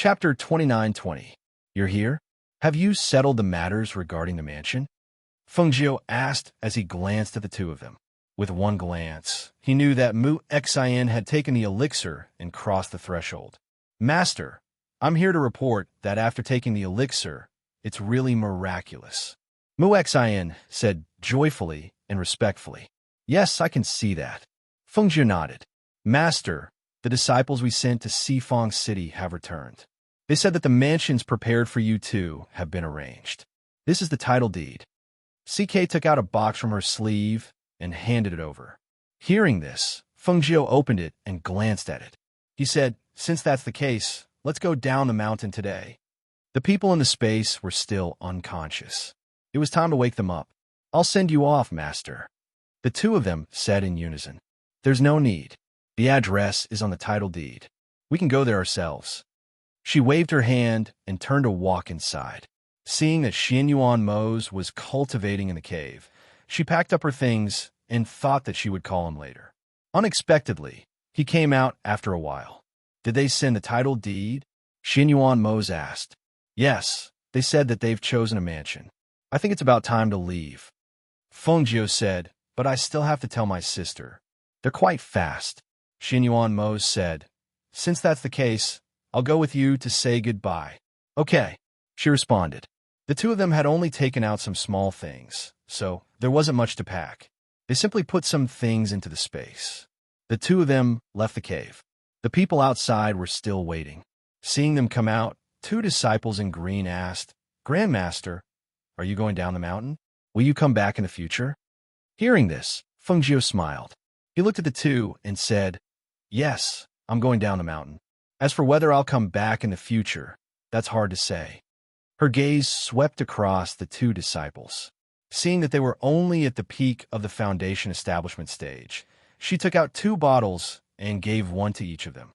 Chapter 2920. You're here? Have you settled the matters regarding the mansion? Fengjiu asked as he glanced at the two of them. With one glance, he knew that Mu Xian had taken the elixir and crossed the threshold. Master, I'm here to report that after taking the elixir, it's really miraculous. Mu Xian said joyfully and respectfully. Yes, I can see that. Fengjiu nodded. Master, the disciples we sent to Sifang City have returned. They said that the mansions prepared for you two have been arranged. This is the title deed. CK took out a box from her sleeve and handed it over. Hearing this, Fengjiu opened it and glanced at it. He said, since that's the case, let's go down the mountain today. The people in the space were still unconscious. It was time to wake them up. I'll send you off, Master. The two of them said in unison. There's no need. The address is on the title deed. We can go there ourselves. She waved her hand and turned to walk inside. Seeing that Xianyuan Mose was cultivating in the cave, she packed up her things and thought that she would call him later. Unexpectedly, he came out after a while. Did they send the title deed? Xianyuan Mose asked. Yes, they said that they've chosen a mansion. I think it's about time to leave. Fengjiu said, but I still have to tell my sister. They're quite fast. Xianyuan Mose said, since that's the case, I'll go with you to say goodbye. Okay, she responded. The two of them had only taken out some small things, so there wasn't much to pack. They simply put some things into the space. The two of them left the cave. The people outside were still waiting. Seeing them come out, two disciples in green asked, Grandmaster, are you going down the mountain? Will you come back in the future? Hearing this, Fengjiu smiled. He looked at the two and said, yes, I'm going down the mountain. As for whether I'll come back in the future, that's hard to say. Her gaze swept across the two disciples. Seeing that they were only at the peak of the foundation establishment stage, she took out 2 bottles and gave one to each of them.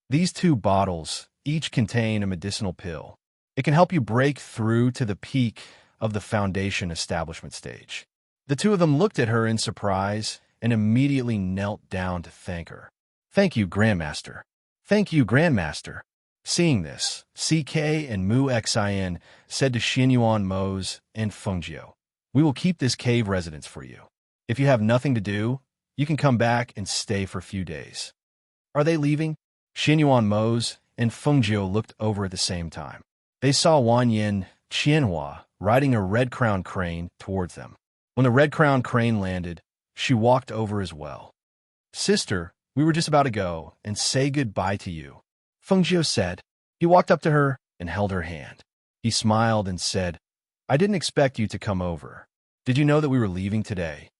These 2 bottles each contain a medicinal pill. It can help you break through to the peak of the foundation establishment stage. The two of them looked at her in surprise and immediately knelt down to thank her. Thank you, Grandmaster. Thank you, Grandmaster. Seeing this, CK and Mu Xian said to Xianyuan Mose and Fengjiu, we will keep this cave residence for you. If you have nothing to do, you can come back and stay for a few days. Are they leaving? Xianyuan Mose and Fengjiu looked over at the same time. They saw Wanyan Qianhua riding a red-crowned crane towards them. When the red-crowned crane landed, she walked over as well. Sister, we were just about to go and say goodbye to you, Fengjiu said. He walked up to her and held her hand. He smiled and said, I didn't expect you to come over. Did you know that we were leaving today?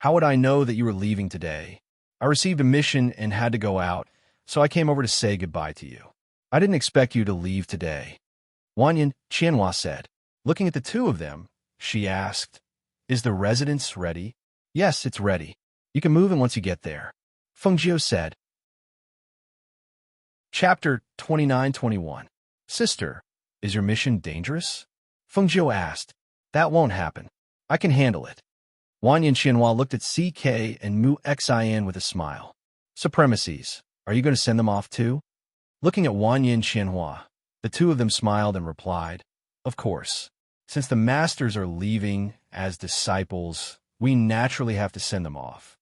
How would I know that you were leaving today? I received a mission and had to go out, so I came over to say goodbye to you. I didn't expect you to leave today. Wanyan Qianhua said. Looking at the two of them, she asked, is the residence ready? Yes, it's ready. You can move in once you get there, Fengjiu said. Chapter 2921. Sister, is your mission dangerous? Fengjiu asked. That won't happen. I can handle it. Wanyan Qianhua looked at CK and Mu Xian with a smile. Supremacies, are you going to send them off too? Looking at Wanyan Qianhua, the two of them smiled and replied, of course. Since the masters are leaving as disciples, we naturally have to send them off.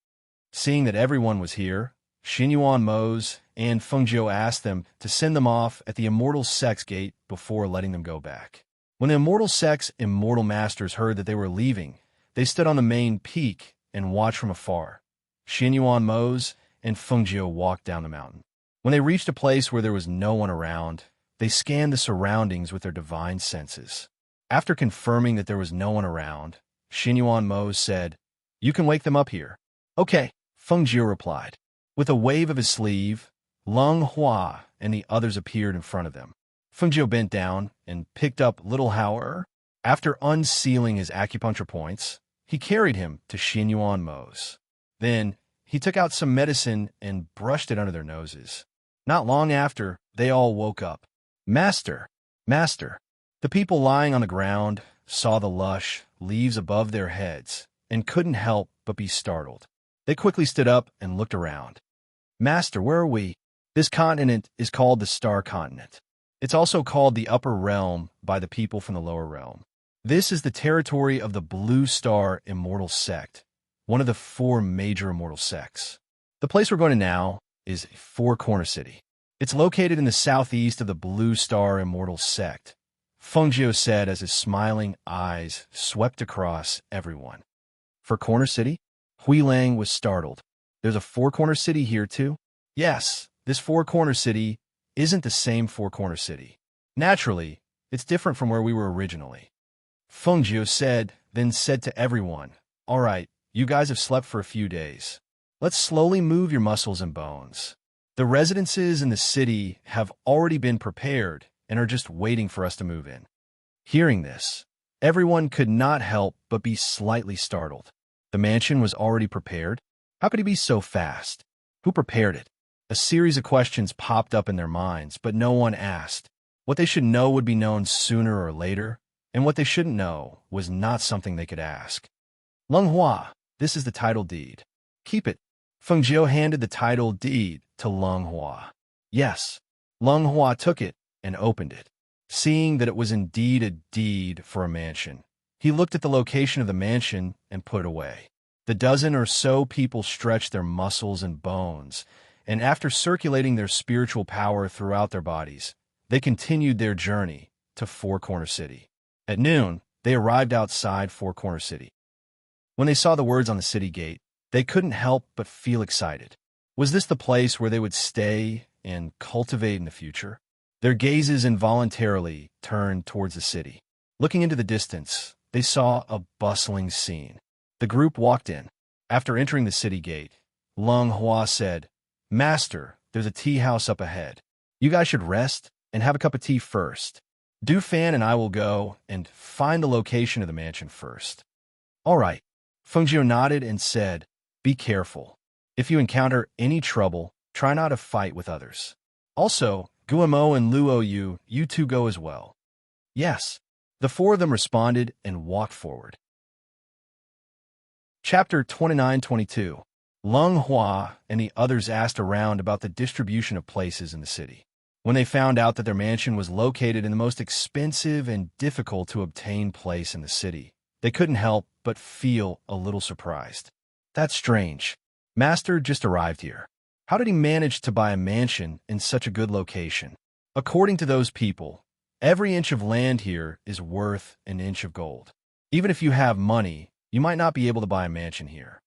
Seeing that everyone was here, Xianyuan Mose and Fengjiu asked them to send them off at the Immortal Sex Gate before letting them go back. When the Immortal Sex Immortal Masters heard that they were leaving, they stood on the main peak and watched from afar. Xianyuan Mose and Fengjiu walked down the mountain. When they reached a place where there was no one around, they scanned the surroundings with their divine senses. After confirming that there was no one around, Xianyuan Mose said, you can wake them up here. Okay, Fengjiu replied. With a wave of his sleeve, Lung Hua and the others appeared in front of them. Fengjiu bent down and picked up little Hao. After unsealing his acupuncture points, he carried him to Xianyuan Mose. Then, he took out some medicine and brushed it under their noses. Not long after, they all woke up. Master, Master. The people lying on the ground saw the lush leaves above their heads and couldn't help but be startled. They quickly stood up and looked around. Master, where are we? This continent is called the Star Continent. It's also called the Upper Realm by the people from the Lower Realm. This is the territory of the Blue Star Immortal Sect, one of the 4 major immortal sects. The place we're going to now is Four Corner City. It's located in the southeast of the Blue Star Immortal Sect, Fengjiu said as his smiling eyes swept across everyone. Four Corner City? Hui Lang was startled. There's a Four Corner City here too? Yes, this Four Corner City isn't the same Four Corner City. Naturally, it's different from where we were originally. Fengjiu said, then said to everyone, "All right, you guys have slept for a few days. Let's slowly move your muscles and bones. The residences in the city have already been prepared and are just waiting for us to move in." Hearing this, everyone could not help but be slightly startled. The mansion was already prepared? How could he be so fast? Who prepared it? A series of questions popped up in their minds, but no one asked. What they should know would be known sooner or later, and what they shouldn't know was not something they could ask. "Leng Hua, this is the title deed. Keep it." Fengjiu handed the title deed to Leng Hua. Yes, Leng Hua took it and opened it. Seeing that it was indeed a deed for a mansion, he looked at the location of the mansion and put it away. The dozen or so people stretched their muscles and bones, and after circulating their spiritual power throughout their bodies, they continued their journey to Four Corner City. At noon, they arrived outside Four Corner City. When they saw the words on the city gate, they couldn't help but feel excited. Was this the place where they would stay and cultivate in the future? Their gazes involuntarily turned towards the city. Looking into the distance, they saw a bustling scene. The group walked in. After entering the city gate, Leng Hua said, "Master, there's a tea house up ahead. You guys should rest and have a cup of tea first. Du Fan and I will go and find the location of the mansion first." "All right." Fengjiu nodded and said, "Be careful. If you encounter any trouble, try not to fight with others. Also, Guimo and Luo, you two go as well." "Yes." The 4 of them responded and walked forward. Chapter 29-22. Leng Hua and the others asked around about the distribution of places in the city. When they found out that their mansion was located in the most expensive and difficult to obtain place in the city, they couldn't help but feel a little surprised. "That's strange. Master just arrived here. How did he manage to buy a mansion in such a good location?" According to those people, every inch of land here is worth an inch of gold. Even if you have money, you might not be able to buy a mansion here.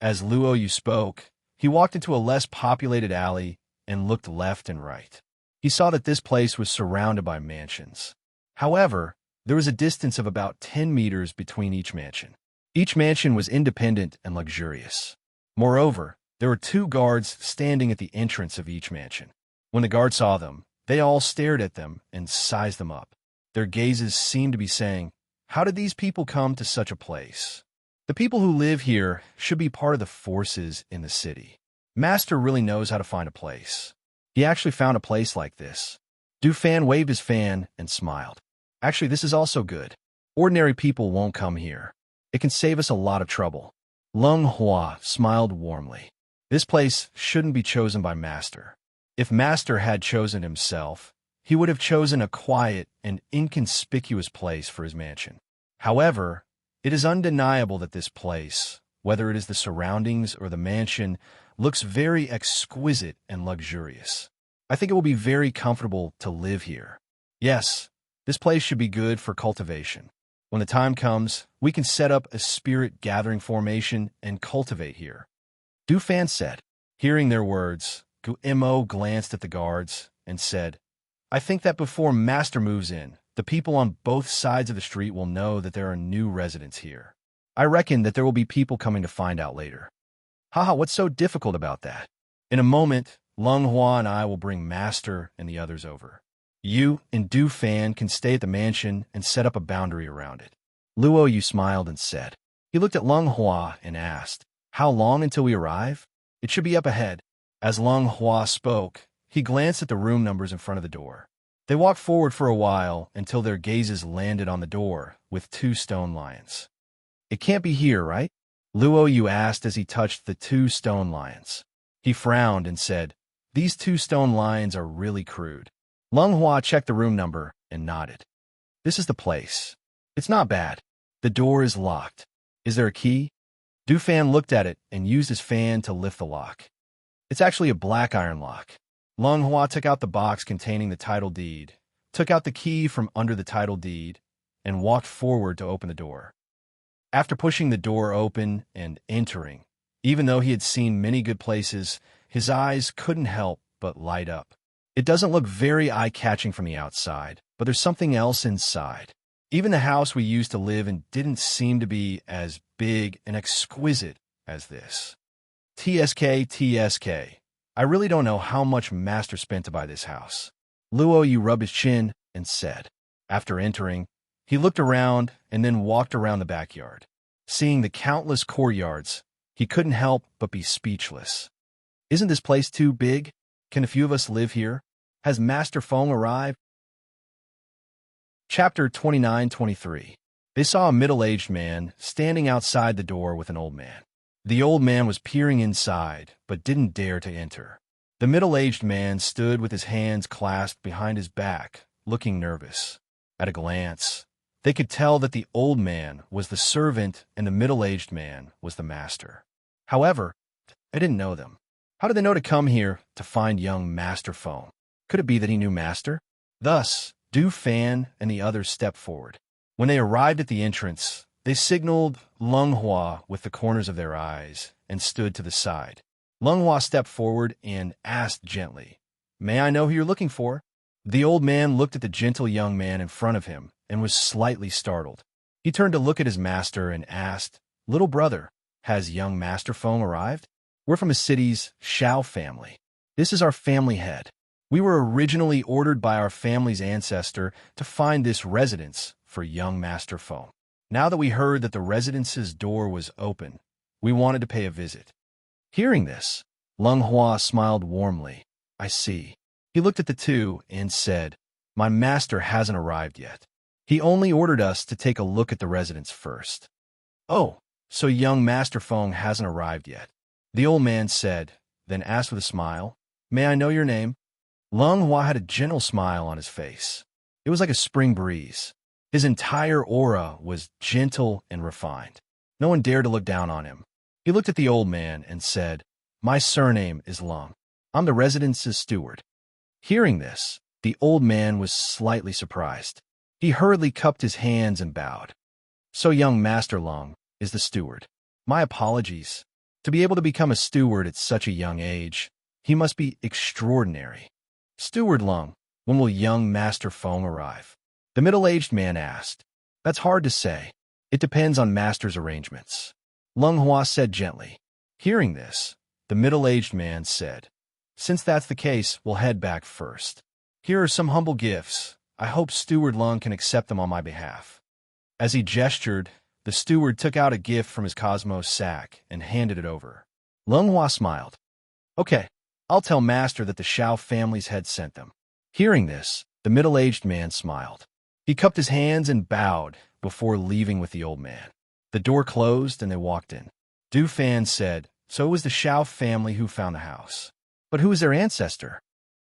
As Luo spoke, he walked into a less populated alley and looked left and right. He saw that this place was surrounded by mansions. However, there was a distance of about 10 meters between each mansion. Each mansion was independent and luxurious. Moreover, there were 2 guards standing at the entrance of each mansion. When the guards saw them, they all stared at them and sized them up. Their gazes seemed to be saying, "How did these people come to such a place? The people who live here should be part of the forces in the city. Master really knows how to find a place. He actually found a place like this." Du Fan waved his fan and smiled. "Actually, this is also good. Ordinary people won't come here. It can save us a lot of trouble." Leng Hua smiled warmly. This place shouldn't be chosen by Master. If Master had chosen himself, he would have chosen a quiet and inconspicuous place for his mansion. However, it is undeniable that this place, whether it is the surroundings or the mansion, looks very exquisite and luxurious. I think it will be very comfortable to live here. Yes, this place should be good for cultivation. When the time comes, we can set up a spirit gathering formation and cultivate here." Du Fan said. Hearing their words, Guimo glanced at the guards and said, "I think that before Master moves in, the people on both sides of the street will know that there are new residents here. I reckon that there will be people coming to find out later." "Haha, what's so difficult about that? In a moment, Leng Hua and I will bring Master and the others over. You and Du Fan can stay at the mansion and set up a boundary around it." Luo smiled and said. He looked at Leng Hua and asked, "How long until we arrive?" "It should be up ahead." As Leng Hua spoke, he glanced at the room numbers in front of the door. They walked forward for a while until their gazes landed on the door with 2 stone lions. "It can't be here, right?" Luo asked as he touched the 2 stone lions. He frowned and said, "These 2 stone lions are really crude." Lung Hua checked the room number and nodded. This is the place. It's not bad. The door is locked. Is there a key? Du Fan looked at it and used his fan to lift the lock. It's actually a black iron lock. Lung Hua took out the box containing the title deed, took out the key from under the title deed, and walked forward to open the door. After pushing the door open and entering, even though he had seen many good places, his eyes couldn't help but light up. It doesn't look very eye-catching from the outside, but there's something else inside. Even the house we used to live in didn't seem to be as big and exquisite as this. TSK. I really don't know how much Master spent to buy this house. Luo Yu rubbed his chin and said. After entering, he looked around and then walked around the backyard. Seeing the countless courtyards, he couldn't help but be speechless. Isn't this place too big? Can a few of us live here? Has Master Feng arrived? Chapter 29-23. They saw a middle-aged man standing outside the door with an old man. The old man was peering inside, but didn't dare to enter. The middle-aged man stood with his hands clasped behind his back, looking nervous. At a glance, they could tell that the old man was the servant and the middle-aged man was the master. However, they didn't know them. How did they know to come here to find young Master Feng? Could it be that he knew Master? Thus, Du Fan and the others stepped forward. When they arrived at the entrance, they signaled Lung Hua with the corners of their eyes and stood to the side. Lung Hua stepped forward and asked gently, "May I know who you're looking for?" The old man looked at the gentle young man in front of him and was slightly startled. He turned to look at his master and asked, "Little brother, has young Master Feng arrived? We're from a city's Shao family. This is our family head. We were originally ordered by our family's ancestor to find this residence for young Master Feng. Now that we heard that the residence's door was open, we wanted to pay a visit." Hearing this, Lung Hua smiled warmly. "I see." He looked at the two and said, "My master hasn't arrived yet. He only ordered us to take a look at the residence first." "Oh, so young Master Feng hasn't arrived yet," the old man said, then asked with a smile, "May I know your name?" Lung Hua had a gentle smile on his face. It was like a spring breeze. His entire aura was gentle and refined. No one dared to look down on him. He looked at the old man and said, "My surname is Lung. I'm the residence's steward." Hearing this, the old man was slightly surprised. He hurriedly cupped his hands and bowed. "So young Master Lung is the steward. My apologies. To be able to become a steward at such a young age, he must be extraordinary. Steward Lung, when will young Master Feng arrive?" The middle-aged man asked. "That's hard to say. It depends on Master's arrangements," Lung Hua said gently. Hearing this, the middle-aged man said, "Since that's the case, we'll head back first. Here are some humble gifts. I hope Steward Lung can accept them on my behalf." As he gestured, the steward took out a gift from his cosmos sack and handed it over. Lung Hua smiled. "Okay, I'll tell Master that the Shao family's head sent them." Hearing this, the middle-aged man smiled. He cupped his hands and bowed before leaving with the old man. The door closed and they walked in. Du Fan said, "So it was the Shao family who found the house. But who is their ancestor?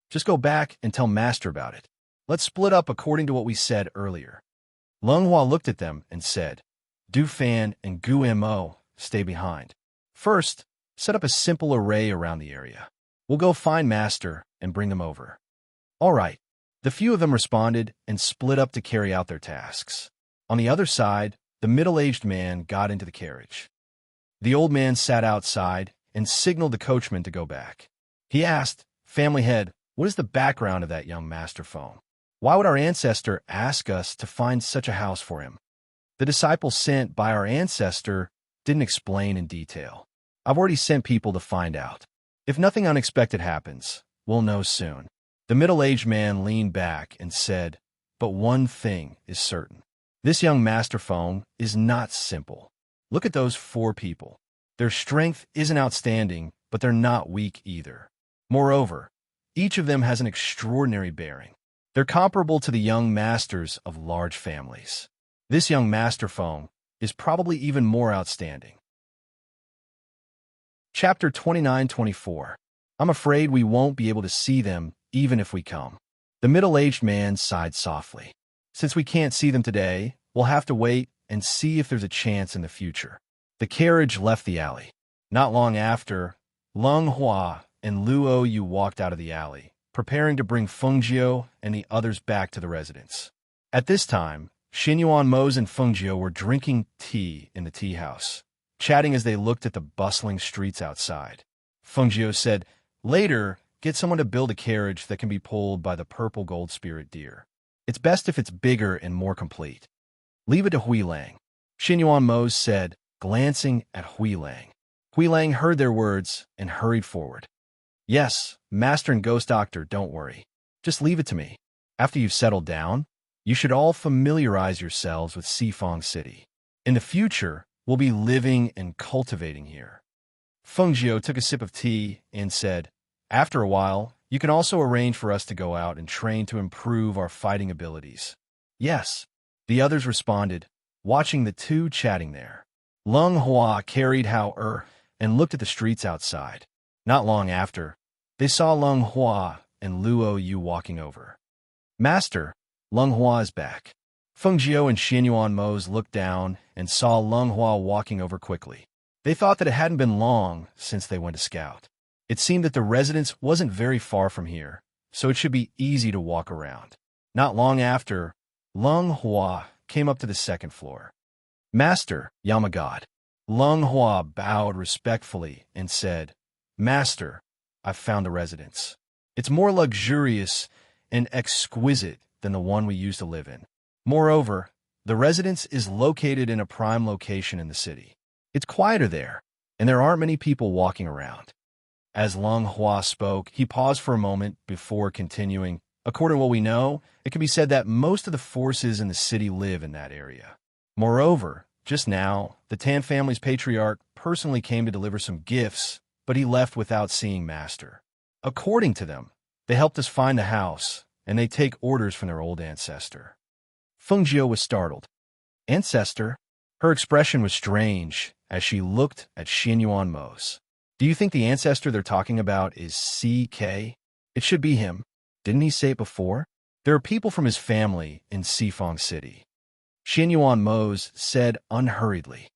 Just go back and tell Master about it. Let's split up according to what we said earlier." Lung Hua looked at them and said, "Du Fan and Gu Mo, stay behind. First, set up a simple array around the area. We'll go find Master and bring them over." "All right." The few of them responded and split up to carry out their tasks. On the other side, the middle-aged man got into the carriage. The old man sat outside and signaled the coachman to go back. He asked, "Family head, what is the background of that young Master Feng? Why would our ancestor ask us to find such a house for him?" The disciple sent by our ancestor didn't explain in detail. "I've already sent people to find out. If nothing unexpected happens, we'll know soon." The middle-aged man leaned back and said, "But one thing is certain. This young Master Feng is not simple. Look at those 4 people. Their strength isn't outstanding, but they're not weak either. Moreover, each of them has an extraordinary bearing. They're comparable to the young masters of large families. This young Master Feng is probably even more outstanding." Chapter 29-24. I'm afraid we won't be able to see them even if we come. The middle-aged man sighed softly. Since we can't see them today, we'll have to wait and see if there's a chance in the future. The carriage left the alley. Not long after, Lung Hua and Luo Yu walked out of the alley, preparing to bring Fengjiu and the others back to the residence. At this time, Xinyuan Mose and Fengjiu were drinking tea in the tea house, chatting as they looked at the bustling streets outside. Fengjiu said, "Later, get someone to build a carriage that can be pulled by the purple gold spirit deer. It's best if it's bigger and more complete. Leave it to Hui Lang." Xinyuan Mose said, glancing at Hui Lang. Hui Lang heard their words and hurried forward. "Yes, Master and Ghost Doctor, don't worry. Just leave it to me. After you've settled down, you should all familiarize yourselves with Sifang City. In the future, we'll be living and cultivating here." Fengjiu took a sip of tea and said, "After a while, you can also arrange for us to go out and train to improve our fighting abilities." "Yes," the others responded, watching the two chatting there. Lung Hua carried Hao and looked at the streets outside. Not long after, they saw Lung Hua and Luo Yu walking over. "Master, Lung Hua is back." Fengjiu and Xinyuan Mose looked down and saw Lung Hua walking over quickly. They thought that it hadn't been long since they went to scout. It seemed that the residence wasn't very far from here, so it should be easy to walk around. Not long after, Lung Hua came up to the second floor. "Master, Yamagod." Lung Hua bowed respectfully and said, "Master, I've found the residence. It's more luxurious and exquisite than the one we used to live in. Moreover, the residence is located in a prime location in the city. It's quieter there, and there aren't many people walking around." As Lung Hua spoke, he paused for a moment before continuing. "According to what we know, it can be said that most of the forces in the city live in that area. Moreover, just now, the Tan family's patriarch personally came to deliver some gifts, but he left without seeing Master. According to them, they helped us find the house, and they take orders from their old ancestor." Fengjiu was startled. "Ancestor?" Her expression was strange as she looked at Xinyuan Mose. "Do you think the ancestor they're talking about is CK? It should be him. Didn't he say it before? There are people from his family in Sifang City." Xinyuan Mose said unhurriedly.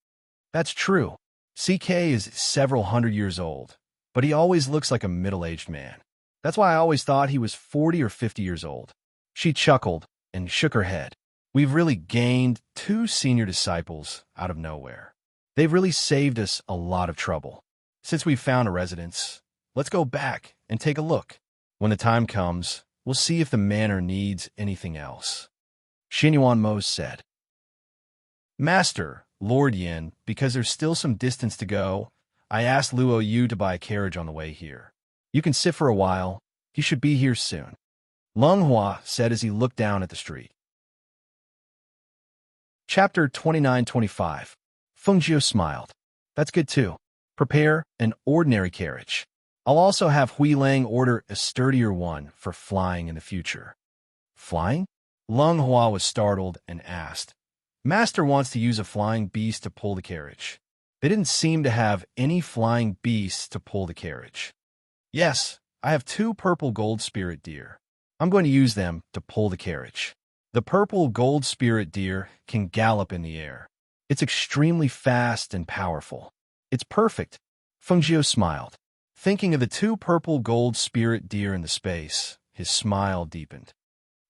"That's true. CK is several hundred years old, but he always looks like a middle-aged man. That's why I always thought he was 40 or 50 years old." She chuckled and shook her head. "We've really gained 2 senior disciples out of nowhere. They've really saved us a lot of trouble. Since we've found a residence, let's go back and take a look. When the time comes, we'll see if the manor needs anything else." Xinyuan Mose said. "Master, Lord Yin, because there's still some distance to go, I asked Luo Yu to buy a carriage on the way here. You can sit for a while. He should be here soon," Lung Hua said as he looked down at the street. Chapter 29-25. Fengjiu smiled. "That's good too. Prepare an ordinary carriage. I'll also have Hui Lang order a sturdier one for flying in the future." "Flying?" Lung Hua was startled and asked. "Master wants to use a flying beast to pull the carriage." They didn't seem to have any flying beasts to pull the carriage. "Yes, I have 2 purple gold spirit deer. I'm going to use them to pull the carriage. The purple gold spirit deer can gallop in the air. It's extremely fast and powerful. It's perfect." Fengjiu smiled. Thinking of the 2 purple gold spirit deer in the space, his smile deepened.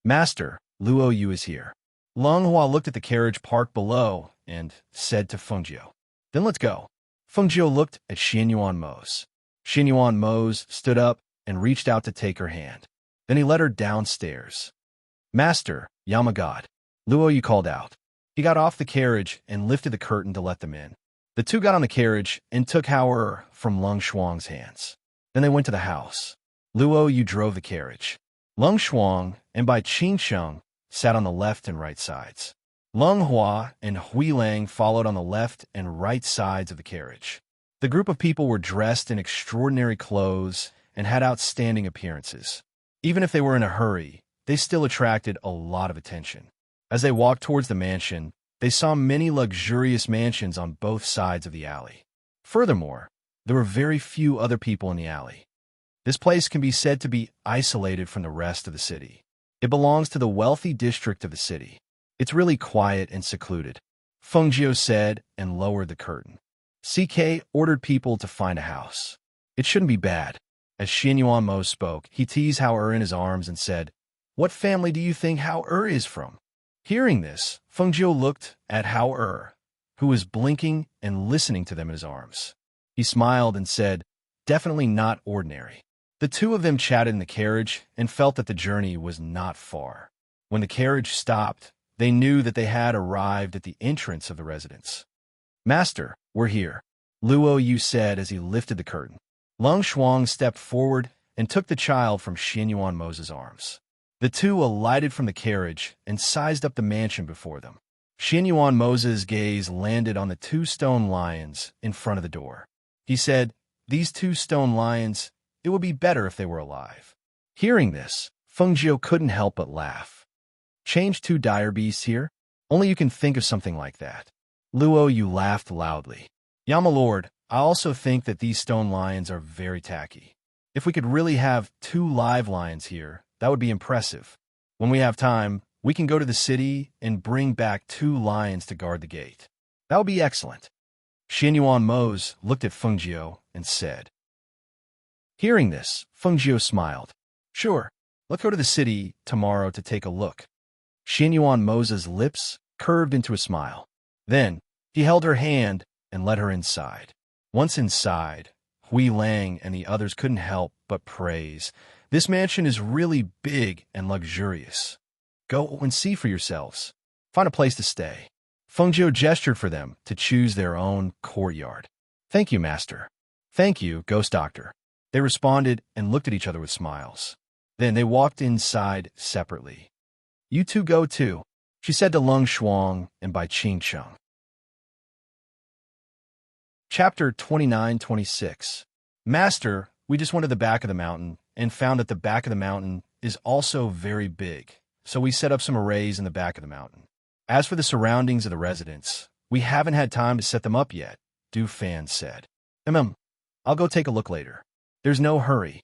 "Master, Luo Yu is here." Lung Hua looked at the carriage parked below and said to Fengjiu, "Then let's go." Fengjiu looked at Xinyuan Mose. Xinyuan Mose stood up and reached out to take her hand. Then he led her downstairs. "Master, Yamagod," Luo Yu called out. He got off the carriage and lifted the curtain to let them in. The two got on the carriage and took Hao from Lung Shuang's hands. Then they went to the house. Luo Yu drove the carriage. Lung Shuang and Bai Qingsheng sat on the left and right sides. Lung Hua and Hui Lang followed on the left and right sides of the carriage. The group of people were dressed in extraordinary clothes and had outstanding appearances. Even if they were in a hurry, they still attracted a lot of attention. As they walked towards the mansion, they saw many luxurious mansions on both sides of the alley. Furthermore, there were very few other people in the alley. This place can be said to be isolated from the rest of the city. It belongs to the wealthy district of the city. It's really quiet and secluded, Fengjiu said and lowered the curtain. CK ordered people to find a house. It shouldn't be bad. As Xianyuan Mo spoke, he teased Hao Er in his arms and said, "What family do you think Hao Er is from?" Hearing this, Fengjiu looked at Hao Er, who was blinking and listening to them in his arms. He smiled and said, "Definitely not ordinary." The two of them chatted in the carriage and felt that the journey was not far. When the carriage stopped, they knew that they had arrived at the entrance of the residence. "Master, we're here," Luo Yu said as he lifted the curtain. Lung Shuang stepped forward and took the child from Xianyuan Mo's arms. The two alighted from the carriage and sized up the mansion before them. Xianyuan Mo's gaze landed on the two stone lions in front of the door. He said, "These two stone lions, it would be better if they were alive." Hearing this, Fengjiu couldn't help but laugh. "Change two dire beasts here? Only you can think of something like that." Luo Yu laughed loudly. "Yeah, my lord, I also think that these stone lions are very tacky. If we could really have two live lions here, that would be impressive. When we have time, we can go to the city and bring back two lions to guard the gate. That would be excellent." Xianyuan Mo's looked at Fengjiu and said. Hearing this, Fengjiu smiled. "Sure, let's go to the city tomorrow to take a look." Xianyuan Mo's lips curved into a smile. Then, he held her hand and led her inside. Once inside, Hui Lang and the others couldn't help but praise. "This mansion is really big and luxurious. Go and see for yourselves. Find a place to stay." Fengjiu gestured for them to choose their own courtyard. "Thank you, master." "Thank you, ghost doctor." They responded and looked at each other with smiles. Then they walked inside separately. "You two go too," she said to Lung Shuang and Bai Qing Cheng. Chapter 29-26. "Master, we just went to the back of the mountain and found that the back of the mountain is also very big, so we set up some arrays in the back of the mountain. As for the surroundings of the residence, we haven't had time to set them up yet," Du Fan said. I'll go take a look later. There's no hurry."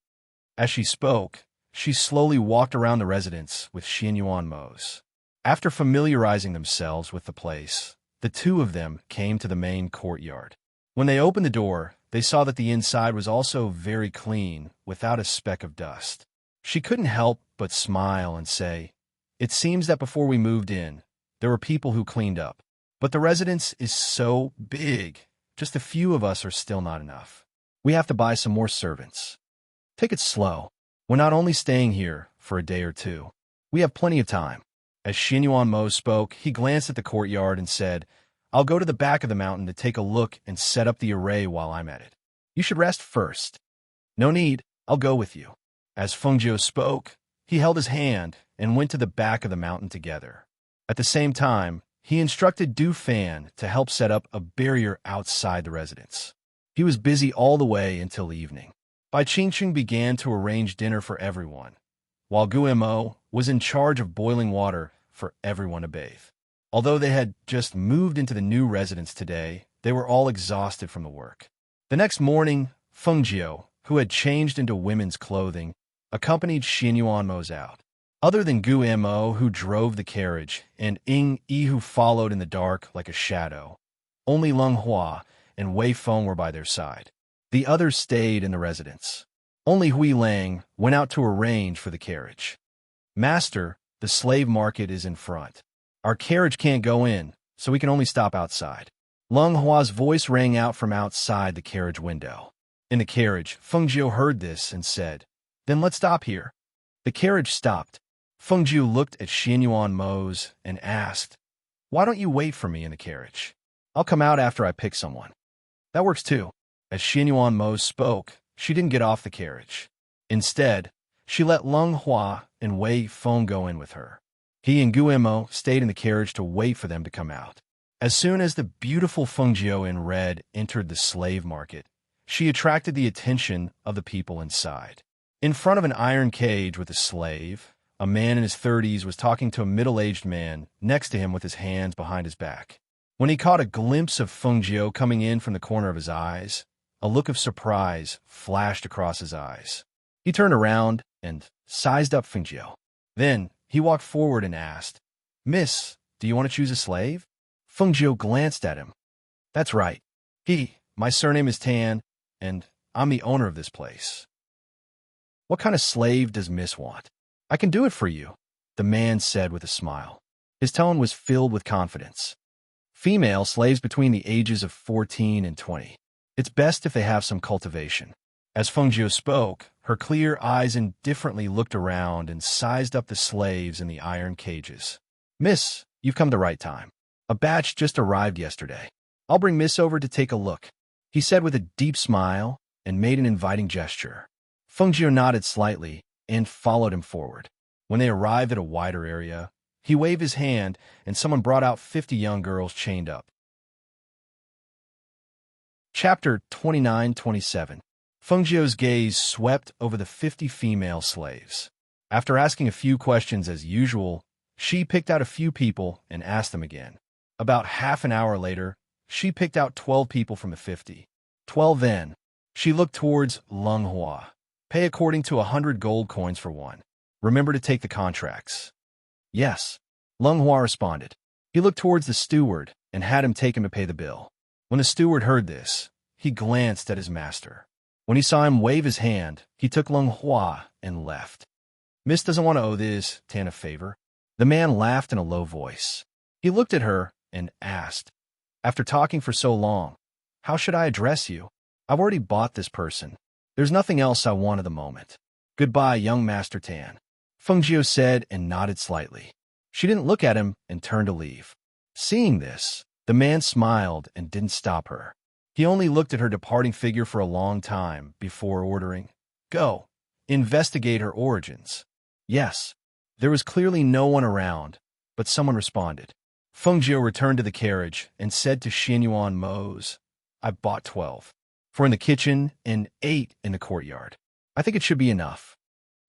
As she spoke, she slowly walked around the residence with Xianyuan Mo's. After familiarizing themselves with the place, the two of them came to the main courtyard. When they opened the door, they saw that the inside was also very clean, without a speck of dust. She couldn't help but smile and say, "It seems that before we moved in, there were people who cleaned up. But the residence is so big, just a few of us are still not enough. We have to buy some more servants. Take it slow. We're not only staying here for a day or two. We have plenty of time." As Xianyuan Mo spoke, he glanced at the courtyard and said, "I'll go to the back of the mountain to take a look and set up the array while I'm at it. You should rest first." "No need, I'll go with you." As Fengjiu spoke, he held his hand and went to the back of the mountain together. At the same time, he instructed Du Fan to help set up a barrier outside the residence. He was busy all the way until evening. Bai Qingqing began to arrange dinner for everyone, while Guemo was in charge of boiling water for everyone to bathe. Although they had just moved into the new residence today, they were all exhausted from the work. The next morning, Fengjiu, who had changed into women's clothing, accompanied Xianyuan Mo's out. Other than Guemo, who drove the carriage, and Ying Yi, who followed in the dark like a shadow, only Leng Hua and Wei Feng were by their side. The others stayed in the residence. Only Hui Lang went out to arrange for the carriage. "Master, the slave market is in front. Our carriage can't go in, so we can only stop outside." Leng Hua's voice rang out from outside the carriage window. In the carriage, Fengjiu heard this and said, "Then let's stop here." The carriage stopped. Fengjiu looked at Xianyuan Mo's and asked, "Why don't you wait for me in the carriage? I'll come out after I pick someone." "That works too." As Xianyuan Mo spoke, she didn't get off the carriage. Instead, she let Leng Hua and Wei Feng go in with her. He and Guemo stayed in the carriage to wait for them to come out. As soon as the beautiful Fengjiu in red entered the slave market, she attracted the attention of the people inside. In front of an iron cage with a slave, a man in his 30s was talking to a middle-aged man next to him with his hands behind his back. When he caught a glimpse of Fengjiu coming in from the corner of his eyes, a look of surprise flashed across his eyes. He turned around and sized up Fengjiu. Then, He walked forward and asked, "Miss, do you want to choose a slave?" Fengjiu glanced at him. "That's right. My surname is Tan, and I'm the owner of this place. What kind of slave does Miss want?" "I can do it for you," the man said with a smile. His tone was filled with confidence. "Female slaves between the ages of 14 and 20. It's best if they have some cultivation." As Fengjiu spoke, her clear eyes indifferently looked around and sized up the slaves in the iron cages. "Miss, you've come the right time. A batch just arrived yesterday. I'll bring Miss over to take a look," he said with a deep smile and made an inviting gesture. Fengjiu nodded slightly and followed him forward. When they arrived at a wider area, he waved his hand and someone brought out 50 young girls chained up. Chapter 29-27. Fengjiu's gaze swept over the 50 female slaves. After asking a few questions as usual, she picked out a few people and asked them again. About half an hour later, she picked out 12 people from the 50. 12 then. She looked towards Lung Hua. "Pay according to 100 gold coins for one. Remember to take the contracts." "Yes," Lung Hua responded. He looked towards the steward and had him take him to pay the bill. When the steward heard this, he glanced at his master. When he saw him wave his hand, he took Lung Hua and left. "Miss doesn't want to owe this Tan a favor." The man laughed in a low voice. He looked at her and asked, "After talking for so long, how should I address you? I've already bought this person. There's nothing else I want at the moment. Goodbye, young Master Tan," Fengjiu said and nodded slightly. She didn't look at him and turned to leave. Seeing this, the man smiled and didn't stop her. He only looked at her departing figure for a long time before ordering, "Go, investigate her origins." Yes, there was clearly no one around, but someone responded. Fengjiu returned to the carriage and said to Xianyuan Mose, "I bought 12. 4 in the kitchen and 8 in the courtyard. I think it should be enough.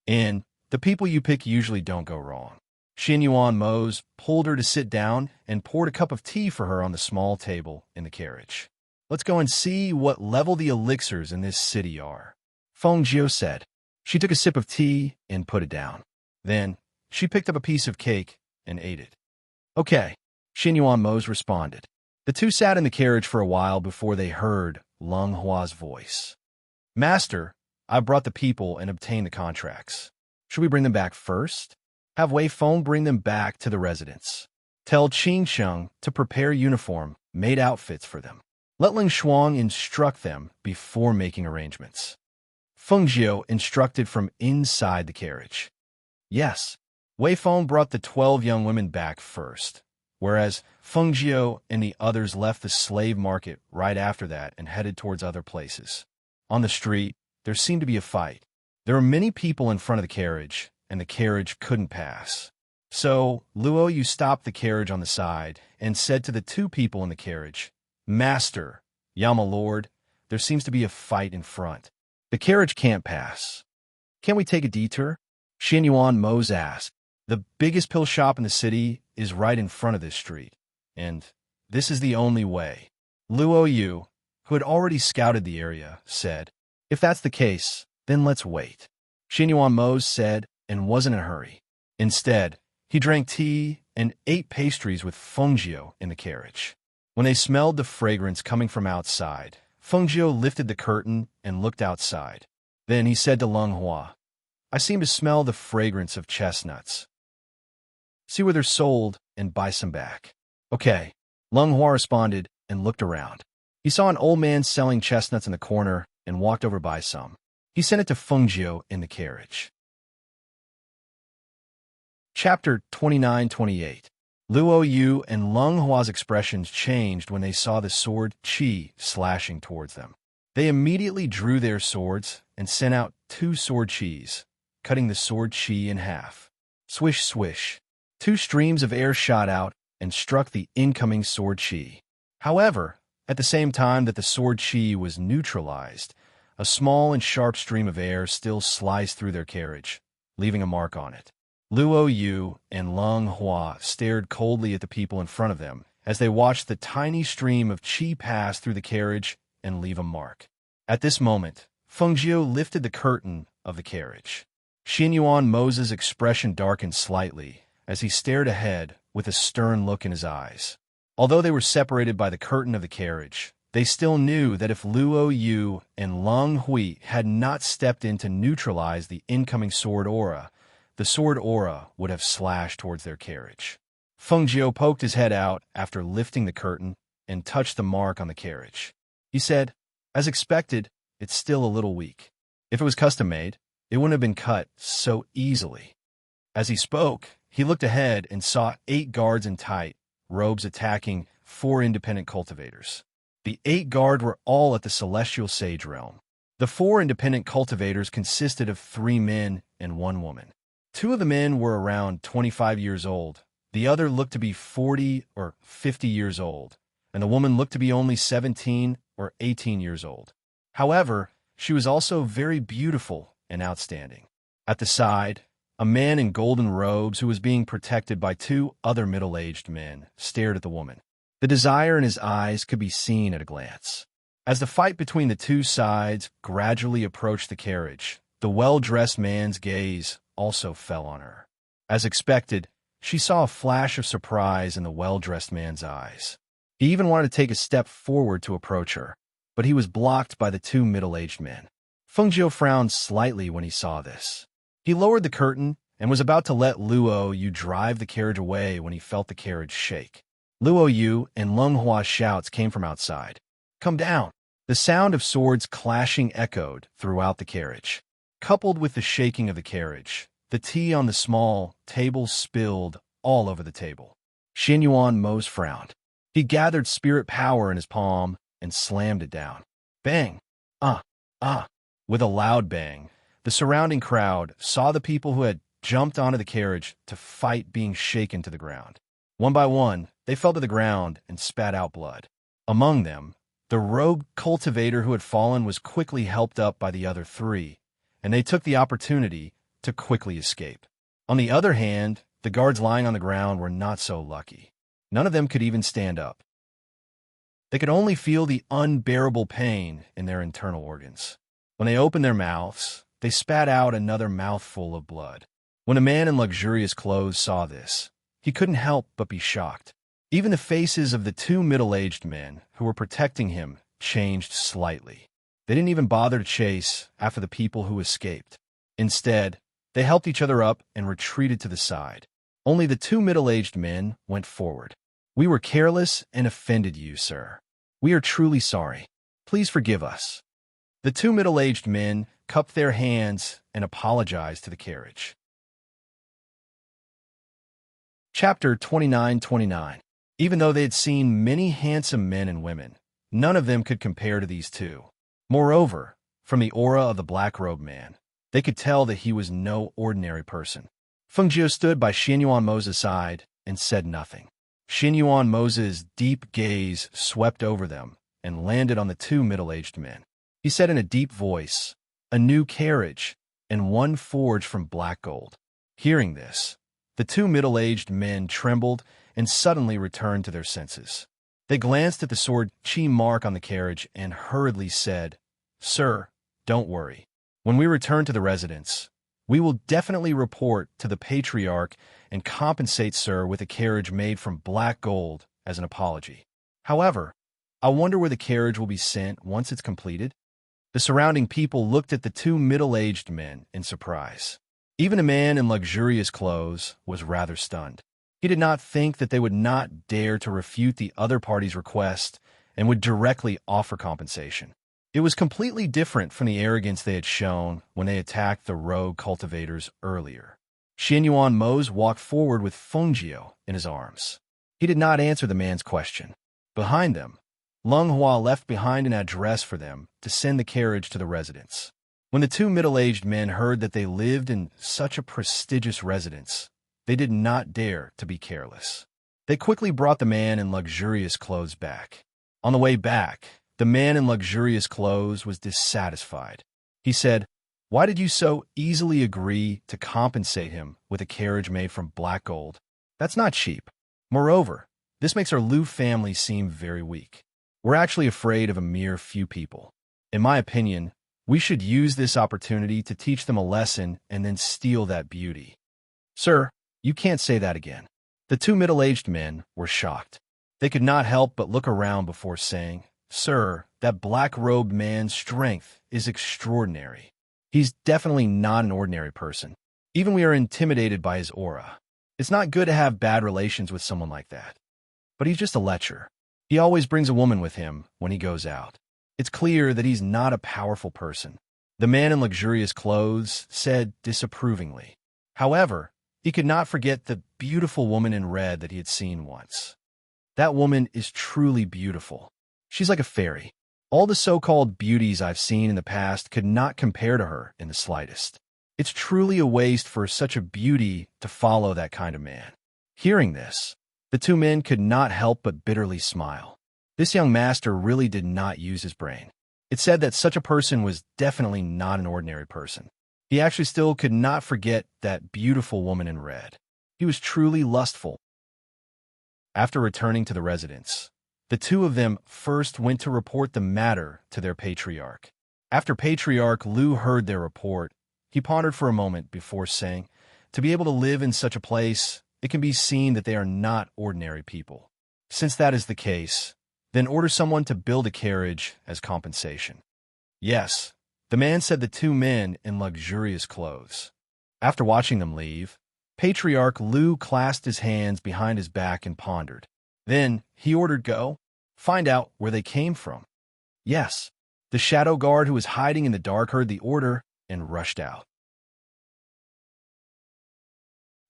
And the people you pick usually don't go wrong." Xianyuan Mose pulled her to sit down and poured a cup of tea for her on the small table in the carriage. "Let's go and see what level the elixirs in this city are," Fengjiu said. She took a sip of tea and put it down. Then she picked up a piece of cake and ate it. "Okay," Xianyuan Mose responded. The two sat in the carriage for a while before they heard Lung Hua's voice. "Master, I brought the people and obtained the contracts. Should we bring them back first? Have Wei Feng bring them back to the residence. Tell Qing Sheng to prepare uniform-made outfits for them. Let Ling Shuang instruct them before making arrangements." Fengjiu instructed from inside the carriage. Yes, Wei Feng brought the 12 young women back first, whereas Fengjiu and the others left the slave market right after that and headed towards other places. On the street, there seemed to be a fight. There were many people in front of the carriage, and the carriage couldn't pass. So Luo Yu stopped the carriage on the side and said to the two people in the carriage, "Master, Yama Lord, there seems to be a fight in front. The carriage can't pass. Can't we take a detour?" Xianyuan Mose asked. "The biggest pill shop in the city is right in front of this street, and this is the only way." Luo Yu, who had already scouted the area, said, "If that's the case, then let's wait." Xianyuan Mose said and wasn't in a hurry. Instead, he drank tea and ate pastries with Fengjiu in the carriage. When they smelled the fragrance coming from outside, Fengjiu lifted the curtain and looked outside. Then he said to Lung Hua, "I seem to smell the fragrance of chestnuts. See where they're sold and buy some back." "Okay," Lung Hua responded and looked around. He saw an old man selling chestnuts in the corner and walked over to buy some. He sent it to Fengjiu in the carriage. Chapter 29-28. Luo Yu and Lung Hua's expressions changed when they saw the sword Qi slashing towards them. They immediately drew their swords and sent out 2 sword Qis, cutting the sword Qi in half. Swish, swish. 2 streams of air shot out and struck the incoming sword Qi. However, at the same time that the sword Qi was neutralized, a small and sharp stream of air still sliced through their carriage, leaving a mark on it. Luo Yu and Lung Hua stared coldly at the people in front of them as they watched the tiny stream of qi pass through the carriage and leave a mark. At this moment, Fengjiu lifted the curtain of the carriage. Xin Yuan Moses' expression darkened slightly as he stared ahead with a stern look in his eyes. Although they were separated by the curtain of the carriage, they still knew that if Luo Yu and Leng Hui had not stepped in to neutralize the incoming sword aura, the sword aura would have slashed towards their carriage. Feng Jiu poked his head out after lifting the curtain and touched the mark on the carriage. He said, "As expected, it's still a little weak. If it was custom-made, it wouldn't have been cut so easily." As he spoke, he looked ahead and saw 8 guards in tight robes attacking 4 independent cultivators. The 8 guard were all at the Celestial Sage realm. The 4 independent cultivators consisted of 3 men and 1 woman. 2 of the men were around 25 years old. The other looked to be 40 or 50 years old, and the woman looked to be only 17 or 18 years old. However, she was also very beautiful and outstanding. At the side, a man in golden robes who was being protected by 2 other middle-aged men stared at the woman. The desire in his eyes could be seen at a glance. As the fight between the 2 sides gradually approached the carriage, the well-dressed man's gaze also fell on her. As expected, she saw a flash of surprise in the well-dressed man's eyes. He even wanted to take a step forward to approach her, but he was blocked by the 2 middle-aged men. Feng Jiu frowned slightly when he saw this. He lowered the curtain and was about to let Luo Yu drive the carriage away when he felt the carriage shake. Luo Yu and Leng Hua's shouts came from outside. "Come down!" The sound of swords clashing echoed throughout the carriage. Coupled with the shaking of the carriage, the tea on the small table spilled all over the table. Xin Yuan Mose frowned. He gathered spirit power in his palm and slammed it down. Bang! Ah! With a loud bang, the surrounding crowd saw the people who had jumped onto the carriage to fight being shaken to the ground. One by one, they fell to the ground and spat out blood. Among them, the rogue cultivator who had fallen was quickly helped up by the other 3, and they took the opportunity to quickly escape. On the other hand, the guards lying on the ground were not so lucky. None of them could even stand up. They could only feel the unbearable pain in their internal organs. When they opened their mouths, they spat out another mouthful of blood. When a man in luxurious clothes saw this, he couldn't help but be shocked. Even the faces of the 2 middle-aged men who were protecting him changed slightly. They didn't even bother to chase after the people who escaped. Instead, they helped each other up and retreated to the side. Only the 2 middle-aged men went forward. "We were careless and offended you, sir. We are truly sorry. Please forgive us." The 2 middle-aged men cupped their hands and apologized to the carriage. Chapter 29-29. Even though they had seen many handsome men and women, none of them could compare to these 2. Moreover, from the aura of the black-robed man, they could tell that he was no ordinary person. Feng Jiu stood by Xin Yuan Moses' side and said nothing. Xin Yuan Moses' deep gaze swept over them and landed on the 2 middle-aged men. He said in a deep voice, "A new carriage, and one forged from black gold." Hearing this, the 2 middle-aged men trembled and suddenly returned to their senses. They glanced at the sword chi mark on the carriage and hurriedly said, "Sir, don't worry. When we return to the residence, we will definitely report to the Patriarch and compensate Sir with a carriage made from black gold as an apology. However, I wonder where the carriage will be sent once it's completed." The surrounding people looked at the 2 middle-aged men in surprise. Even a man in luxurious clothes was rather stunned. He did not think that they would not dare to refute the other party's request and would directly offer compensation. It was completely different from the arrogance they had shown when they attacked the rogue cultivators earlier. Xin Yuan Mose walked forward with Feng Jiu in his arms. He did not answer the man's question. Behind them, Leng Hua left behind an address for them to send the carriage to the residence. When the 2 middle-aged men heard that they lived in such a prestigious residence, they did not dare to be careless. They quickly brought the man in luxurious clothes back. On the way back, the man in luxurious clothes was dissatisfied. He said, "Why did you so easily agree to compensate him with a carriage made from black gold? That's not cheap. Moreover, this makes our Liu family seem very weak. We're actually afraid of a mere few people. In my opinion, We should use this opportunity to teach them a lesson and then steal that beauty. Sir, you can't say that again. The two middle-aged men were shocked. They could not help but look around before saying, Sir, that black-robed man's strength is extraordinary. He's definitely not an ordinary person. Even we are intimidated by his aura. It's not good to have bad relations with someone like that. But he's just a lecher. He always brings a woman with him when he goes out. It's clear that he's not a powerful person. The man in luxurious clothes said disapprovingly. However, he could not forget the beautiful woman in red that he had seen once. That woman is truly beautiful. She's like a fairy. All the so-called beauties I've seen in the past could not compare to her in the slightest. It's truly a waste for such a beauty to follow that kind of man. Hearing this, the two men could not help but bitterly smile. This young master really did not use his brain. It said that such a person was definitely not an ordinary person. He actually still could not forget that beautiful woman in red. He was truly lustful. After returning to the residence, the two of them first went to report the matter to their patriarch. After Patriarch Lu heard their report, he pondered for a moment before saying, to be able to live in such a place, it can be seen that they are not ordinary people. Since that is the case, then order someone to build a carriage as compensation. Yes, the man said the two men in luxurious clothes. After watching them leave, Patriarch Lu clasped his hands behind his back and pondered. Then he ordered go, find out where they came from. Yes, the shadow guard who was hiding in the dark heard the order and rushed out.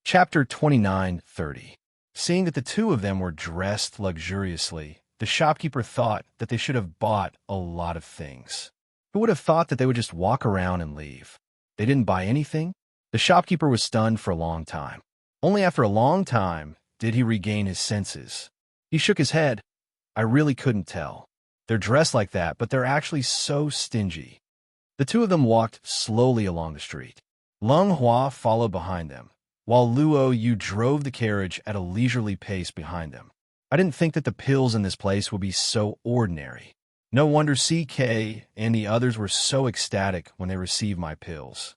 Chapter 29:30. Seeing that the two of them were dressed luxuriously, the shopkeeper thought that they should have bought a lot of things. Who would have thought that they would just walk around and leave? They didn't buy anything? The shopkeeper was stunned for a long time. Only after a long time did he regain his senses. He shook his head. I really couldn't tell. They're dressed like that, but they're actually so stingy. The two of them walked slowly along the street. Lung Hua followed behind them, while Luo Yu drove the carriage at a leisurely pace behind them. I didn't think that the pills in this place would be so ordinary. No wonder CK and the others were so ecstatic when they received my pills.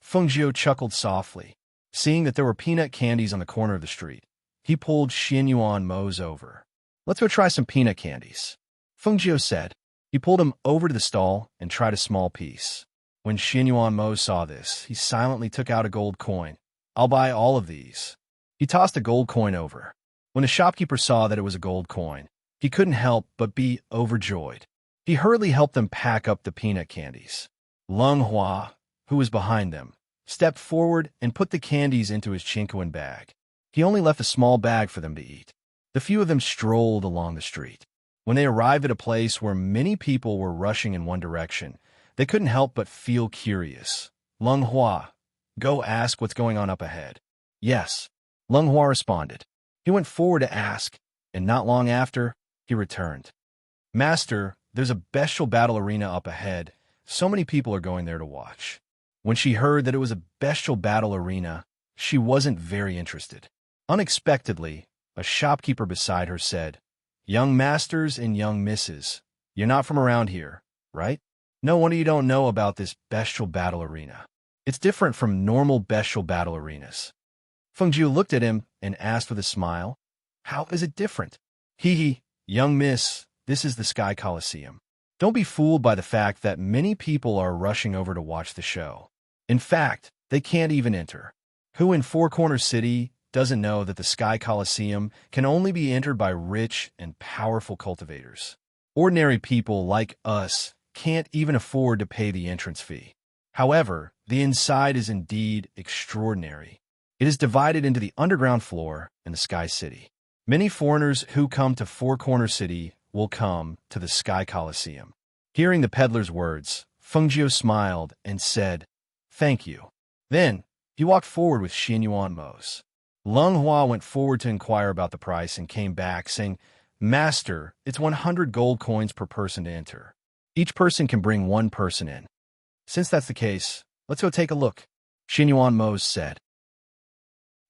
Fengjiu chuckled softly. Seeing that there were peanut candies on the corner of the street, he pulled Xinyuan Mo's over. Let's go try some peanut candies, Fengjiu said. He pulled him over to the stall and tried a small piece. When Xinyuan Mo saw this, he silently took out a gold coin. I'll buy all of these. He tossed a gold coin over. When the shopkeeper saw that it was a gold coin, he couldn't help but be overjoyed. He hurriedly helped them pack up the peanut candies. Lung Hua, who was behind them, stepped forward and put the candies into his Chinquan bag. He only left a small bag for them to eat. The few of them strolled along the street. When they arrived at a place where many people were rushing in one direction, they couldn't help but feel curious. Lung Hua, go ask what's going on up ahead. Yes, Lung Hua responded. He went forward to ask, and not long after, he returned. Master, there's a bestial battle arena up ahead. So many people are going there to watch. When she heard that it was a bestial battle arena, she wasn't very interested. Unexpectedly, a shopkeeper beside her said, Young masters and young misses, you're not from around here, right? No wonder you don't know about this bestial battle arena. It's different from normal bestial battle arenas. Fengjiu looked at him and asked with a smile, How is it different? Hee, young miss, this is the Sky Coliseum. Don't be fooled by the fact that many people are rushing over to watch the show. In fact, they can't even enter. Who in Four Corners City doesn't know that the Sky Coliseum can only be entered by rich and powerful cultivators? Ordinary people like us can't even afford to pay the entrance fee. However, the inside is indeed extraordinary. It is divided into the underground floor and the Sky City. Many foreigners who come to Four Corners City will come to the Sky Coliseum. Hearing the peddler's words, Fengjiu smiled and said, Thank you. Then, he walked forward with Xinyuan Mo's. Lung Hua went forward to inquire about the price and came back, saying, Master, it's 100 gold coins per person to enter. Each person can bring one person in. Since that's the case, let's go take a look, Xinyuan Mo said.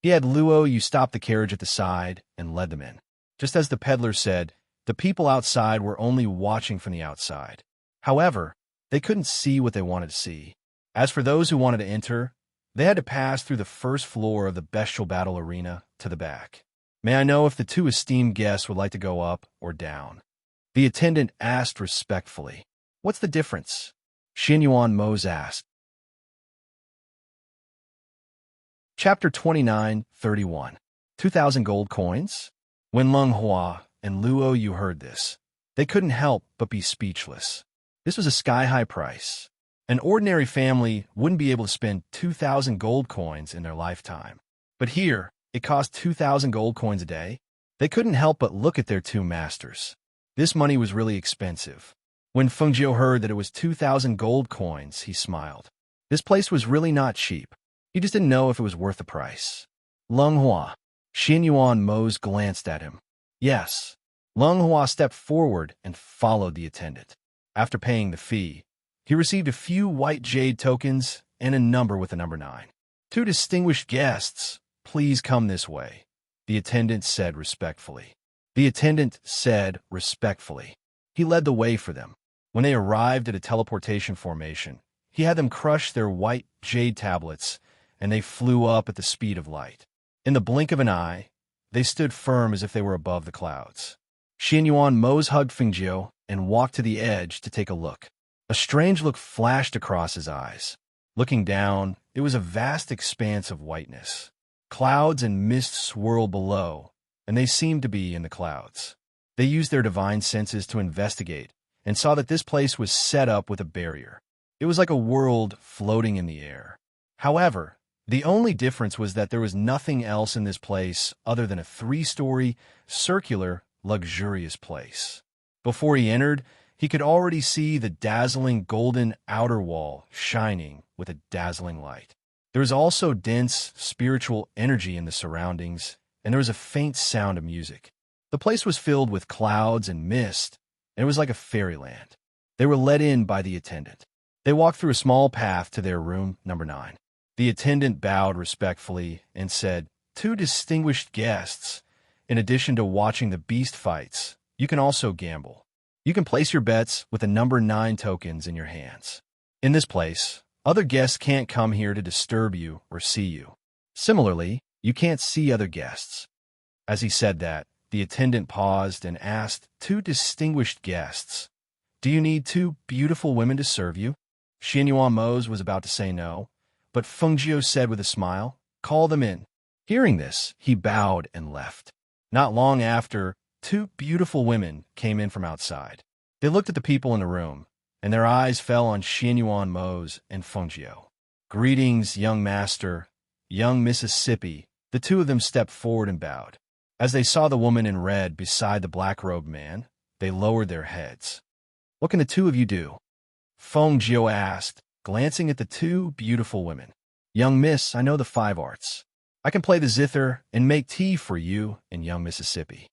He had Luo Yu stop the carriage at the side and led them in. Just as the peddler said, the people outside were only watching from the outside. However, They couldn't see what they wanted to see. As for those who wanted to enter, they had to pass through the first floor of the bestial battle arena to the back. May I know if the two esteemed guests would like to go up or down? The attendant asked respectfully. What's the difference? Xianyuan Mose asked. Chapter 29:31. 2,000 gold coins? When Leng Hua and Luo Yu heard this, they couldn't help but be speechless. This was a sky-high price. An ordinary family wouldn't be able to spend 2,000 gold coins in their lifetime. But here, it cost 2,000 gold coins a day. They couldn't help but look at their two masters. This money was really expensive. When Fengjiu heard that it was 2,000 gold coins, he smiled. This place was really not cheap. He just didn't know if it was worth the price. Leng Hua. Xianyuan Mose glanced at him. Yes. Leng Hua stepped forward and followed the attendant. After paying the fee, he received a few white jade tokens and a number with the number 9. 2 distinguished guests, please come this way, the attendant said respectfully. He led the way for them. When they arrived at a teleportation formation, he had them crush their white jade tablets, and they flew up at the speed of light. In the blink of an eye, they stood firm as if they were above the clouds. Xianyuan Mose hugged Fengjiu and walked to the edge to take a look. A strange look flashed across his eyes. Looking down, it was a vast expanse of whiteness. Clouds and mist swirled below, and they seemed to be in the clouds. They used their divine senses to investigate and saw that this place was set up with a barrier. It was like a world floating in the air. However, the only difference was that there was nothing else in this place other than a 3-story, circular, luxurious place. Before he entered, he could already see the dazzling golden outer wall shining with a dazzling light. There was also dense spiritual energy in the surroundings, and there was a faint sound of music. The place was filled with clouds and mist, and it was like a fairyland. They were led in by the attendant. They walked through a small path to their room, number 9. The attendant bowed respectfully and said, 2 distinguished guests. In addition to watching the beast fights, you can also gamble. You can place your bets with the number 9 tokens in your hands. In this place, other guests can't come here to disturb you or see you. Similarly, you can't see other guests. As he said that, the attendant paused and asked 2 distinguished guests, do you need 2 beautiful women to serve you? Xianyuan Mose was about to say no, but Fengjiu said with a smile, call them in. Hearing this, he bowed and left. Not long after, 2 beautiful women came in from outside. They looked at the people in the room, and their eyes fell on Xianyuan Mose and Fengjiu. Greetings, young master, young Mississippi. The 2 of them stepped forward and bowed. As they saw the woman in red beside the black-robed man, they lowered their heads. What can the 2 of you do? Fengjiu asked, glancing at the 2 beautiful women. Young miss, I know the 5 arts. I can play the zither and make tea for you in young Mississippi.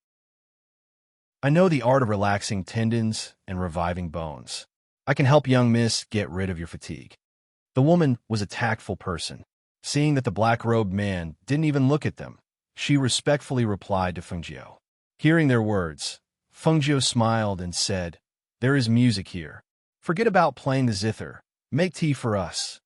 I know the art of relaxing tendons and reviving bones. I can help young miss get rid of your fatigue. The woman was a tactful person. Seeing that the black-robed man didn't even look at them, she respectfully replied to Fengjiu. Hearing their words, Fengjiu smiled and said, there is music here. Forget about playing the zither. Make tea for us.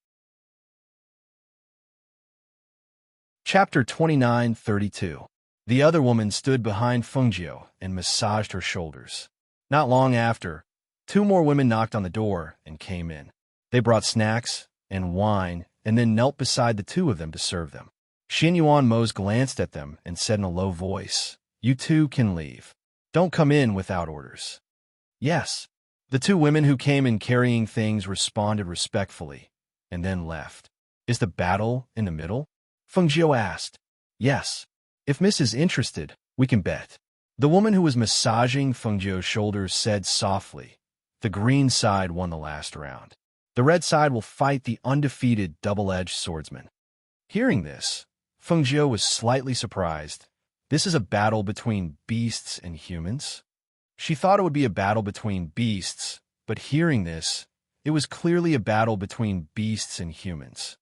Chapter 29:32. The other woman stood behind Fengjiu and massaged her shoulders. Not long after, 2 more women knocked on the door and came in. They brought snacks and wine and then knelt beside the 2 of them to serve them. Xianyuan Mose glanced at them and said in a low voice, you 2 can leave. Don't come in without orders. Yes. The 2 women who came in carrying things responded respectfully and then left. Is the battle in the middle? Fengjiu asked. Yes. If Miss is interested, we can bet. The woman who was massaging Fengjiu's shoulders said softly, the green side won the last round. The red side will fight the undefeated double-edged swordsman. Hearing this, Fengjiu was slightly surprised. This is a battle between beasts and humans? She thought it would be a battle between beasts, but hearing this, it was clearly a battle between beasts and humans.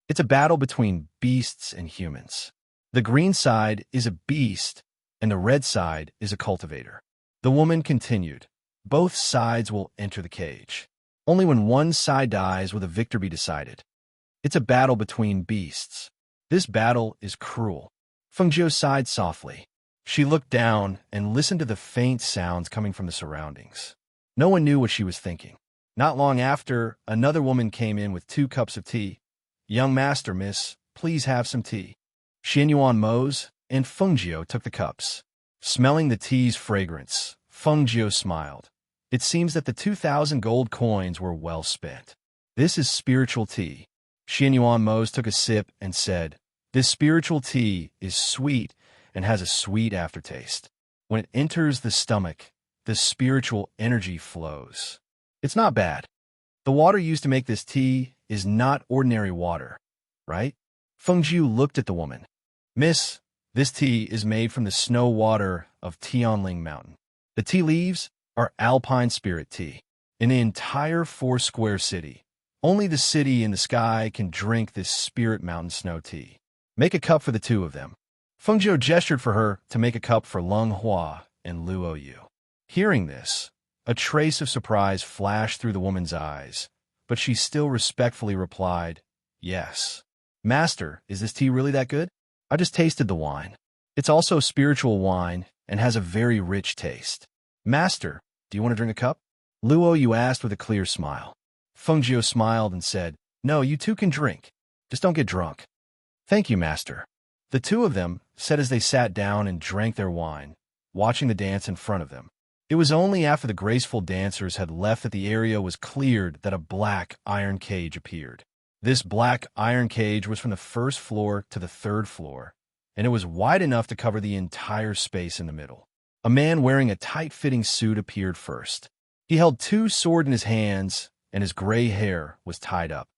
It's a battle between beasts and humans. The green side is a beast, and the red side is a cultivator. The woman continued, both sides will enter the cage. Only when one side dies will the victor be decided. It's a battle between beasts. This battle is cruel. Fengjiu sighed softly. She looked down and listened to the faint sounds coming from the surroundings. No one knew what she was thinking. Not long after, another woman came in with 2 cups of tea. "Young master, miss, please have some tea." Xianyuan Mose and Fengjiu took the cups. Smelling the tea's fragrance, Fengjiu smiled. It seems that the 2,000 gold coins were well spent. "This is spiritual tea." Xianyuan Mose took a sip and said, "This spiritual tea is sweet and has a sweet aftertaste. When it enters the stomach, the spiritual energy flows. It's not bad. The water used to make this tea is not ordinary water, right?" Fengjiu looked at the woman. "Miss, this tea is made from the snow water of Tianling Mountain. The tea leaves are alpine spirit tea. In the entire 4-square city, only the city in the sky can drink this spirit mountain snow tea. Make a cup for the 2 of them." Fengjiu gestured for her to make a cup for Leng Hua and Luo Yu. Hearing this, a trace of surprise flashed through the woman's eyes, but she still respectfully replied, "Yes." "Master, is this tea really that good? I just tasted the wine. It's also spiritual wine and has a very rich taste." "Master, do you want to drink a cup?" Luo Yu asked with a clear smile. Fengjiu smiled and said, "No, you 2 can drink. Just don't get drunk." "Thank you, master." The 2 of them said as they sat down and drank their wine, watching the dance in front of them. It was only after the graceful dancers had left that the area was cleared that a black iron cage appeared. This black iron cage was from the 1st floor to the 3rd floor, and it was wide enough to cover the entire space in the middle. A man wearing a tight-fitting suit appeared first. He held 2 swords in his hands, and his gray hair was tied up.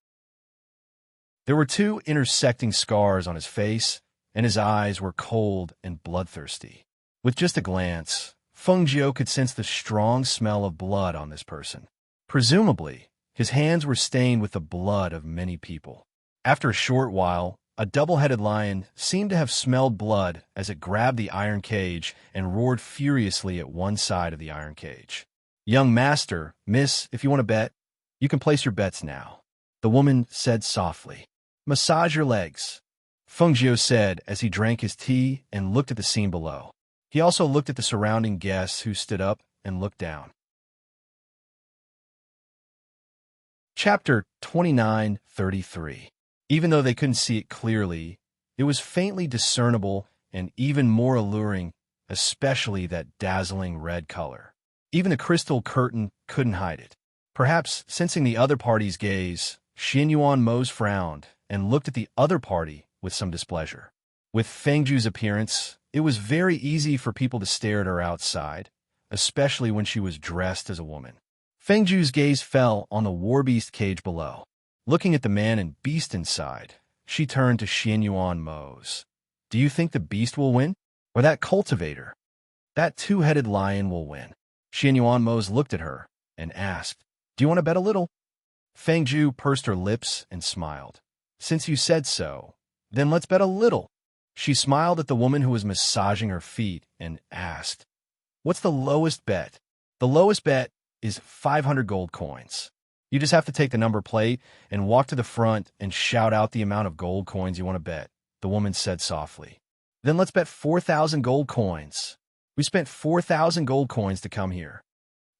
There were 2 intersecting scars on his face, and his eyes were cold and bloodthirsty. With just a glance, Fengjiu could sense the strong smell of blood on this person. Presumably, his hands were stained with the blood of many people. After a short while, a double-headed lion seemed to have smelled blood as it grabbed the iron cage and roared furiously at one side of the iron cage. "Young master, miss, if you want to bet, you can place your bets now," the woman said softly. "Massage your legs," Fengjiu said as he drank his tea and looked at the scene below. He also looked at the surrounding guests who stood up and looked down. Chapter 29:33. Even though they couldn't see it clearly, it was faintly discernible and even more alluring, especially that dazzling red color. Even the crystal curtain couldn't hide it. Perhaps sensing the other party's gaze, Xianyuan Mose frowned and looked at the other party with some displeasure. With Fengjiu's appearance, it was very easy for people to stare at her outside, especially when she was dressed as a woman. Fengjiu's gaze fell on the warbeast cage below. Looking at the man and beast inside, she turned to Xianyuan Mose. "Do you think the beast will win? Or that cultivator? That 2-headed lion will win?" Xianyuan Mose looked at her and asked, "Do you want to bet a little?" Fengjiu pursed her lips and smiled. "Since you said so, then let's bet a little." She smiled at the woman who was massaging her feet and asked, "What's the lowest bet?" "The lowest bet is 500 gold coins. You just have to take the number plate and walk to the front and shout out the amount of gold coins you want to bet," the woman said softly. "Then let's bet 4,000 gold coins. We spent 4,000 gold coins to come here."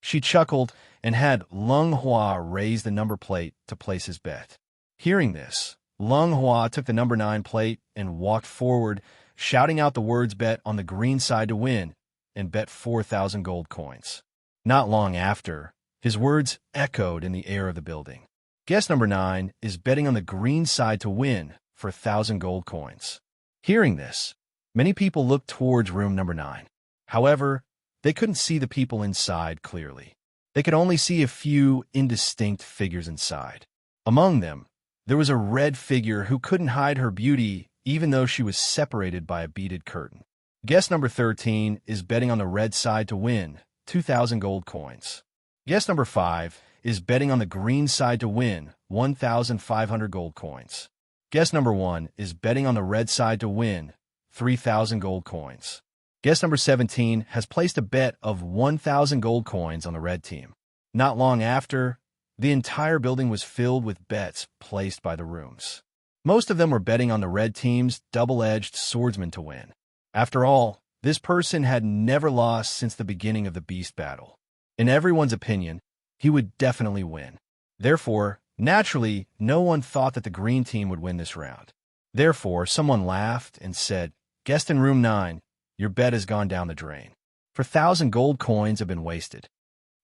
She chuckled and had Leng Hua raise the number plate to place his bet. Hearing this, Leng Hua took the number 9 plate and walked forward, shouting out the words "bet on the green side to win," and bet 4,000 gold coins. Not long after, his words echoed in the air of the building. Guest number 9 is betting on the green side to win for 1,000 gold coins. Hearing this, many people looked towards room number 9. However, they couldn't see the people inside clearly. They could only see a few indistinct figures inside. Among them, there was a red figure who couldn't hide her beauty even though she was separated by a beaded curtain. Guest number 13 is betting on the red side to win 2,000 gold coins. Guest number 5 is betting on the green side to win 1,500 gold coins. Guest number 1 is betting on the red side to win 3,000 gold coins. Guest number 17 has placed a bet of 1,000 gold coins on the red team. Not long after, The entire building was filled with bets placed by the rooms. Most of them were betting on the red team's double-edged swordsman to win. After all, this person had never lost since the beginning of the beast battle. In everyone's opinion, he would definitely win. Therefore, naturally, no one thought that the green team would win this round. Therefore, someone laughed and said, "Guest in room 9, your bet has gone down the drain. 4,000 gold coins have been wasted."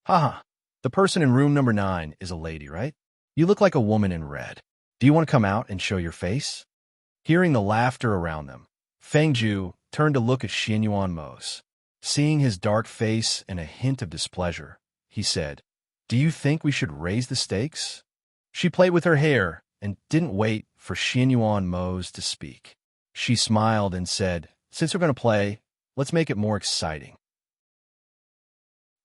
Haha, the person in room number 9 is a lady, right? You look like a woman in red. Do you want to come out and show your face? Hearing the laughter around them, Fengju turned to look at Xianyuan Mose. Seeing his dark face and a hint of displeasure, he said, "Do you think we should raise the stakes?" She played with her hair and didn't wait for Xianyuan Mose to speak. She smiled and said, "Since we're going to play, let's make it more exciting.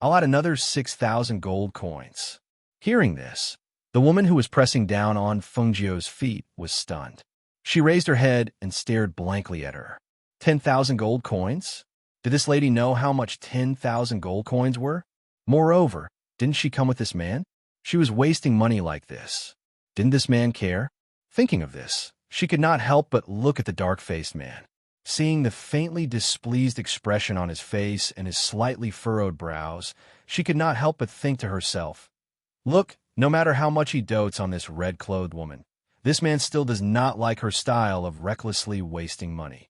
I'll add another 6,000 gold coins." Hearing this, the woman who was pressing down on Fengju's feet was stunned. She raised her head and stared blankly at her. 10,000 gold coins? Did this lady know how much 10,000 gold coins were? Moreover, didn't she come with this man? She was wasting money like this. Didn't this man care? Thinking of this, she could not help but look at the dark-faced man. Seeing the faintly displeased expression on his face and his slightly furrowed brows, she could not help but think to herself, "Look, no matter how much he dotes on this red-clothed woman, this man still does not like her style of recklessly wasting money."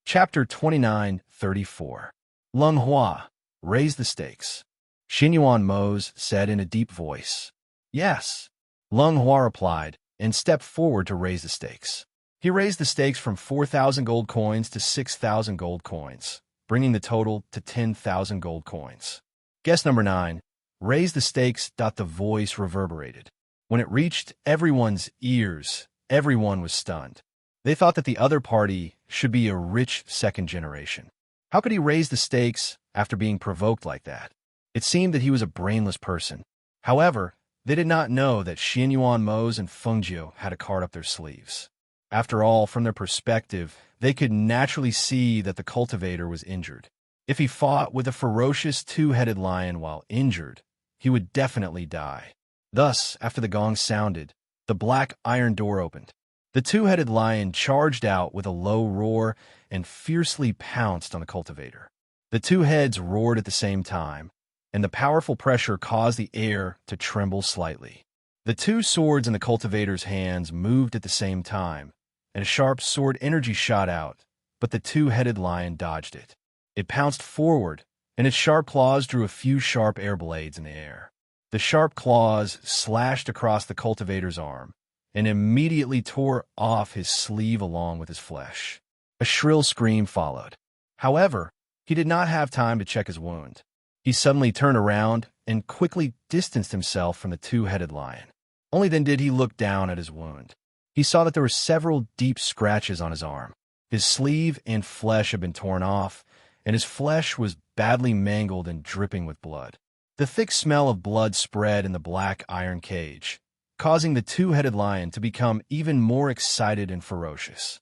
Chapter 29:34. Lung Hua, raise the stakes. Xianyuan Mose said in a deep voice. "Yes." Lung Hua replied and stepped forward to raise the stakes. He raised the stakes from 4,000 gold coins to 6,000 gold coins, bringing the total to 10,000 gold coins. Guess number 9, raise the stakes. The voice reverberated. When it reached everyone's ears, everyone was stunned. They thought that the other party should be a rich second generation. How could he raise the stakes after being provoked like that? It seemed that he was a brainless person. However, they did not know that Xianyuan Mose and Fengju had a card up their sleeves. After all, from their perspective, they could naturally see that the cultivator was injured. If he fought with a ferocious two-headed lion while injured, he would definitely die. Thus, after the gong sounded, the black iron door opened. The two-headed lion charged out with a low roar and fiercely pounced on the cultivator. The two heads roared at the same time, and the powerful pressure caused the air to tremble slightly. The two swords in the cultivator's hands moved at the same time, and a sharp sword energy shot out, but the two-headed lion dodged it. It pounced forward, and its sharp claws drew a few sharp air blades in the air. The sharp claws slashed across the cultivator's arm, and immediately tore off his sleeve along with his flesh. A shrill scream followed. However, he did not have time to check his wound. He suddenly turned around and quickly distanced himself from the two-headed lion. Only then did he look down at his wound. He saw that there were several deep scratches on his arm. His sleeve and flesh had been torn off, and his flesh was badly mangled and dripping with blood. The thick smell of blood spread in the black iron cage, causing the two-headed lion to become even more excited and ferocious.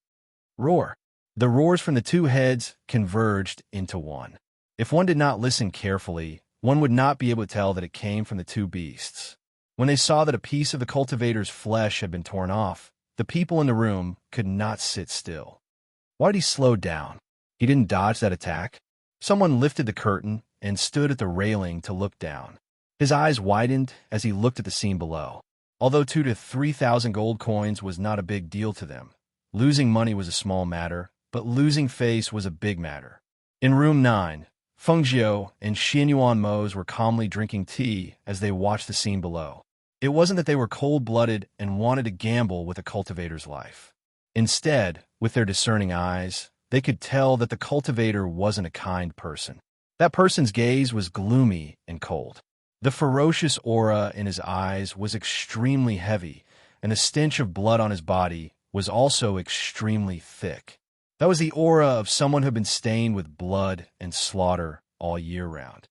Roar! The roars from the two heads converged into one. If one did not listen carefully, one would not be able to tell that it came from the two beasts. When they saw that a piece of the cultivator's flesh had been torn off, the people in the room could not sit still. Why did he slow down? He didn't dodge that attack. Someone lifted the curtain and stood at the railing to look down. His eyes widened as he looked at the scene below. Although 2,000 to 3,000 gold coins was not a big deal to them, losing money was a small matter, but losing face was a big matter. In room 9, Fengju and Xianyuan Mose were calmly drinking tea as they watched the scene below. It wasn't that they were cold-blooded and wanted to gamble with a cultivator's life. Instead, with their discerning eyes, they could tell that the cultivator wasn't a kind person. That person's gaze was gloomy and cold. The ferocious aura in his eyes was extremely heavy, and the stench of blood on his body was also extremely thick. That was the aura of someone who had been stained with blood and slaughter all year round.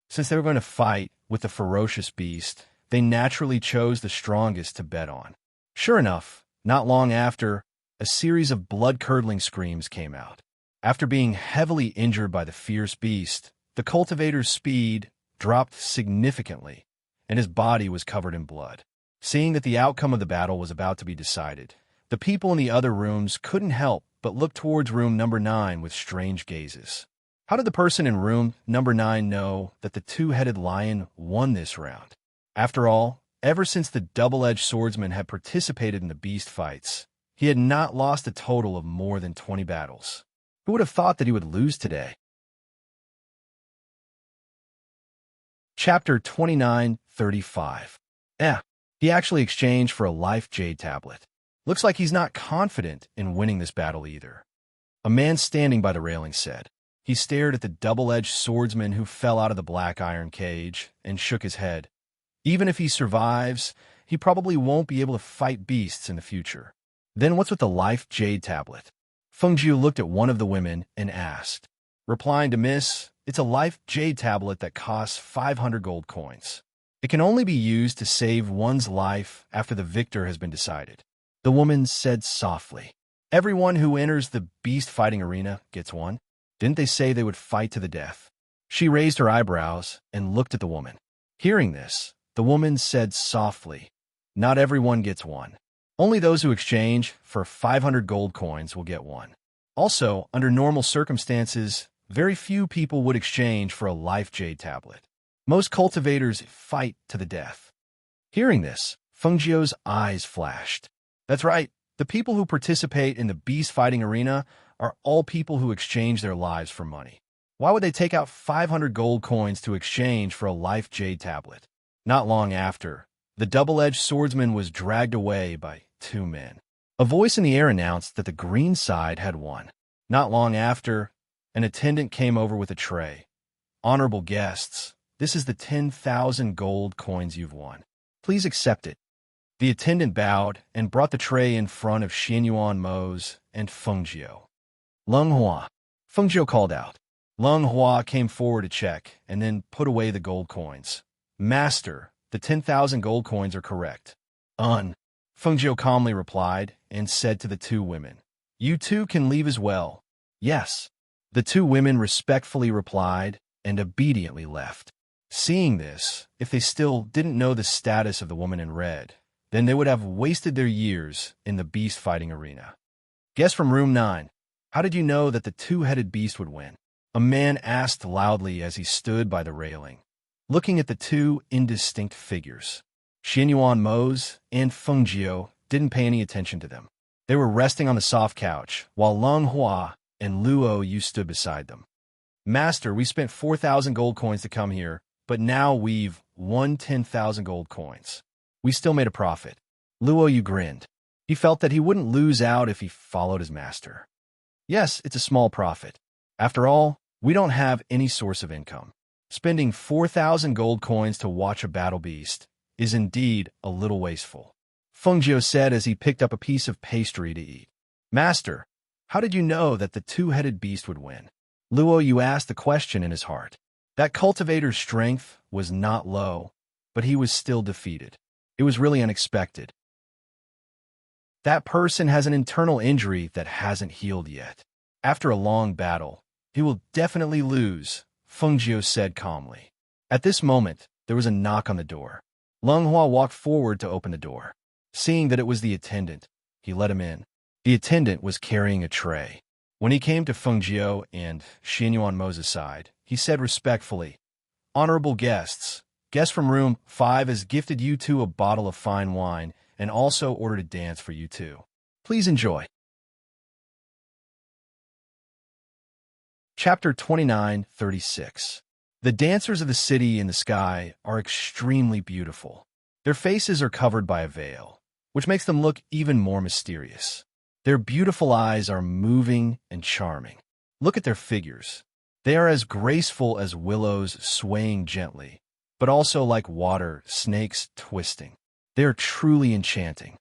Since they were going to fight with the ferocious beast, they naturally chose the strongest to bet on. Sure enough, not long after, a series of blood-curdling screams came out. After being heavily injured by the fierce beast, the cultivator's speed dropped significantly, and his body was covered in blood. Seeing that the outcome of the battle was about to be decided, the people in the other rooms couldn't help but look towards room number 9 with strange gazes. How did the person in room number 9 know that the two-headed lion won this round? After all, ever since the double-edged swordsman had participated in the beast fights, he had not lost a total of more than 20 battles. Who would have thought that he would lose today? Chapter 29:35. He actually exchanged for a life jade tablet. Looks like he's not confident in winning this battle either. A man standing by the railing said. He stared at the double-edged swordsman who fell out of the black iron cage and shook his head. Even if he survives, he probably won't be able to fight beasts in the future. Then what's with the life jade tablet? Feng Jiu looked at one of the women and asked. Replying to Miss, it's a life jade tablet that costs 500 gold coins. It can only be used to save one's life after the victor has been decided. The woman said softly. Everyone who enters the beast fighting arena gets one. Didn't they say they would fight to the death? She raised her eyebrows and looked at the woman. Hearing this, the woman said softly, not everyone gets one. Only those who exchange for 500 gold coins will get one. Also, under normal circumstances, very few people would exchange for a life jade tablet. Most cultivators fight to the death. Hearing this, Feng Jiu's eyes flashed. That's right, the people who participate in the beast fighting arena are all people who exchange their lives for money. Why would they take out 500 gold coins to exchange for a life jade tablet? Not long after, the double-edged swordsman was dragged away by 2 men. A voice in the air announced that the green side had won. Not long after, an attendant came over with a tray. Honorable guests, this is the 10,000 gold coins you've won. Please accept it. The attendant bowed and brought the tray in front of Xianyuan Mose and Feng Jiu. Leng Hua, Feng Jiu called out. Leng Hua came forward to check and then put away the gold coins. Master, the 10,000 gold coins are correct. Feng Jiu calmly replied and said to the 2 women, You two can leave as well. Yes. The 2 women respectfully replied and obediently left. Seeing this, if they still didn't know the status of the woman in red, then they would have wasted their years in the beast fighting arena. Guest from room 9, how did you know that the two-headed beast would win? A man asked loudly as he stood by the railing, looking at the 2 indistinct figures. Xianyuan Mose and Feng Jiu didn't pay any attention to them. They were resting on the soft couch, while Leng Hua and Luo Yu stood beside them. Master, we spent 4,000 gold coins to come here, but now we've won 10,000 gold coins. We still made a profit. Luo Yu grinned. He felt that he wouldn't lose out if he followed his master. Yes, it's a small profit. After all, we don't have any source of income. Spending 4,000 gold coins to watch a battle beast is indeed a little wasteful. Feng Jiu said as he picked up a piece of pastry to eat. Master, how did you know that the two-headed beast would win? Luo Yu asked the question in his heart. That cultivator's strength was not low, but he was still defeated. It was really unexpected. That person has an internal injury that hasn't healed yet. After a long battle, he will definitely lose, Feng Jiu said calmly. At this moment, there was a knock on the door. Leng Hua walked forward to open the door. Seeing that it was the attendant, he let him in. The attendant was carrying a tray. When he came to Feng Jiu and Xianyuan Mose's side, he said respectfully, Honorable guests, guest from room 5 has gifted you 2 a bottle of fine wine and also ordered a dance for you 2. Please enjoy. Chapter 29:36. The dancers of the city in the sky are extremely beautiful. Their faces are covered by a veil, which makes them look even more mysterious. Their beautiful eyes are moving and charming. Look at their figures. They are as graceful as willows swaying gently, but also like water snakes twisting. They are truly enchanting.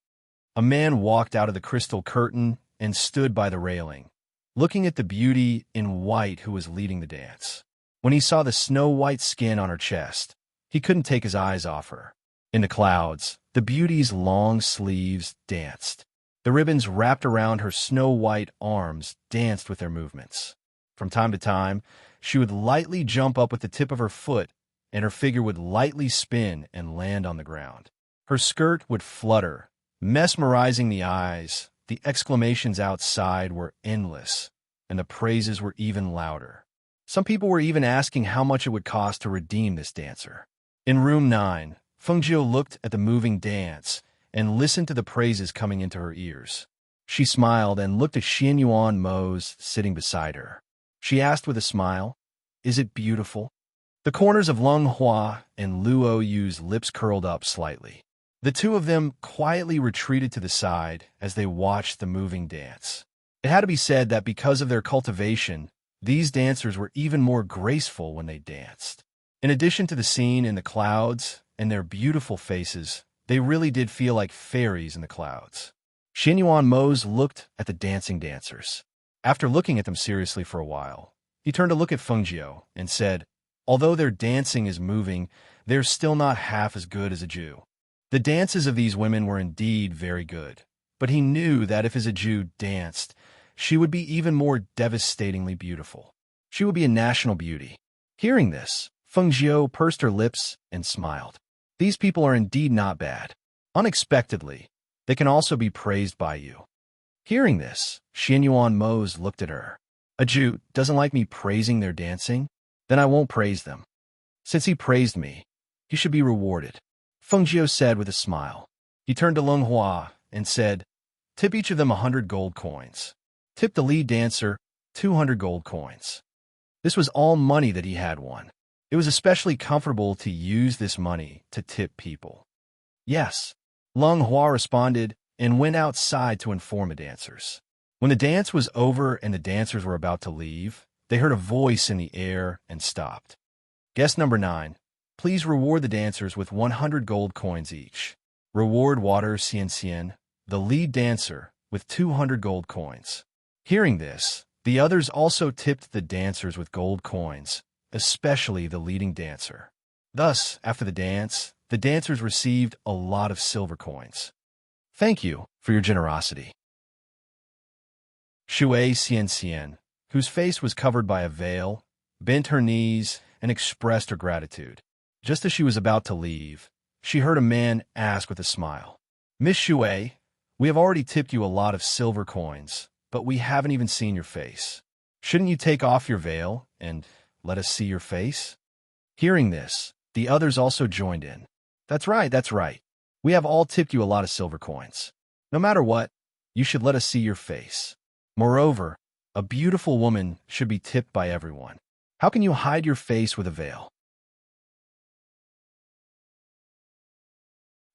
A man walked out of the crystal curtain and stood by the railing, looking at the beauty in white who was leading the dance. When he saw the snow-white skin on her chest, he couldn't take his eyes off her. In the clouds, the beauty's long sleeves danced. The ribbons wrapped around her snow-white arms danced with their movements. From time to time, she would lightly jump up with the tip of her foot, and her figure would lightly spin and land on the ground. Her skirt would flutter, mesmerizing the eyes. The exclamations outside were endless, and the praises were even louder. Some people were even asking how much it would cost to redeem this dancer. In room 9, Fengjiu looked at the moving dance and listened to the praises coming into her ears. She smiled and looked at Xianyuan Mo's sitting beside her. She asked with a smile, "Is it beautiful?" The corners of Lung Hua and Luo Yu's lips curled up slightly. The two of them quietly retreated to the side as they watched the moving dance. It had to be said that because of their cultivation, these dancers were even more graceful when they danced. In addition to the scene in the clouds and their beautiful faces, they really did feel like fairies in the clouds. Xianyuan Mo's looked at the dancing dancers. After looking at them seriously for a while, he turned to look at Fengjiu and said, "Although their dancing is moving, they're still not half as good as a Jew." The dances of these women were indeed very good, but he knew that if as a Jew danced, she would be even more devastatingly beautiful. She would be a national beauty. Hearing this, Fengjiu pursed her lips and smiled. These people are indeed not bad. Unexpectedly, they can also be praised by you. Hearing this, Xianyuan Mo's looked at her. A Jew doesn't like me praising their dancing? Then I won't praise them. Since he praised me, he should be rewarded, Fengjiu said with a smile. He turned to Lung Hua and said, "Tip each of them 100 gold coins. Tip the lead dancer 200 gold coins." This was all money that he had won. It was especially comfortable to use this money to tip people. "Yes," Lung Hua responded and went outside to inform the dancers. When the dance was over and the dancers were about to leave, they heard a voice in the air and stopped. "Guest number 9, please reward the dancers with 100 gold coins each. Reward Water Xian, the lead dancer, with 200 gold coins." Hearing this, the others also tipped the dancers with gold coins, especially the leading dancer. Thus, after the dance, the dancers received a lot of silver coins. "Thank you for your generosity." Shui Xian, whose face was covered by a veil, bent her knees and expressed her gratitude. Just as she was about to leave, she heard a man ask with a smile, "Miss Shui, we have already tipped you a lot of silver coins, but we haven't even seen your face. Shouldn't you take off your veil and let us see your face?" Hearing this, the others also joined in. That's right. We have all tipped you a lot of silver coins. No matter what, you should let us see your face. Moreover, a beautiful woman should be tipped by everyone. How can you hide your face with a veil?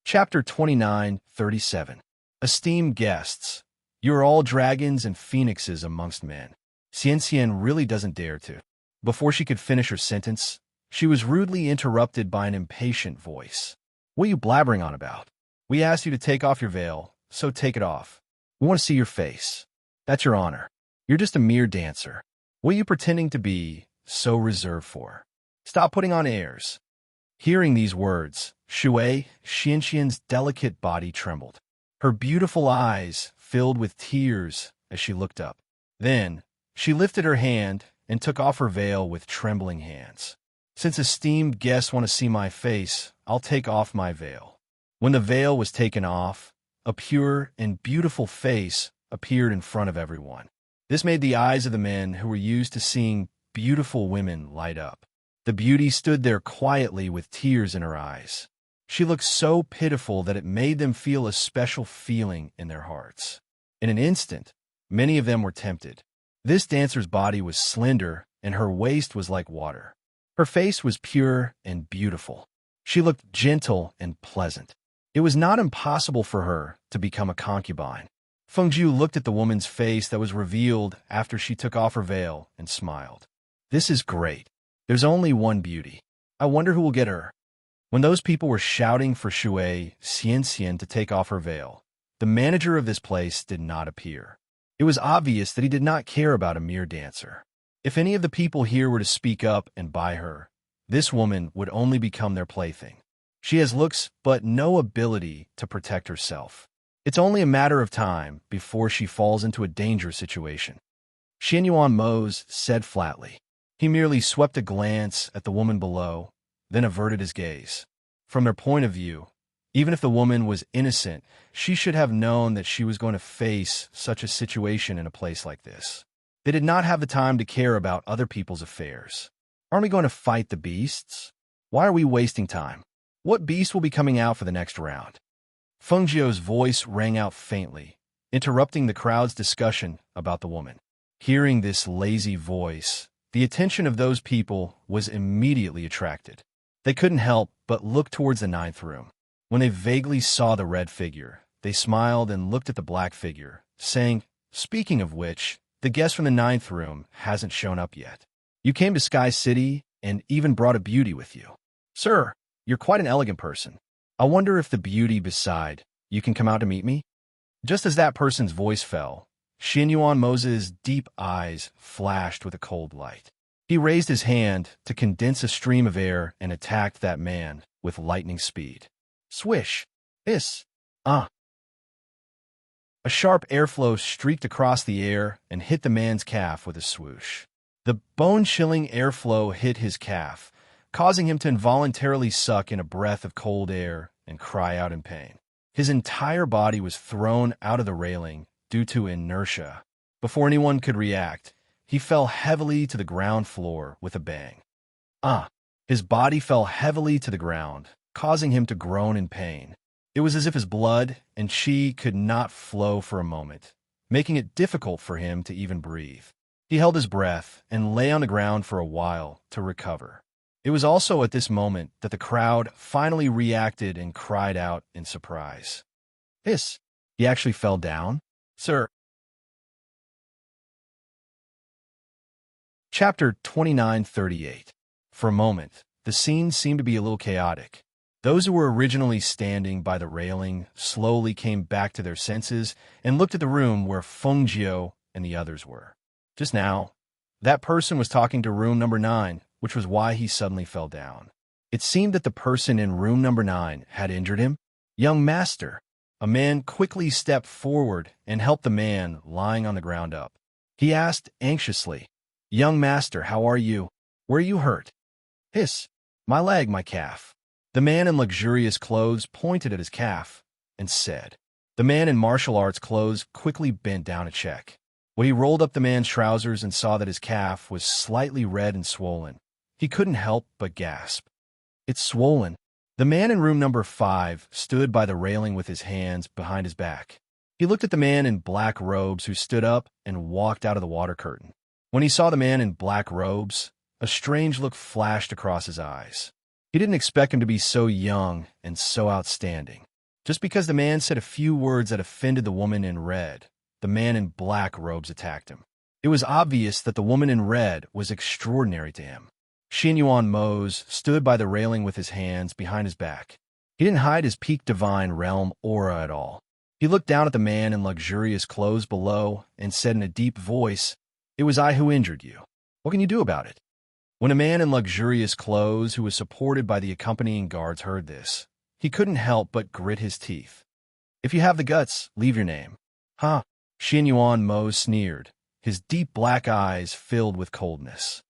Chapter 29:37. Esteemed guests, you are all dragons and phoenixes amongst men. Xian really doesn't dare to. Before she could finish her sentence, she was rudely interrupted by an impatient voice. "What are you blabbering on about? We asked you to take off your veil, so take it off. We want to see your face. That's your honor. You're just a mere dancer. What are you pretending to be so reserved for? Stop putting on airs." Hearing these words, Shui Xianxian's delicate body trembled. Her beautiful eyes filled with tears as she looked up. Then, she lifted her hand and took off her veil with trembling hands. "Since esteemed guests want to see my face, I'll take off my veil." When the veil was taken off, a pure and beautiful face appeared in front of everyone. This made the eyes of the men who were used to seeing beautiful women light up. The beauty stood there quietly with tears in her eyes. She looked so pitiful that it made them feel a special feeling in their hearts. In an instant, many of them were tempted. This dancer's body was slender, and her waist was like water. Her face was pure and beautiful. She looked gentle and pleasant. It was not impossible for her to become a concubine. Fengjiu looked at the woman's face that was revealed after she took off her veil and smiled. "This is great. There's only one beauty. I wonder who will get her." When those people were shouting for Shui Xian to take off her veil, the manager of this place did not appear. It was obvious that he did not care about a mere dancer. If any of the people here were to speak up and buy her, this woman would only become their plaything. She has looks but no ability to protect herself. It's only a matter of time before she falls into a dangerous situation. Xianyuan Mose said flatly. He merely swept a glance at the woman below, then averted his gaze. From their point of view, even if the woman was innocent, she should have known that she was going to face such a situation in a place like this. They did not have the time to care about other people's affairs. Aren't we going to fight the beasts? Why are we wasting time? What beast will be coming out for the next round? Fengzhou's voice rang out faintly, interrupting the crowd's discussion about the woman. Hearing this lazy voice, the attention of those people was immediately attracted. They couldn't help but look towards the ninth room. When they vaguely saw the red figure, they smiled and looked at the black figure, saying, "Speaking of which, the guest from the ninth room hasn't shown up yet. You came to Sky City and even brought a beauty with you. Sir, you're quite an elegant person. I wonder if the beauty beside you can come out to meet me?" Just as that person's voice fell, Xianyuan Mose's deep eyes flashed with a cold light. He raised his hand to condense a stream of air and attacked that man with lightning speed. Swish! Hiss! Ah! A sharp airflow streaked across the air and hit the man's calf with a swoosh. The bone-chilling airflow hit his calf, causing him to involuntarily suck in a breath of cold air and cry out in pain. His entire body was thrown out of the railing due to inertia. Before anyone could react, he fell heavily to the ground floor with a bang. His body fell heavily to the ground, causing him to groan in pain. It was as if his blood and chi could not flow for a moment, making it difficult for him to even breathe. He held his breath and lay on the ground for a while to recover. It was also at this moment that the crowd finally reacted and cried out in surprise. Hiss! He actually fell down? Sir. Chapter 2938. For a moment, the scene seemed to be a little chaotic. Those who were originally standing by the railing slowly came back to their senses and looked at the room where Fengzhou and the others were. Just now, that person was talking to room number 9, which was why he suddenly fell down. It seemed that the person in room number 9 had injured him. Young master, a man quickly stepped forward and helped the man lying on the ground up. He asked anxiously, "Young master, how are you? Where are you hurt?" Hiss! My leg, my calf. The man in luxurious clothes pointed at his calf and said. The man in martial arts clothes quickly bent down to check. When he rolled up the man's trousers and saw that his calf was slightly red and swollen, he couldn't help but gasp. It's swollen. The man in room number 5 stood by the railing with his hands behind his back. He looked at the man in black robes who stood up and walked out of the water curtain. When he saw the man in black robes, a strange look flashed across his eyes. He didn't expect him to be so young and so outstanding. Just because the man said a few words that offended the woman in red, the man in black robes attacked him. It was obvious that the woman in red was extraordinary to him. Xianyuan Mose stood by the railing with his hands behind his back. He didn't hide his peak divine realm aura at all. He looked down at the man in luxurious clothes below and said in a deep voice, "It was I who injured you. What can you do about it?" When a man in luxurious clothes who was supported by the accompanying guards heard this, he couldn't help but grit his teeth. "If you have the guts, leave your name." "Huh?" Xianyuan Mo sneered, his deep black eyes filled with coldness.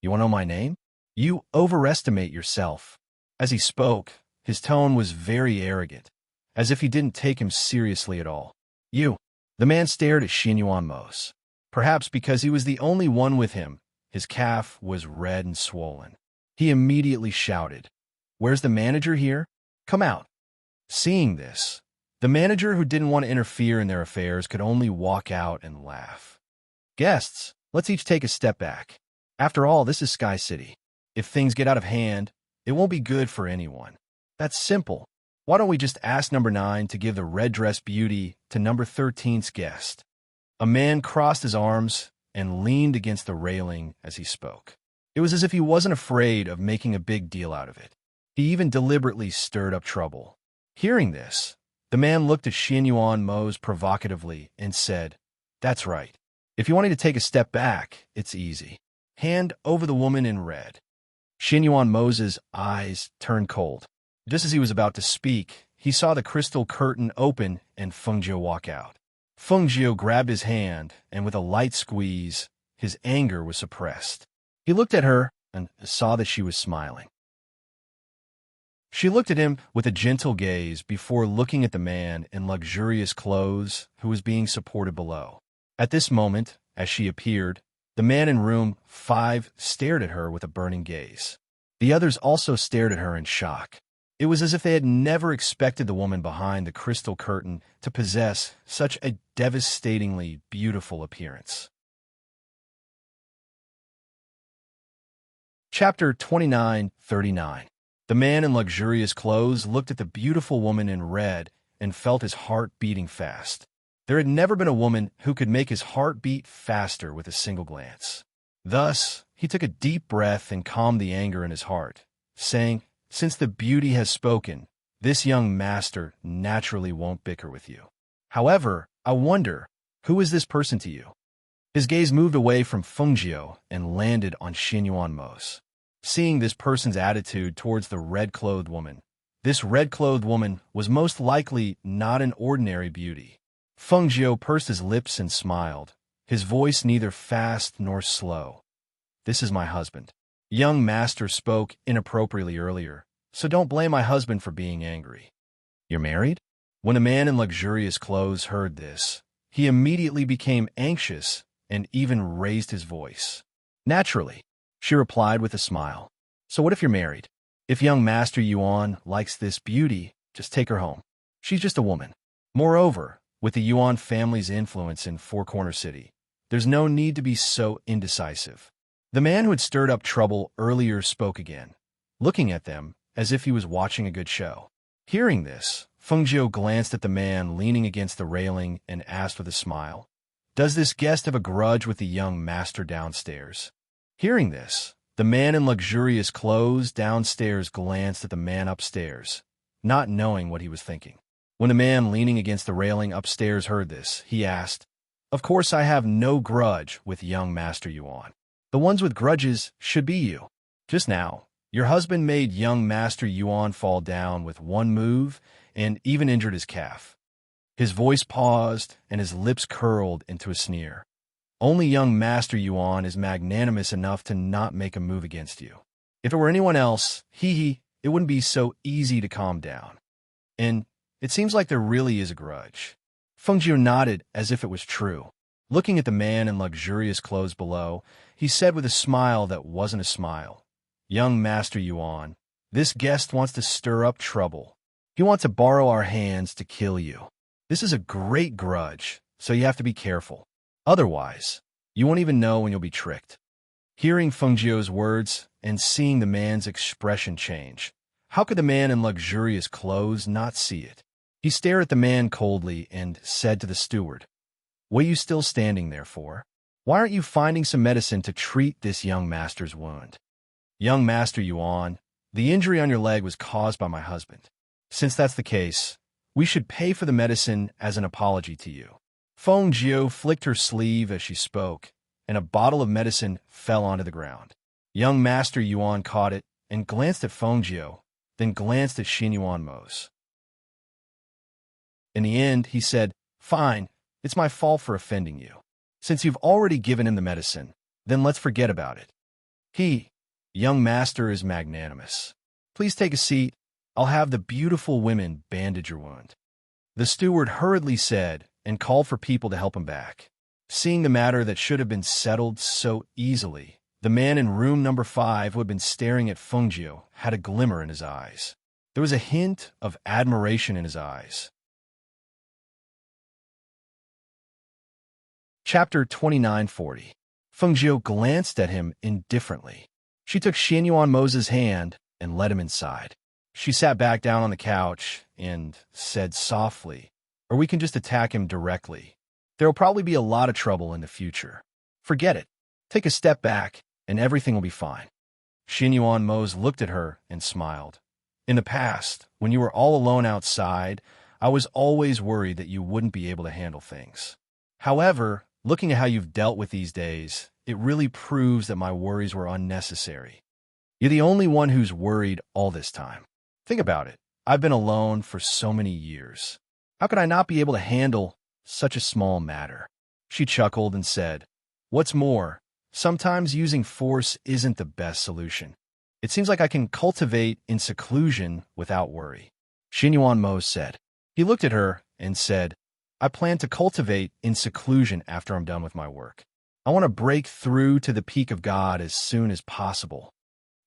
"You want to know my name? You overestimate yourself." As he spoke, his tone was very arrogant, as if he didn't take him seriously at all. "You." The man stared at Xianyuan Mose. Perhaps because he was the only one with him, his calf was red and swollen. He immediately shouted, "Where's the manager here? Come out." Seeing this, the manager who didn't want to interfere in their affairs could only walk out and laugh. "Guests, let's each take a step back. After all, this is Sky City. If things get out of hand, it won't be good for anyone. That's simple. Why don't we just ask number 9 to give the red dress beauty to number 13's guest?" A man crossed his arms and leaned against the railing as he spoke. It was as if he wasn't afraid of making a big deal out of it. He even deliberately stirred up trouble. Hearing this, the man looked at Xianyuan Mose provocatively and said, "That's right. If you wanted to take a step back, it's easy. Hand over the woman in red." Xianyuan Mose's eyes turned cold. Just as he was about to speak, he saw the crystal curtain open and Fengzhou walk out. Fengzhou grabbed his hand, and with a light squeeze, his anger was suppressed. He looked at her and saw that she was smiling. She looked at him with a gentle gaze before looking at the man in luxurious clothes who was being supported below. At this moment, as she appeared, the man in room 5 stared at her with a burning gaze. The others also stared at her in shock. It was as if they had never expected the woman behind the crystal curtain to possess such a devastatingly beautiful appearance. Chapter 29:39. The man in luxurious clothes looked at the beautiful woman in red and felt his heart beating fast. There had never been a woman who could make his heart beat faster with a single glance. Thus, he took a deep breath and calmed the anger in his heart, saying, "Since the beauty has spoken, this young master naturally won't bicker with you. However, I wonder, who is this person to you?" His gaze moved away from Fengjiu and landed on Xinyuan Mose. Seeing this person's attitude towards the red-clothed woman, this red-clothed woman was most likely not an ordinary beauty. Fengjiu pursed his lips and smiled, his voice neither fast nor slow. "This is my husband. Young master spoke inappropriately earlier, so don't blame my husband for being angry." "You're married?" When a man in luxurious clothes heard this, he immediately became anxious and even raised his voice. "Naturally," she replied with a smile. "So what if you're married? If young Master Yuan likes this beauty, just take her home. She's just a woman. Moreover, with the Yuan family's influence in Four Corner City, there's no need to be so indecisive." The man who had stirred up trouble earlier spoke again, looking at them as if he was watching a good show. Hearing this, Fengjiu glanced at the man leaning against the railing and asked with a smile, "Does this guest have a grudge with the young master downstairs?" Hearing this, the man in luxurious clothes downstairs glanced at the man upstairs, not knowing what he was thinking. When the man leaning against the railing upstairs heard this, he asked, "Of course I have no grudge with young Master Yuan. The ones with grudges should be you. Just now, your husband made young Master Yuan fall down with one move and even injured his calf." His voice paused and his lips curled into a sneer. "Only young Master Yuan is magnanimous enough to not make a move against you. If it were anyone else, it wouldn't be so easy to calm down. And it seems like there really is a grudge." Fengjiu nodded as if it was true. Looking at the man in luxurious clothes below, he said with a smile that wasn't a smile, "Young Master Yuan, this guest wants to stir up trouble. He wants to borrow our hands to kill you. This is a great grudge, so you have to be careful. Otherwise, you won't even know when you'll be tricked." Hearing Fengjiu's words and seeing the man's expression change, how could the man in luxurious clothes not see it? He stared at the man coldly and said to the steward, "What are you still standing there for? Why aren't you finding some medicine to treat this young master's wound?" "Young Master Yuan, the injury on your leg was caused by my husband. Since that's the case, we should pay for the medicine as an apology to you." Fengjiu flicked her sleeve as she spoke, and a bottle of medicine fell onto the ground. Young Master Yuan caught it and glanced at Fengjiu, then glanced at Xinyuan Mose. In the end, he said, "Fine, it's my fault for offending you. Since you've already given him the medicine, then let's forget about it. Young master is magnanimous. Please take a seat. I'll have the beautiful women bandage your wound." The steward hurriedly said and called for people to help him back. Seeing the matter that should have been settled so easily, the man in room number 5 who had been staring at Fengjiu had a glimmer in his eyes. There was a hint of admiration in his eyes. Chapter 29:40. Fengjiu glanced at him indifferently. She took Xinyuan Mose's hand and led him inside. She sat back down on the couch and said softly, "Or we can just attack him directly. There'll probably be a lot of trouble in the future. Forget it. Take a step back, and everything will be fine." Xinyuan Mose looked at her and smiled. "In the past, when you were all alone outside, I was always worried that you wouldn't be able to handle things. However, looking at how you've dealt with these days, it really proves that my worries were unnecessary. You're the only one who's worried all this time. Think about it. I've been alone for so many years. How could I not be able to handle such a small matter?" She chuckled and said, "What's more, sometimes using force isn't the best solution. It seems like I can cultivate in seclusion without worry. Xinyuan Mo said. He looked at her and said, I plan to cultivate in seclusion after I'm done with my work. I want to break through to the peak of God as soon as possible.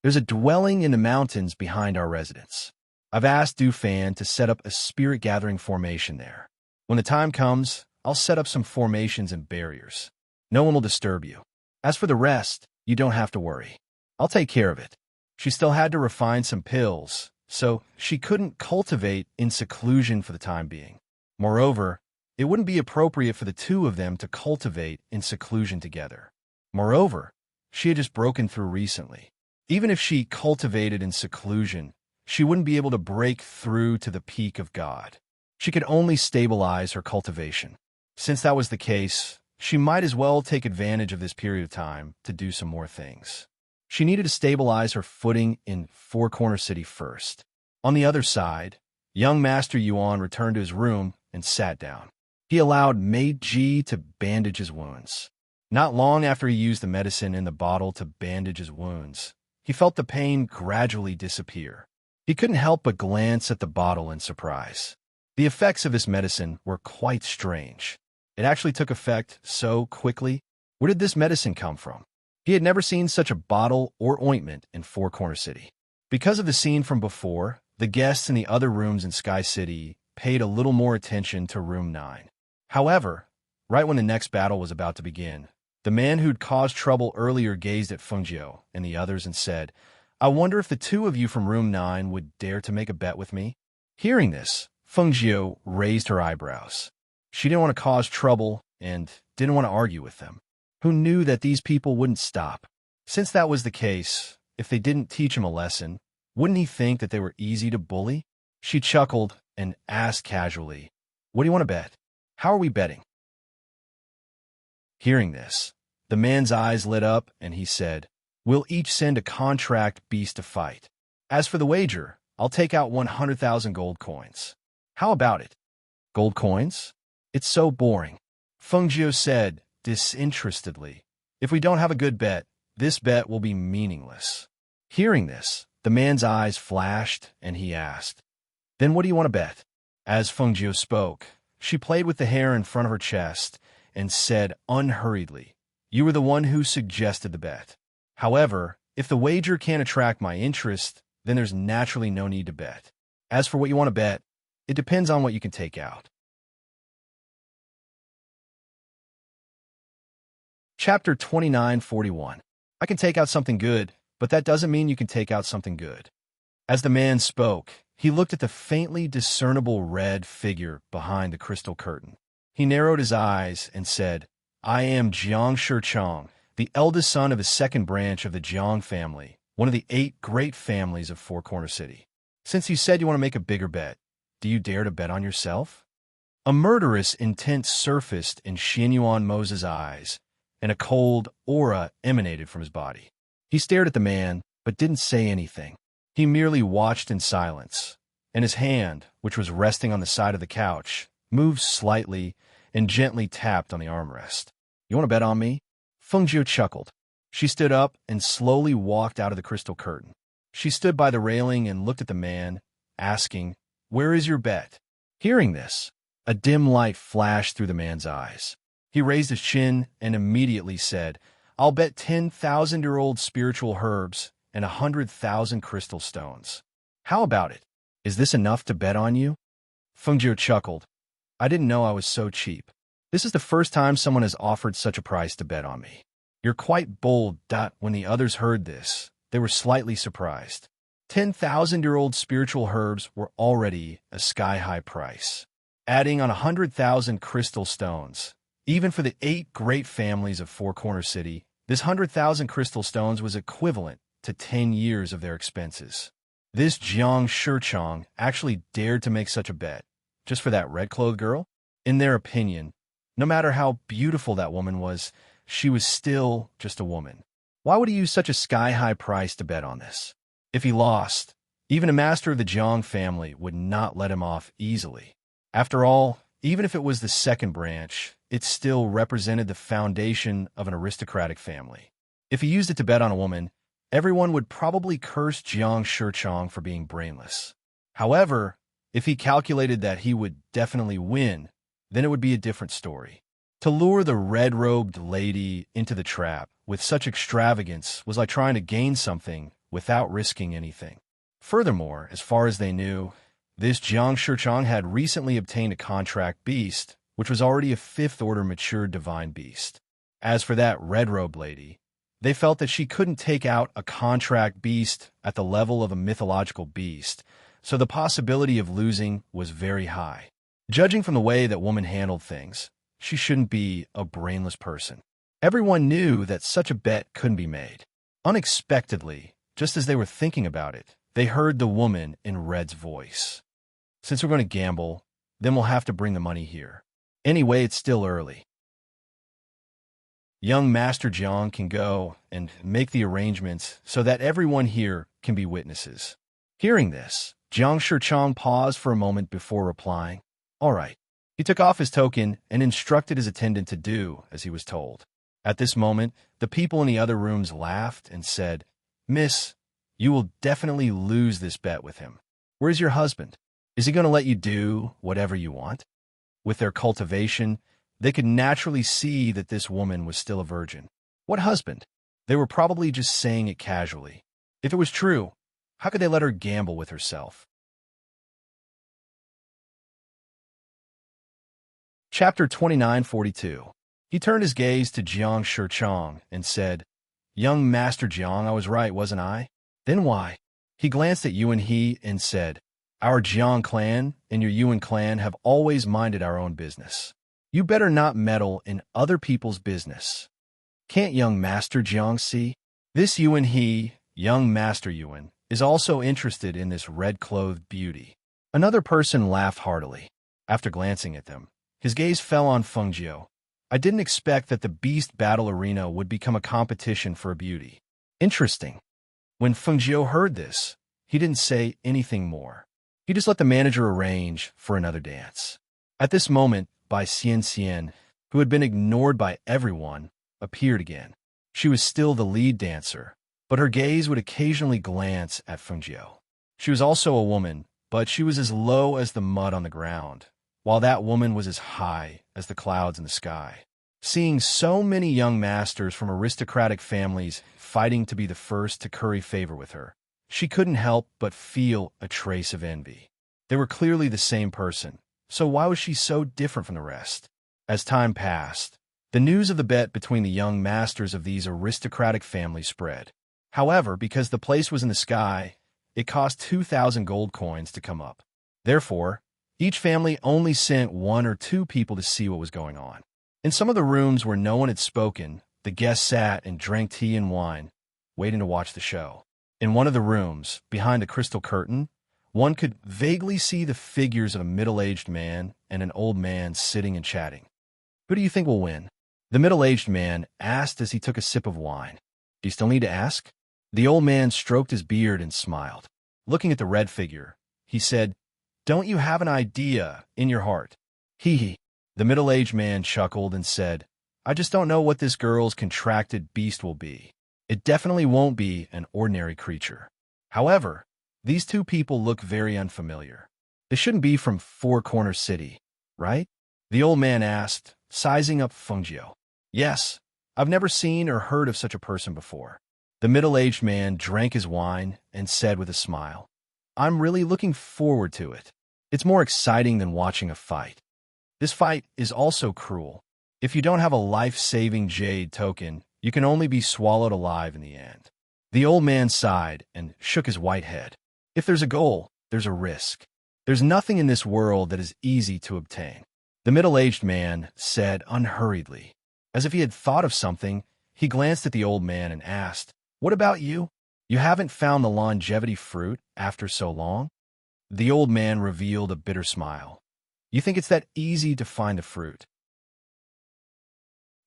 There's a dwelling in the mountains behind our residence. I've asked Dufan to set up a spirit-gathering formation there. When the time comes, I'll set up some formations and barriers. No one will disturb you. As for the rest, you don't have to worry. I'll take care of it. She still had to refine some pills, so she couldn't cultivate in seclusion for the time being. Moreover, it wouldn't be appropriate for the two of them to cultivate in seclusion together. Moreover, she had just broken through recently. Even if she cultivated in seclusion, she wouldn't be able to break through to the peak of God. She could only stabilize her cultivation. Since that was the case, she might as well take advantage of this period of time to do some more things. She needed to stabilize her footing in Four Corner City first. On the other side, young Master Yuan returned to his room and sat down. He allowed Maid Ji to bandage his wounds. Not long after he used the medicine in the bottle to bandage his wounds, he felt the pain gradually disappear. He couldn't help but glance at the bottle in surprise. The effects of his medicine were quite strange. It actually took effect so quickly. Where did this medicine come from? He had never seen such a bottle or ointment in Four Corner City. Because of the scene from before, the guests in the other rooms in Sky City paid a little more attention to Room 9. However, right when the next battle was about to begin, the man who'd caused trouble earlier gazed at Fengjiu and the others and said, I wonder if the two of you from Room 9 would dare to make a bet with me? Hearing this, Fengjiu raised her eyebrows. She didn't want to cause trouble and didn't want to argue with them. Who knew that these people wouldn't stop? Since that was the case, if they didn't teach him a lesson, wouldn't he think that they were easy to bully? She chuckled and asked casually, What do you want to bet? How are we betting? Hearing this, the man's eyes lit up and he said, We'll each send a contract beast to fight. As for the wager, I'll take out 100,000 gold coins. How about it? Gold coins? It's so boring. Fengjiu said disinterestedly. If we don't have a good bet, this bet will be meaningless. Hearing this, the man's eyes flashed and he asked, Then what do you want to bet? As Fengjiu spoke, she played with the hair in front of her chest and said unhurriedly, You were the one who suggested the bet. However, if the wager can't attract my interest, then there's naturally no need to bet. As for what you want to bet, it depends on what you can take out. Chapter 2941. I can take out something good, but that doesn't mean you can take out something good. As the man spoke, he looked at the faintly discernible red figure behind the crystal curtain. He narrowed his eyes and said, I am Jiang Shichang, the eldest son of a second branch of the Jiang family, one of the 8 great families of Four Corner City. Since you said you want to make a bigger bet, do you dare to bet on yourself? A murderous intent surfaced in Xinyuan Mo's eyes, and a cold aura emanated from his body. He stared at the man, but didn't say anything. He merely watched in silence, and his hand, which was resting on the side of the couch, moved slightly and gently tapped on the armrest. You want to bet on me? Fengjiu chuckled. She stood up and slowly walked out of the crystal curtain. She stood by the railing and looked at the man, asking, Where is your bet? Hearing this, a dim light flashed through the man's eyes. He raised his chin and immediately said, I'll bet 10,000-year-old spiritual herbs and 100,000 crystal stones. How about it? Is this enough to bet on you? Fengjiu chuckled. I didn't know I was so cheap. This is the first time someone has offered such a price to bet on me. You're quite bold. When the others heard this, they were slightly surprised. 10,000-year-old spiritual herbs were already a sky-high price. Adding on 100,000 crystal stones, even for the 8 great families of Four Corner City, this 100,000 crystal stones was equivalent to 10 years of their expenses. This Jiang Shichang actually dared to make such a bet, just for that red-clothed girl? In their opinion, no matter how beautiful that woman was, she was still just a woman. Why would he use such a sky-high price to bet on this? If he lost, even a master of the Jiang family would not let him off easily. After all, even if it was the second branch, it still represented the foundation of an aristocratic family. If he used it to bet on a woman, everyone would probably curse Jiang Shichong for being brainless. However, if he calculated that he would definitely win, then it would be a different story. To lure the red-robed lady into the trap with such extravagance was like trying to gain something without risking anything. Furthermore, as far as they knew, this Jiang Shichong had recently obtained a contract beast, which was already a fifth-order mature divine beast. As for that red-robed lady, they felt that she couldn't take out a contract beast at the level of a mythological beast, so the possibility of losing was very high. Judging from the way that woman handled things, she shouldn't be a brainless person. Everyone knew that such a bet couldn't be made. Unexpectedly, just as they were thinking about it, they heard the woman in red's voice. "Since we're going to gamble, then we'll have to bring the money here. Anyway, it's still early. Young Master Jiang can go and make the arrangements so that everyone here can be witnesses." Hearing this, Jiang Shichong paused for a moment before replying, "All right." He took off his token and instructed his attendant to do as he was told. At this moment, the people in the other rooms laughed and said, "Miss, you will definitely lose this bet with him. Where's your husband? Is he going to let you do whatever you want?" With their cultivation, they could naturally see that this woman was still a virgin. What husband? They were probably just saying it casually. If it was true, how could they let her gamble with herself? Chapter 2942. He turned his gaze to Jiang Shichong and said, "Young Master Jiang, I was right, wasn't I? Then why?" He glanced at Yuan He and said, "Our Jiang clan and your Yuan clan have always minded our own business. You better not meddle in other people's business. Can't young Master Jiang see? This Yuan He, young Master Yuan, is also interested in this red-clothed beauty." Another person laughed heartily. After glancing at them, his gaze fell on Fengjiu. "I didn't expect that the Beast Battle Arena would become a competition for a beauty. Interesting." When Fengjiu heard this, he didn't say anything more. He just let the manager arrange for another dance. At this moment, Bai Xian, who had been ignored by everyone, appeared again. She was still the lead dancer, but her gaze would occasionally glance at Fengjiu. She was also a woman, but she was as low as the mud on the ground, while that woman was as high as the clouds in the sky. Seeing so many young masters from aristocratic families fighting to be the first to curry favor with her, she couldn't help but feel a trace of envy. They were clearly the same person, so why was she so different from the rest? As time passed, the news of the bet between the young masters of these aristocratic families spread. However, because the place was in the sky, it cost 2,000 gold coins to come up. Therefore, each family only sent 1 or 2 people to see what was going on. In some of the rooms where no one had spoken, the guests sat and drank tea and wine, waiting to watch the show. In one of the rooms, behind a crystal curtain, one could vaguely see the figures of a middle-aged man and an old man sitting and chatting. "Who do you think will win?" The middle-aged man asked as he took a sip of wine. "Do you still need to ask?" The old man stroked his beard and smiled. Looking at the red figure, he said, "Don't you have an idea in your heart?" Hee hee. The middle-aged man chuckled and said, "I just don't know what this girl's contracted beast will be. It definitely won't be an ordinary creature. However, these 2 people look very unfamiliar. They shouldn't be from Four Corner City, right?" The old man asked, sizing up Fengjiu. "Yes, I've never seen or heard of such a person before." The middle-aged man drank his wine and said with a smile, "I'm really looking forward to it. It's more exciting than watching a fight. This fight is also cruel. If you don't have a life-saving jade token, you can only be swallowed alive in the end." The old man sighed and shook his white head. "If there's a goal, there's a risk. There's nothing in this world that is easy to obtain." The middle-aged man said unhurriedly. As if he had thought of something, he glanced at the old man and asked, "What about you? You haven't found the longevity fruit after so long?" The old man revealed a bitter smile. "You think it's that easy to find the fruit?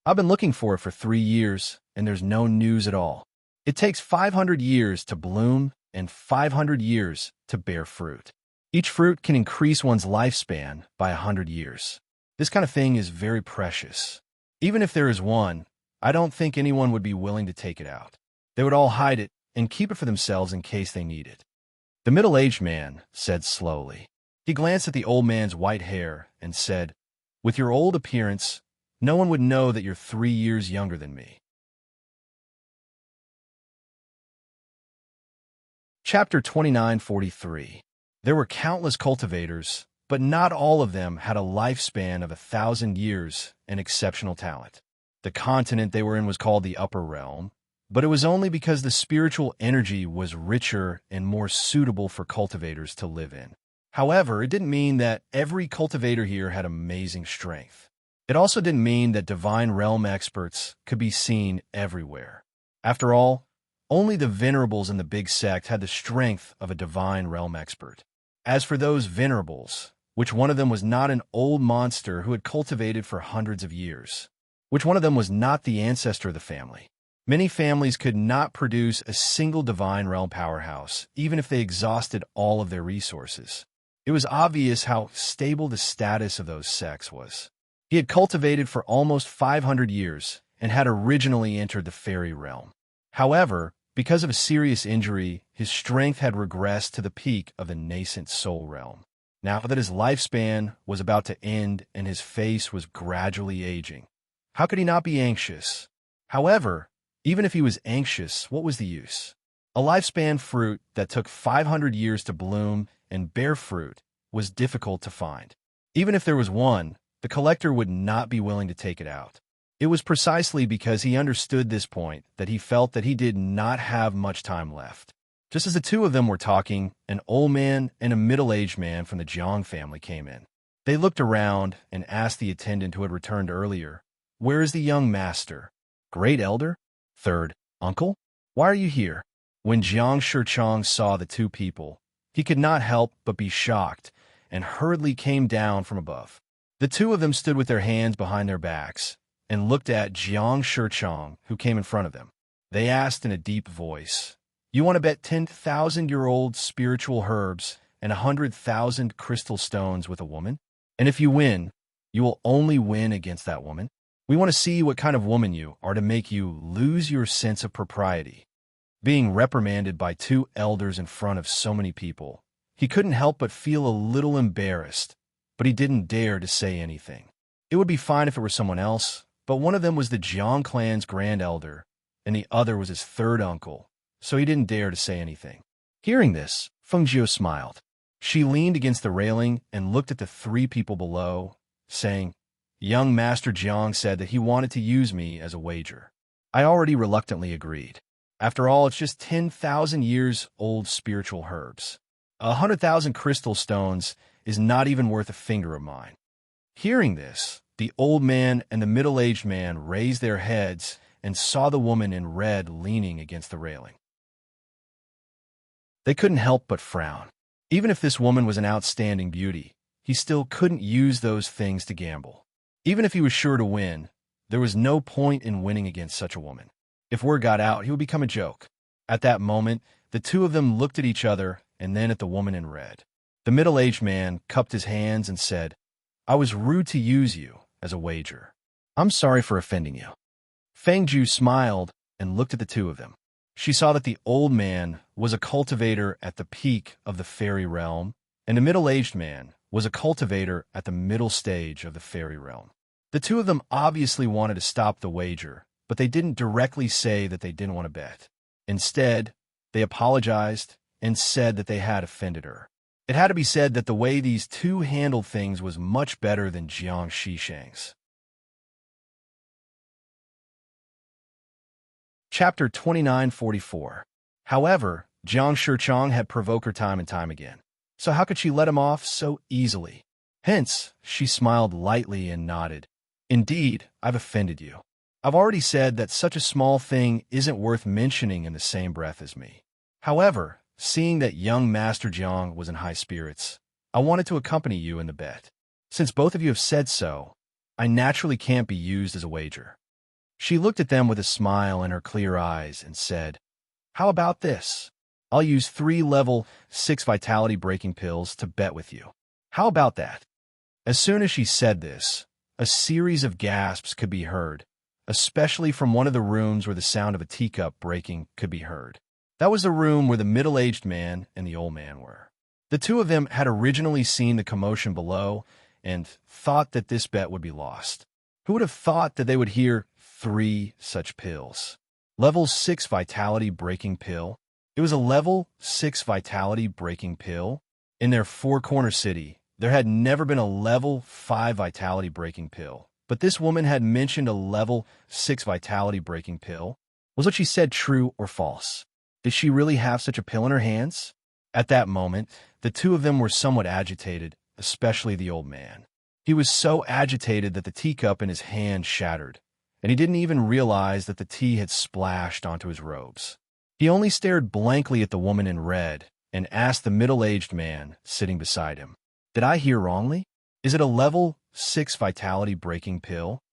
I've been looking for it for 3 years, and there's no news at all. It takes 500 years to bloom and 500 years to bear fruit. Each fruit can increase one's lifespan by 100 years. This kind of thing is very precious. Even if there is one, I don't think anyone would be willing to take it out. They would all hide it and keep it for themselves in case they need it. The middle-aged man said slowly. He glanced at the old man's white hair and said, "With your old appearance, no one would know that you're 3 years younger than me." Chapter 2943. There were countless cultivators, but not all of them had a lifespan of 1,000 years and exceptional talent. The continent they were in was called the Upper Realm, but it was only because the spiritual energy was richer and more suitable for cultivators to live in. However, it didn't mean that every cultivator here had amazing strength. It also didn't mean that divine realm experts could be seen everywhere. After all, only the venerables in the big sect had the strength of a divine realm expert. As for those venerables, which one of them was not an old monster who had cultivated for hundreds of years? Which one of them was not the ancestor of the family? Many families could not produce a single divine realm powerhouse, even if they exhausted all of their resources. It was obvious how stable the status of those sects was. He had cultivated for almost 500 years and had originally entered the fairy realm. However, because of a serious injury, his strength had regressed to the peak of the nascent soul realm. Now that his lifespan was about to end and his face was gradually aging, how could he not be anxious? However, even if he was anxious, what was the use? A lifespan fruit that took 500 years to bloom and bear fruit was difficult to find. Even if there was one, the collector would not be willing to take it out. It was precisely because he understood this point that he felt that he did not have much time left. Just as the two of them were talking, an old man and a middle-aged man from the Jiang family came in. They looked around and asked the attendant who had returned earlier, "Where is the young master? Great elder? Third uncle? Why are you here?" When Jiang Shichang saw the two people, he could not help but be shocked and hurriedly came down from above. The two of them stood with their hands behind their backs and looked at Jiang Shichang, who came in front of them. They asked in a deep voice, "You want to bet 10,000-year-old spiritual herbs and 100,000 crystal stones with a woman? And if you win, you will only win against that woman? We want to see what kind of woman you are to make you lose your sense of propriety." Being reprimanded by two elders in front of so many people, he couldn't help but feel a little embarrassed, but he didn't dare to say anything. It would be fine if it were someone else, but one of them was the Jiang clan's grand elder, and the other was his third uncle, so he didn't dare to say anything. Hearing this, Fengjiu smiled. She leaned against the railing and looked at the three people below, saying, "Young Master Jiang said that he wanted to use me as a wager. I already reluctantly agreed. After all, it's just 10,000 years old spiritual herbs. 100,000 crystal stones is not even worth a finger of mine." Hearing this, the old man and the middle-aged man raised their heads and saw the woman in red leaning against the railing. They couldn't help but frown. Even if this woman was an outstanding beauty, he still couldn't use those things to gamble. Even if he was sure to win, there was no point in winning against such a woman. If word got out, he would become a joke. At that moment, the two of them looked at each other and then at the woman in red. The middle-aged man cupped his hands and said, "I was rude to use you as a wager. I'm sorry for offending you." Fengjiu smiled and looked at the two of them. She saw that the old man was a cultivator at the peak of the fairy realm, and the middle-aged man was a cultivator at the middle stage of the fairy realm. The two of them obviously wanted to stop the wager, but they didn't directly say that they didn't want to bet. Instead, they apologized and said that they had offended her. It had to be said that the way these two handled things was much better than Jiang Shishang's. Chapter 2944. However, Jiang Shichang had provoked her time and time again. So how could she let him off so easily? Hence, she smiled lightly and nodded. "Indeed, I've offended you. I've already said that such a small thing isn't worth mentioning in the same breath as me. However, seeing that young Master Jiang was in high spirits, I wanted to accompany you in the bet. Since both of you have said so, I naturally can't be used as a wager." She looked at them with a smile in her clear eyes and said, "How about this? I'll use 3 level 6 vitality breaking pills to bet with you. How about that?" As soon as she said this, a series of gasps could be heard, especially from one of the rooms where the sound of a teacup breaking could be heard. That was the room where the middle-aged man and the old man were. The two of them had originally seen the commotion below and thought that this bet would be lost. Who would have thought that they would hear 3 such pills? Level 6 vitality breaking pill. It was a level 6 vitality breaking pill. In their four-corner city, there had never been a level 5 vitality breaking pill, but this woman had mentioned a level 6 vitality breaking pill. Was what she said true or false? Did she really have such a pill in her hands? At that moment, the two of them were somewhat agitated, especially the old man. He was so agitated that the teacup in his hand shattered, and he didn't even realize that the tea had splashed onto his robes. He only stared blankly at the woman in red and asked the middle-aged man sitting beside him, "Did I hear wrongly? Is it a level 6 vitality breaking pill?"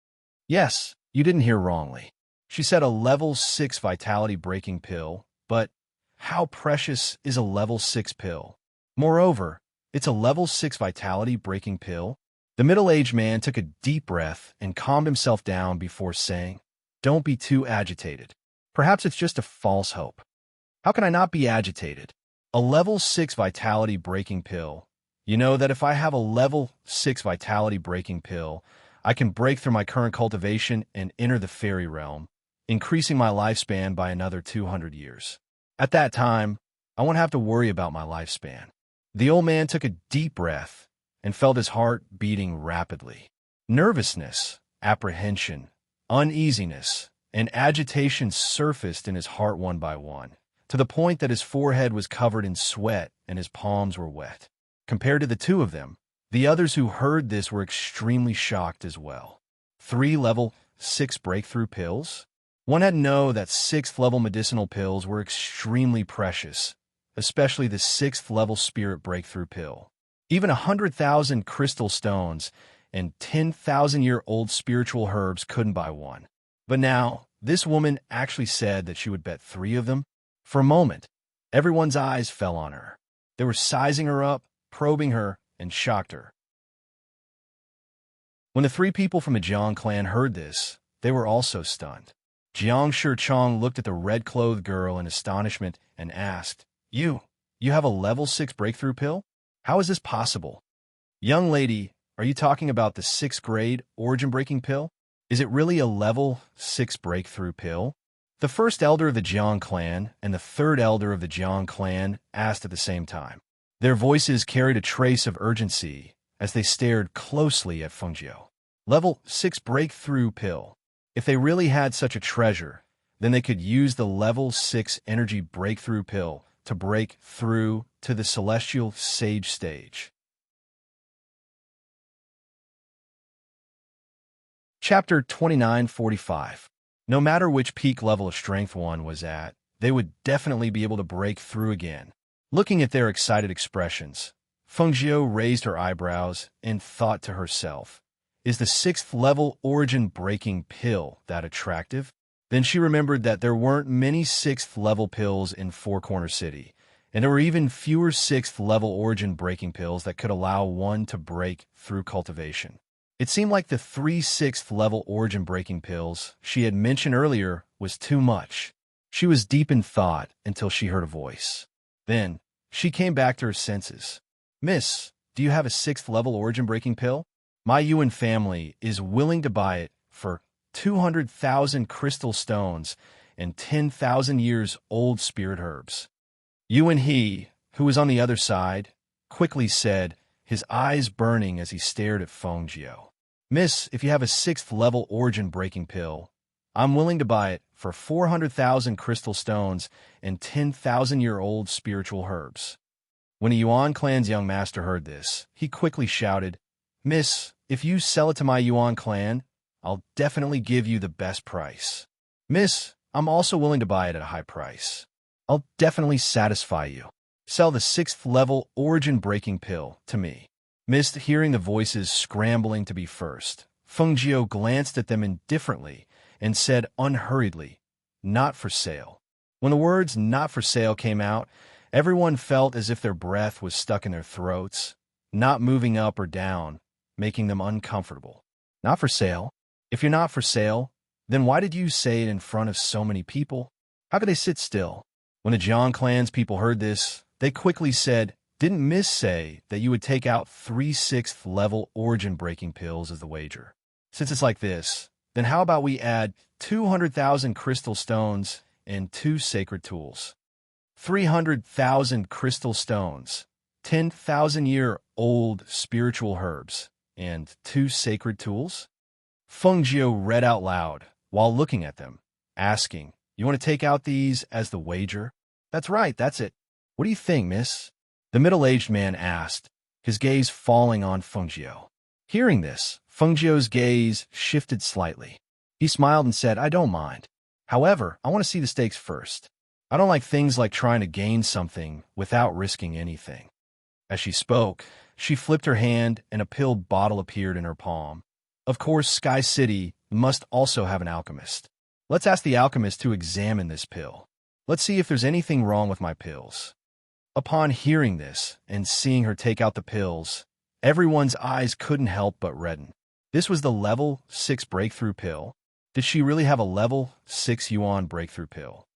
"Yes, you didn't hear wrongly." She said a level 6 vitality breaking pill, but how precious is a level 6 pill? Moreover, it's a level 6 vitality breaking pill. The middle-aged man took a deep breath and calmed himself down before saying, "Don't be too agitated. Perhaps it's just a false hope." "How can I not be agitated? A level 6 vitality breaking pill. You know that if I have a level 6 vitality breaking pill, I can break through my current cultivation and enter the fairy realm, increasing my lifespan by another 200 years. At that time, I won't have to worry about my lifespan." The old man took a deep breath and felt his heart beating rapidly. Nervousness, apprehension, uneasiness, and agitation surfaced in his heart one by one, to the point that his forehead was covered in sweat and his palms were wet. Compared to the two of them, the others who heard this were extremely shocked as well. 3 level 6 breakthrough pills? One had to know that 6th level medicinal pills were extremely precious, especially the 6th level spirit breakthrough pill. Even 100,000 crystal stones and 10,000-year-old spiritual herbs couldn't buy one. But now, this woman actually said that she would bet 3 of them. For a moment, everyone's eyes fell on her. They were sizing her up, probing her, and shocked her. When the 3 people from the Jiang clan heard this, they were also stunned. Jiang Shichong looked at the red-clothed girl in astonishment and asked, You have a level 6 breakthrough pill? How is this possible?" "Young lady, are you talking about the 6th grade origin-breaking pill? Is it really a level 6 breakthrough pill?" The first elder of the Jiang clan and the third elder of the Jiang clan asked at the same time. Their voices carried a trace of urgency as they stared closely at Fengjiu. Level 6 breakthrough pill. If they really had such a treasure, then they could use the level 6 energy breakthrough pill to break through to the celestial sage stage. Chapter 2945. No matter which peak level of strength one was at, they would definitely be able to break through again. Looking at their excited expressions, Fengjiu raised her eyebrows and thought to herself, "Is the 6th level origin breaking pill that attractive?" Then she remembered that there weren't many 6th level pills in Four Corner City, and there were even fewer 6th level origin breaking pills that could allow one to break through cultivation. It seemed like the 3 6th level origin breaking pills she had mentioned earlier was too much. She was deep in thought until she heard a voice. Then she came back to her senses. "Miss, do you have a 6th level origin breaking pill? My Yuan family is willing to buy it for 200,000 crystal stones and 10,000 years old spirit herbs." Yuan He, who was on the other side, quickly said, his eyes burning as he stared at Fengjiu. "Miss, if you have a 6th level origin breaking pill, I'm willing to buy it for 400,000 crystal stones and 10,000-year-old spiritual herbs." When the Yuan clan's young master heard this, he quickly shouted, "Miss, if you sell it to my Yuan clan, I'll definitely give you the best price. Miss, I'm also willing to buy it at a high price. I'll definitely satisfy you. Sell the 6th level origin breaking pill to me." Missed hearing the voices scrambling to be first, Fengjiu glanced at them indifferently and said unhurriedly, "Not for sale." When the words "not for sale" came out, everyone felt as if their breath was stuck in their throats, not moving up or down, making them uncomfortable. Not for sale. If you're not for sale, then why did you say it in front of so many people? How could they sit still? When the Jiang clan's people heard this, they quickly said, "Didn't Miss say that you would take out 3 6th level origin-breaking pills as the wager? Since it's like this, then how about we add 200,000 crystal stones and 2 sacred tools? 300,000 crystal stones, 10,000-year-old spiritual herbs, and 2 sacred tools?" Feng Jiu read out loud while looking at them, asking, "You want to take out these as the wager?" "That's right, that's it. What do you think, miss?" The middle-aged man asked, his gaze falling on Feng Jiu. Hearing this, Feng Jiu's gaze shifted slightly. He smiled and said, "I don't mind. However, I want to see the stakes first. I don't like things like trying to gain something without risking anything." As she spoke, she flipped her hand and a pill bottle appeared in her palm. Of course, Sky City must also have an alchemist. Let's ask the alchemist to examine this pill. Let's see if there's anything wrong with my pills. Upon hearing this and seeing her take out the pills, everyone's eyes couldn't help but redden. This was the level 6 breakthrough pill. Did she really have a level 6 yuan breakthrough pill?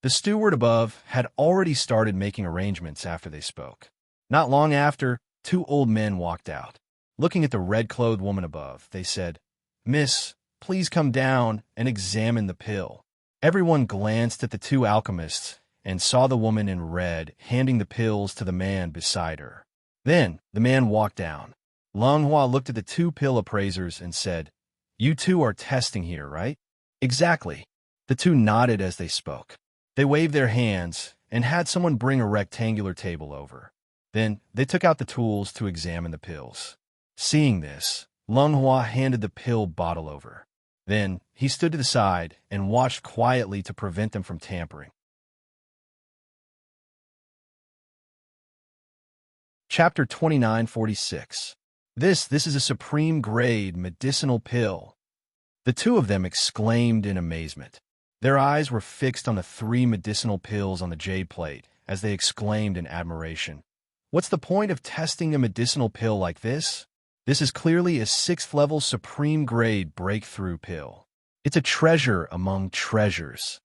The steward above had already started making arrangements after they spoke. Not long after, 2 old men walked out. Looking at the red-clothed woman above, they said, "Miss, please come down and examine the pill." Everyone glanced at the 2 alchemists and saw the woman in red handing the pills to the man beside her. Then the man walked down. Long Hua looked at the 2 pill appraisers and said, "You 2 are testing here, right?" "Exactly." The 2 nodded as they spoke. They waved their hands and had someone bring a rectangular table over. Then they took out the tools to examine the pills. Seeing this, Lung Hua handed the pill bottle over. Then he stood to the side and watched quietly to prevent them from tampering. Chapter 2946. This is a supreme-grade medicinal pill. The 2 of them exclaimed in amazement. Their eyes were fixed on the 3 medicinal pills on the jade plate as they exclaimed in admiration. What's the point of testing a medicinal pill like this? This is clearly a 6th-level supreme-grade breakthrough pill. It's a treasure among treasures.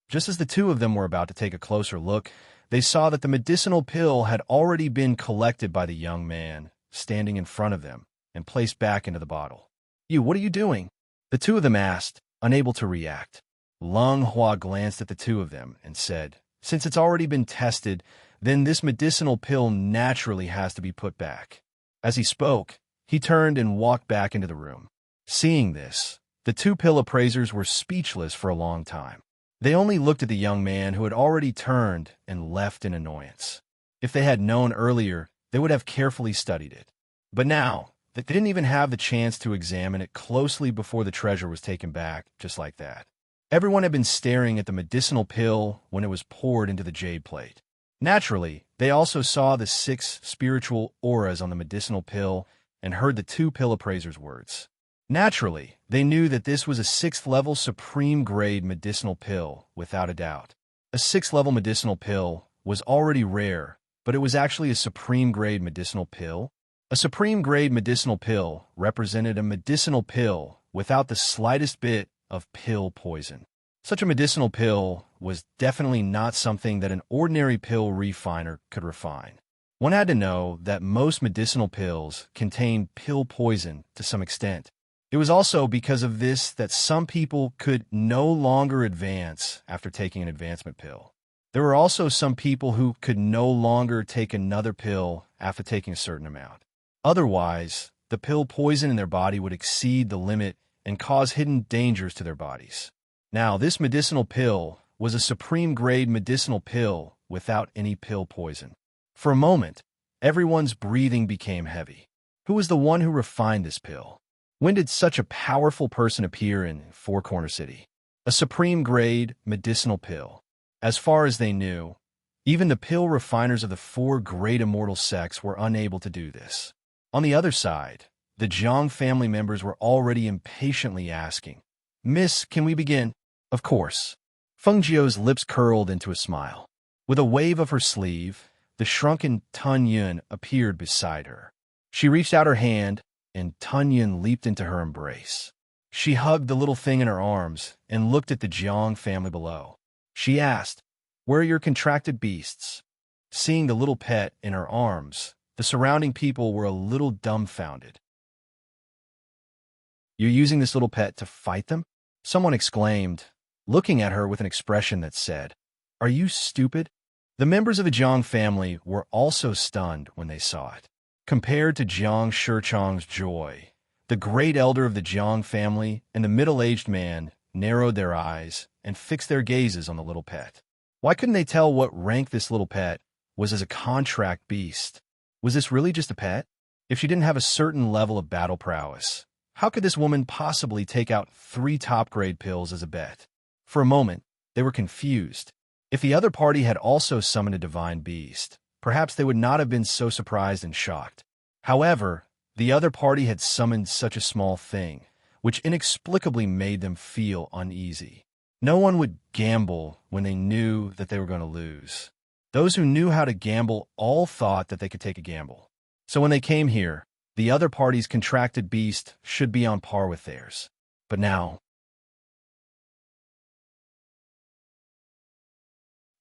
Just as the 2 of them were about to take a closer look, they saw that the medicinal pill had already been collected by the young man, standing in front of them, and placed back into the bottle. What are you doing?" the 2 of them asked, unable to react. Lung Hua glanced at the 2 of them and said, "Since it's already been tested, then this medicinal pill naturally has to be put back." As he spoke, he turned and walked back into the room. Seeing this, the 2 pill appraisers were speechless for a long time. They only looked at the young man who had already turned and left in annoyance. If they had known earlier, they would have carefully studied it. But now, they didn't even have the chance to examine it closely before the treasure was taken back, just like that. Everyone had been staring at the medicinal pill when it was poured into the jade plate. Naturally, they also saw the 6 spiritual auras on the medicinal pill and heard the 2 pill appraisers' words. Naturally, they knew that this was a 6th-level supreme-grade medicinal pill, without a doubt. A 6th-level medicinal pill was already rare, but it was actually a supreme-grade medicinal pill. A supreme-grade medicinal pill represented a medicinal pill without the slightest bit of pill poison. Such a medicinal pill was definitely not something that an ordinary pill refiner could refine. One had to know that most medicinal pills contain pill poison to some extent. It was also because of this that some people could no longer advance after taking an advancement pill. There were also some people who could no longer take another pill after taking a certain amount. Otherwise, the pill poison in their body would exceed the limit and cause hidden dangers to their bodies. Now, this medicinal pill was a supreme-grade medicinal pill without any pill poison. For a moment, everyone's breathing became heavy. Who was the one who refined this pill? When did such a powerful person appear in Four Corner City? A supreme-grade medicinal pill. As far as they knew, even the pill refiners of the 4 great immortal sects were unable to do this. On the other side, the Jiang family members were already impatiently asking, "Miss, can we begin?" Of course. Feng Jiu's lips curled into a smile. With a wave of her sleeve, the shrunken Tun Yun appeared beside her. She reached out her hand, and Tunyon leaped into her embrace. She hugged the little thing in her arms and looked at the Jiang family below. She asked, "Where are your contracted beasts?" Seeing the little pet in her arms, the surrounding people were a little dumbfounded. "You're using this little pet to fight them?" Someone exclaimed, looking at her with an expression that said, "Are you stupid?" The members of the Jiang family were also stunned when they saw it. Compared to Jiang Shichang's joy, the great elder of the Jiang family and the middle-aged man narrowed their eyes and fixed their gazes on the little pet. Why couldn't they tell what rank this little pet was as a contract beast? Was this really just a pet? If she didn't have a certain level of battle prowess, how could this woman possibly take out 3 top-grade pills as a bet? For a moment, they were confused. If the other party had also summoned a divine beast, perhaps they would not have been so surprised and shocked. However, the other party had summoned such a small thing, which inexplicably made them feel uneasy. No one would gamble when they knew that they were going to lose. Those who knew how to gamble all thought that they could take a gamble. So when they came here, the other party's contracted beast should be on par with theirs. But now...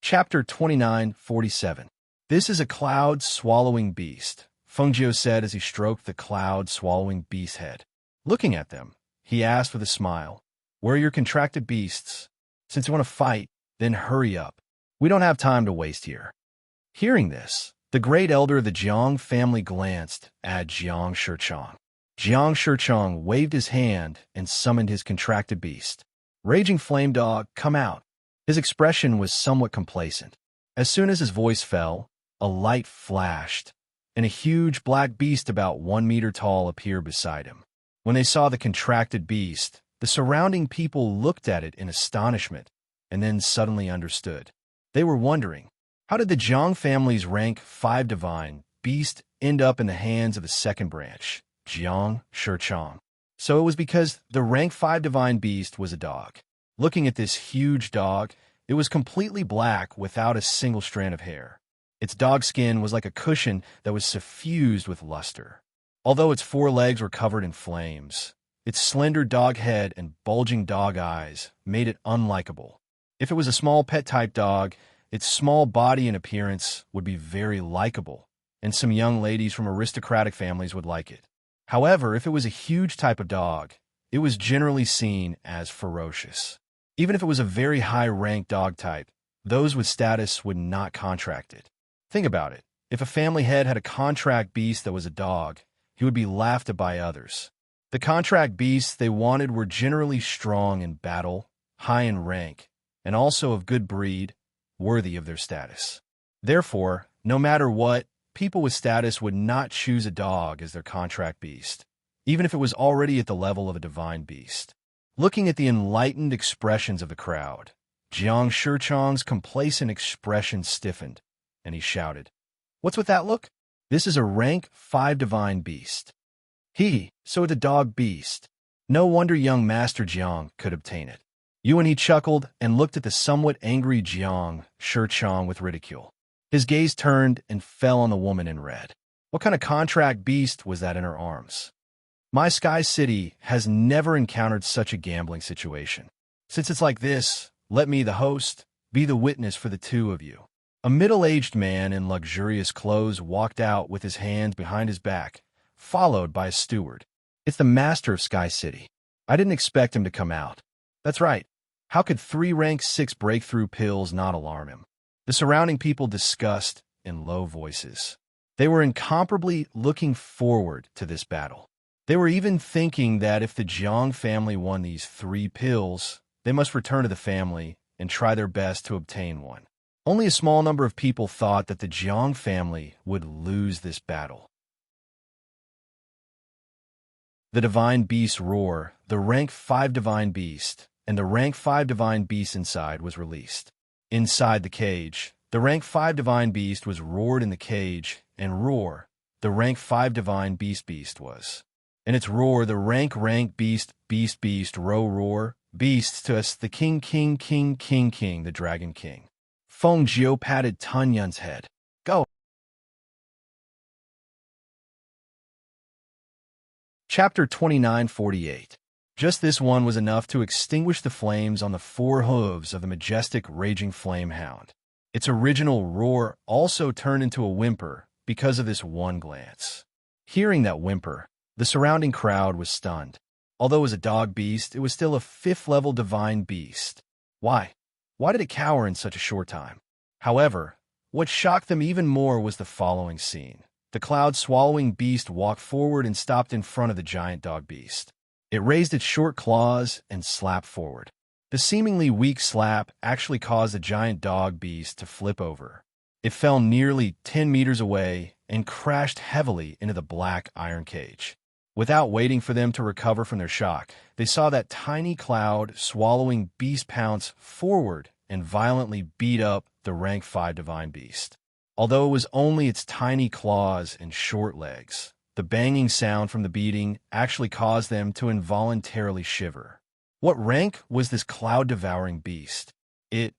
Chapter 29:47. This is a cloud-swallowing beast, Fengjiu said as he stroked the cloud-swallowing beast's head. Looking at them, he asked with a smile, "Where are your contracted beasts? Since you want to fight, then hurry up. We don't have time to waste here." Hearing this, the great elder of the Jiang family glanced at Jiang Shichang. Jiang Shichang waved his hand and summoned his contracted beast. "Raging Flame Dog, come out." His expression was somewhat complacent. As soon as his voice fell, a light flashed, and a huge black beast about 1 meter tall appeared beside him. When they saw the contracted beast, the surrounding people looked at it in astonishment, and then suddenly understood. They were wondering, how did the Jiang family's rank 5 divine beast end up in the hands of the second branch, Jiang Shichang? So it was because the rank 5 divine beast was a dog. Looking at this huge dog, it was completely black without a single strand of hair. Its dog skin was like a cushion that was suffused with luster. Although its 4 legs were covered in flames, its slender dog head and bulging dog eyes made it unlikable. If it was a small pet-type dog, its small body and appearance would be very likable, and some young ladies from aristocratic families would like it. However, if it was a huge type of dog, it was generally seen as ferocious. Even if it was a very high-ranked dog type, those with status would not contract it. Think about it. If a family head had a contract beast that was a dog, he would be laughed at by others. The contract beasts they wanted were generally strong in battle, high in rank, and also of good breed, worthy of their status. Therefore, no matter what, people with status would not choose a dog as their contract beast, even if it was already at the level of a divine beast. Looking at the enlightened expressions of the crowd, Jiang Shichang's complacent expression stiffened, and he shouted, "What's with that look? This is a rank 5 divine beast." So it's a dog beast. No wonder young Master Jiang could obtain it. Yuan He chuckled and looked at the somewhat angry Jiang Shichang with ridicule. His gaze turned and fell on the woman in red. What kind of contract beast was that in her arms? My Sky City has never encountered such a gambling situation. Since it's like this, let me, the host, be the witness for the 2 of you. A middle-aged man in luxurious clothes walked out with his hands behind his back, followed by a steward. "It's the master of Sky City. I didn't expect him to come out." "That's right. How could 3 rank 6 breakthrough pills not alarm him?" The surrounding people discussed in low voices. They were incomparably looking forward to this battle. They were even thinking that if the Jiang family won these 3 pills, they must return to the family and try their best to obtain one. Only a small number of people thought that the Jiang family would lose this battle. The Divine Beast's roar, the rank 5 Divine Beast, and the rank 5 Divine Beast inside was released. Inside the cage, the rank 5 Divine Beast was roared in the cage, and roar, the rank 5 Divine Beast was. In its roar, the rank beast, roar, beasts to us, the king, the dragon king. Fengjiu patted Tunyun's head. "Go." Chapter 2948. Just this one was enough to extinguish the flames on the four hooves of the majestic raging flame hound. Its original roar also turned into a whimper because of this one glance. Hearing that whimper, the surrounding crowd was stunned. Although it was a dog beast, it was still a fifth-level divine beast. Why? Why did it cower in such a short time? However, what shocked them even more was the following scene. The cloud-swallowing beast walked forward and stopped in front of the giant dog beast. It raised its short claws and slapped forward. The seemingly weak slap actually caused the giant dog beast to flip over. It fell nearly 10 meters away and crashed heavily into the black iron cage. Without waiting for them to recover from their shock, they saw that tiny cloud-swallowing beast pounce forward and violently beat up the rank 5 divine beast. Although it was only its tiny claws and short legs, the banging sound from the beating actually caused them to involuntarily shiver. What rank was this cloud-devouring beast? It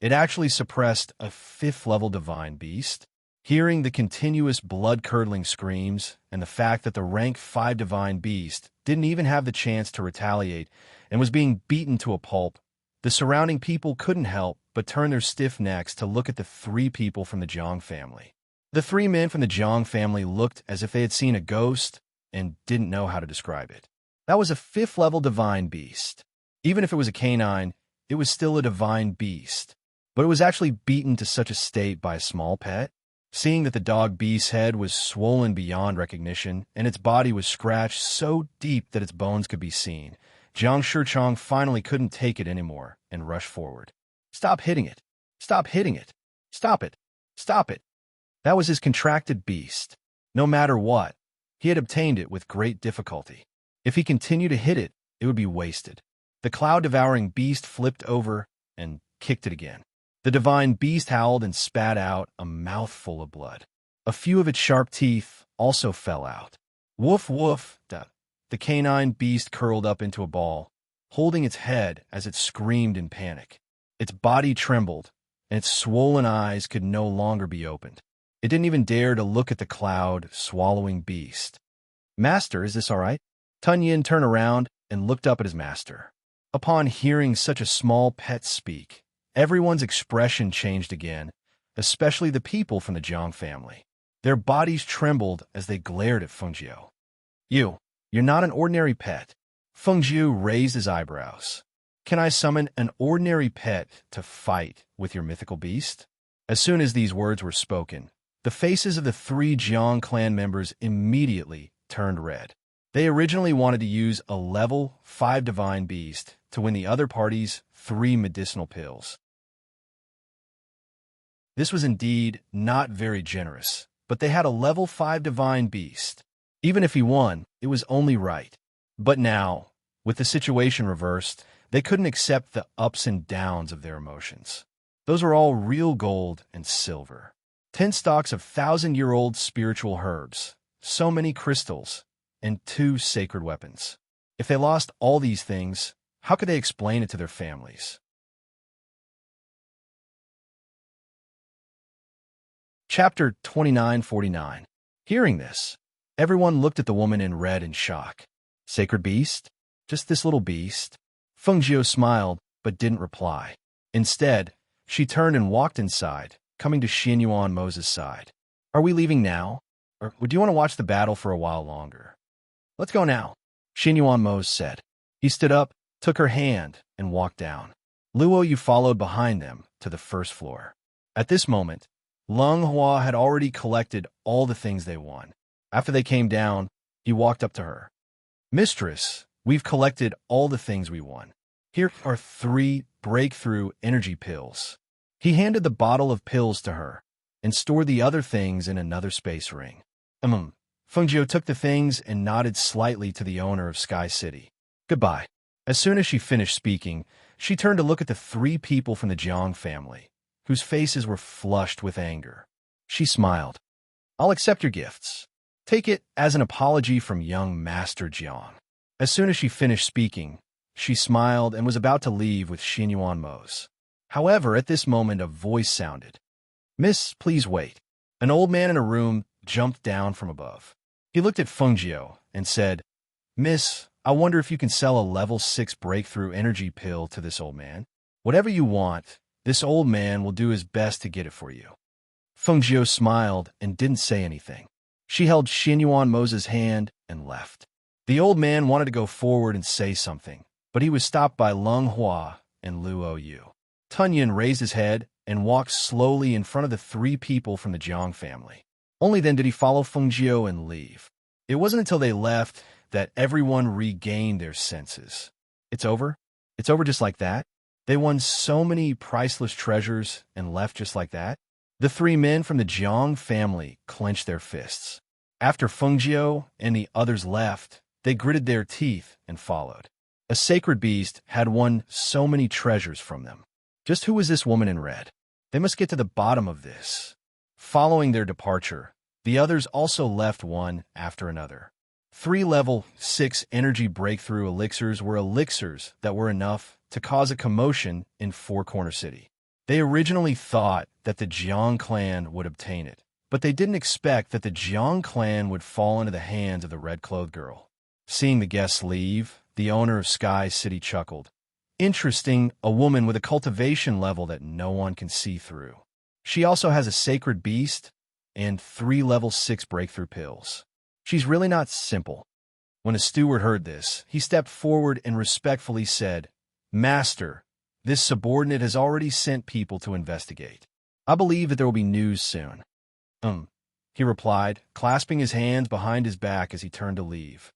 actually suppressed a 5th-level divine beast. Hearing the continuous blood-curdling screams and the fact that the rank 5 divine beast didn't even have the chance to retaliate and was being beaten to a pulp, the surrounding people couldn't help but turn their stiff necks to look at the 3 people from the Jiang family. The 3 men from the Jiang family looked as if they had seen a ghost and didn't know how to describe it. That was a 5th-level divine beast. Even if it was a canine, it was still a divine beast. But it was actually beaten to such a state by a small pet. Seeing that the dog beast's head was swollen beyond recognition and its body was scratched so deep that its bones could be seen, Jiang Shichong finally couldn't take it anymore and rushed forward. "Stop hitting it! Stop hitting it! Stop it! Stop it!" That was his contracted beast. No matter what, he had obtained it with great difficulty. If he continued to hit it, it would be wasted. The cloud-devouring beast flipped over and kicked it again. The divine beast howled and spat out a mouthful of blood. A few of its sharp teeth also fell out. Woof woof! The canine beast curled up into a ball, holding its head as it screamed in panic. Its body trembled, and its swollen eyes could no longer be opened. It didn't even dare to look at the cloud-swallowing beast. "Master, is this all right?" Tun Yin turned around and looked up at his master. Upon hearing such a small pet speak, everyone's expression changed again, especially the people from the Jiang family. Their bodies trembled as they glared at Fengjiu. You're not an ordinary pet." Fengjiu raised his eyebrows. "Can I summon an ordinary pet to fight with your mythical beast?" As soon as these words were spoken, the faces of the 3 Jiang clan members immediately turned red. They originally wanted to use a level 5 divine beast to win the other party's 3 medicinal pills. This was indeed not very generous, but they had a level 5 divine beast. Even if he won, it was only right. But now, with the situation reversed, they couldn't accept the ups and downs of their emotions. Those were all real gold and silver. 10 stalks of 1,000-year-old spiritual herbs, so many crystals, and 2 sacred weapons. If they lost all these things, how could they explain it to their families? Chapter 2949. Hearing this, everyone looked at the woman in red in shock. Sacred beast? Just this little beast? Fengjiu smiled, but didn't reply. Instead, she turned and walked inside, coming to Xin Yuan Mo's side. "Are we leaving now? Or would you want to watch the battle for a while longer?" "Let's go now," Xin Yuan Mo said. He stood up, took her hand, and walked down. Luo Yu followed behind them to the first floor. At this moment, Leng Hua had already collected all the things they won. After they came down, he walked up to her. "Mistress, we've collected all the things we won. Here are 3 breakthrough energy pills." He handed the bottle of pills to her and stored the other things in another space ring. Fengjiu took the things and nodded slightly to the owner of Sky City. "Goodbye." As soon as she finished speaking, she turned to look at the 3 people from the Jiang family, whose faces were flushed with anger. She smiled. "I'll accept your gifts. Take it as an apology from young Master Jiang." As soon as she finished speaking, she smiled and was about to leave with Xin Yuan Mo's. However, at this moment a voice sounded. "Miss, please wait." An old man in a room jumped down from above. He looked at Fengjiu and said, "Miss, I wonder if you can sell a level 6 breakthrough energy pill to this old man. Whatever you want, this old man will do his best to get it for you." Fengjiu smiled and didn't say anything. She held Xinyuan Mo's hand and left. The old man wanted to go forward and say something, but he was stopped by Leng Hua and Luo Yu. Tunyan raised his head and walked slowly in front of the three people from the Jiang family. Only then did he follow Fengjiu and leave. It wasn't until they left that everyone regained their senses. It's over? It's over just like that? They won so many priceless treasures and left just like that? The three men from the Jiang family clenched their fists. After Fengjiu and the others left, they gritted their teeth and followed. A sacred beast had won so many treasures from them. Just who was this woman in red? They must get to the bottom of this. Following their departure, the others also left one after another. 3 level 6 energy breakthrough elixirs were elixirs that were enough to cause a commotion in Four Corner City. They originally thought that the Jiang clan would obtain it, but they didn't expect that the Jiang clan would fall into the hands of the red-clothed girl. Seeing the guests leave, the owner of Sky City chuckled. Interesting, a woman with a cultivation level that no one can see through. She also has a sacred beast and 3 level 6 breakthrough pills. She's really not simple. When a steward heard this, he stepped forward and respectfully said, "Master, this subordinate has already sent people to investigate. I believe that there will be news soon." He replied, clasping his hands behind his back as he turned to leave.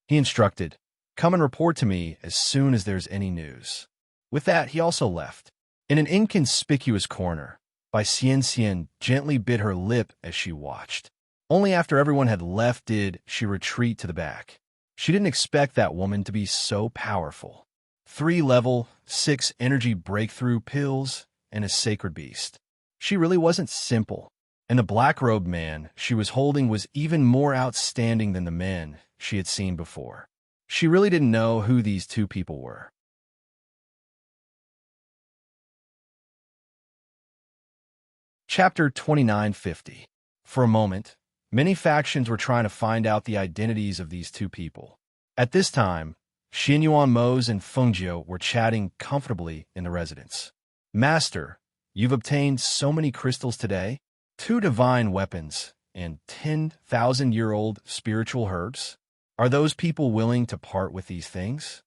He instructed, "Come and report to me as soon as there's any news." With that, he also left. In an inconspicuous corner, Bai Xian gently bit her lip as she watched. Only after everyone had left did she retreat to the back. She didn't expect that woman to be so powerful. 3 level 6 energy breakthrough pills and a sacred beast. She really wasn't simple. And the black-robed man she was holding was even more outstanding than the men she had seen before. She really didn't know who these two people were. Chapter 2950. For a moment, many factions were trying to find out the identities of these two people. At this time, Xinyuan Mo's and Fengjiu were chatting comfortably in the residence. "Master, you've obtained so many crystals today, 2 divine weapons, and 10,000-year-old spiritual herbs. Are those people willing to part with these things?"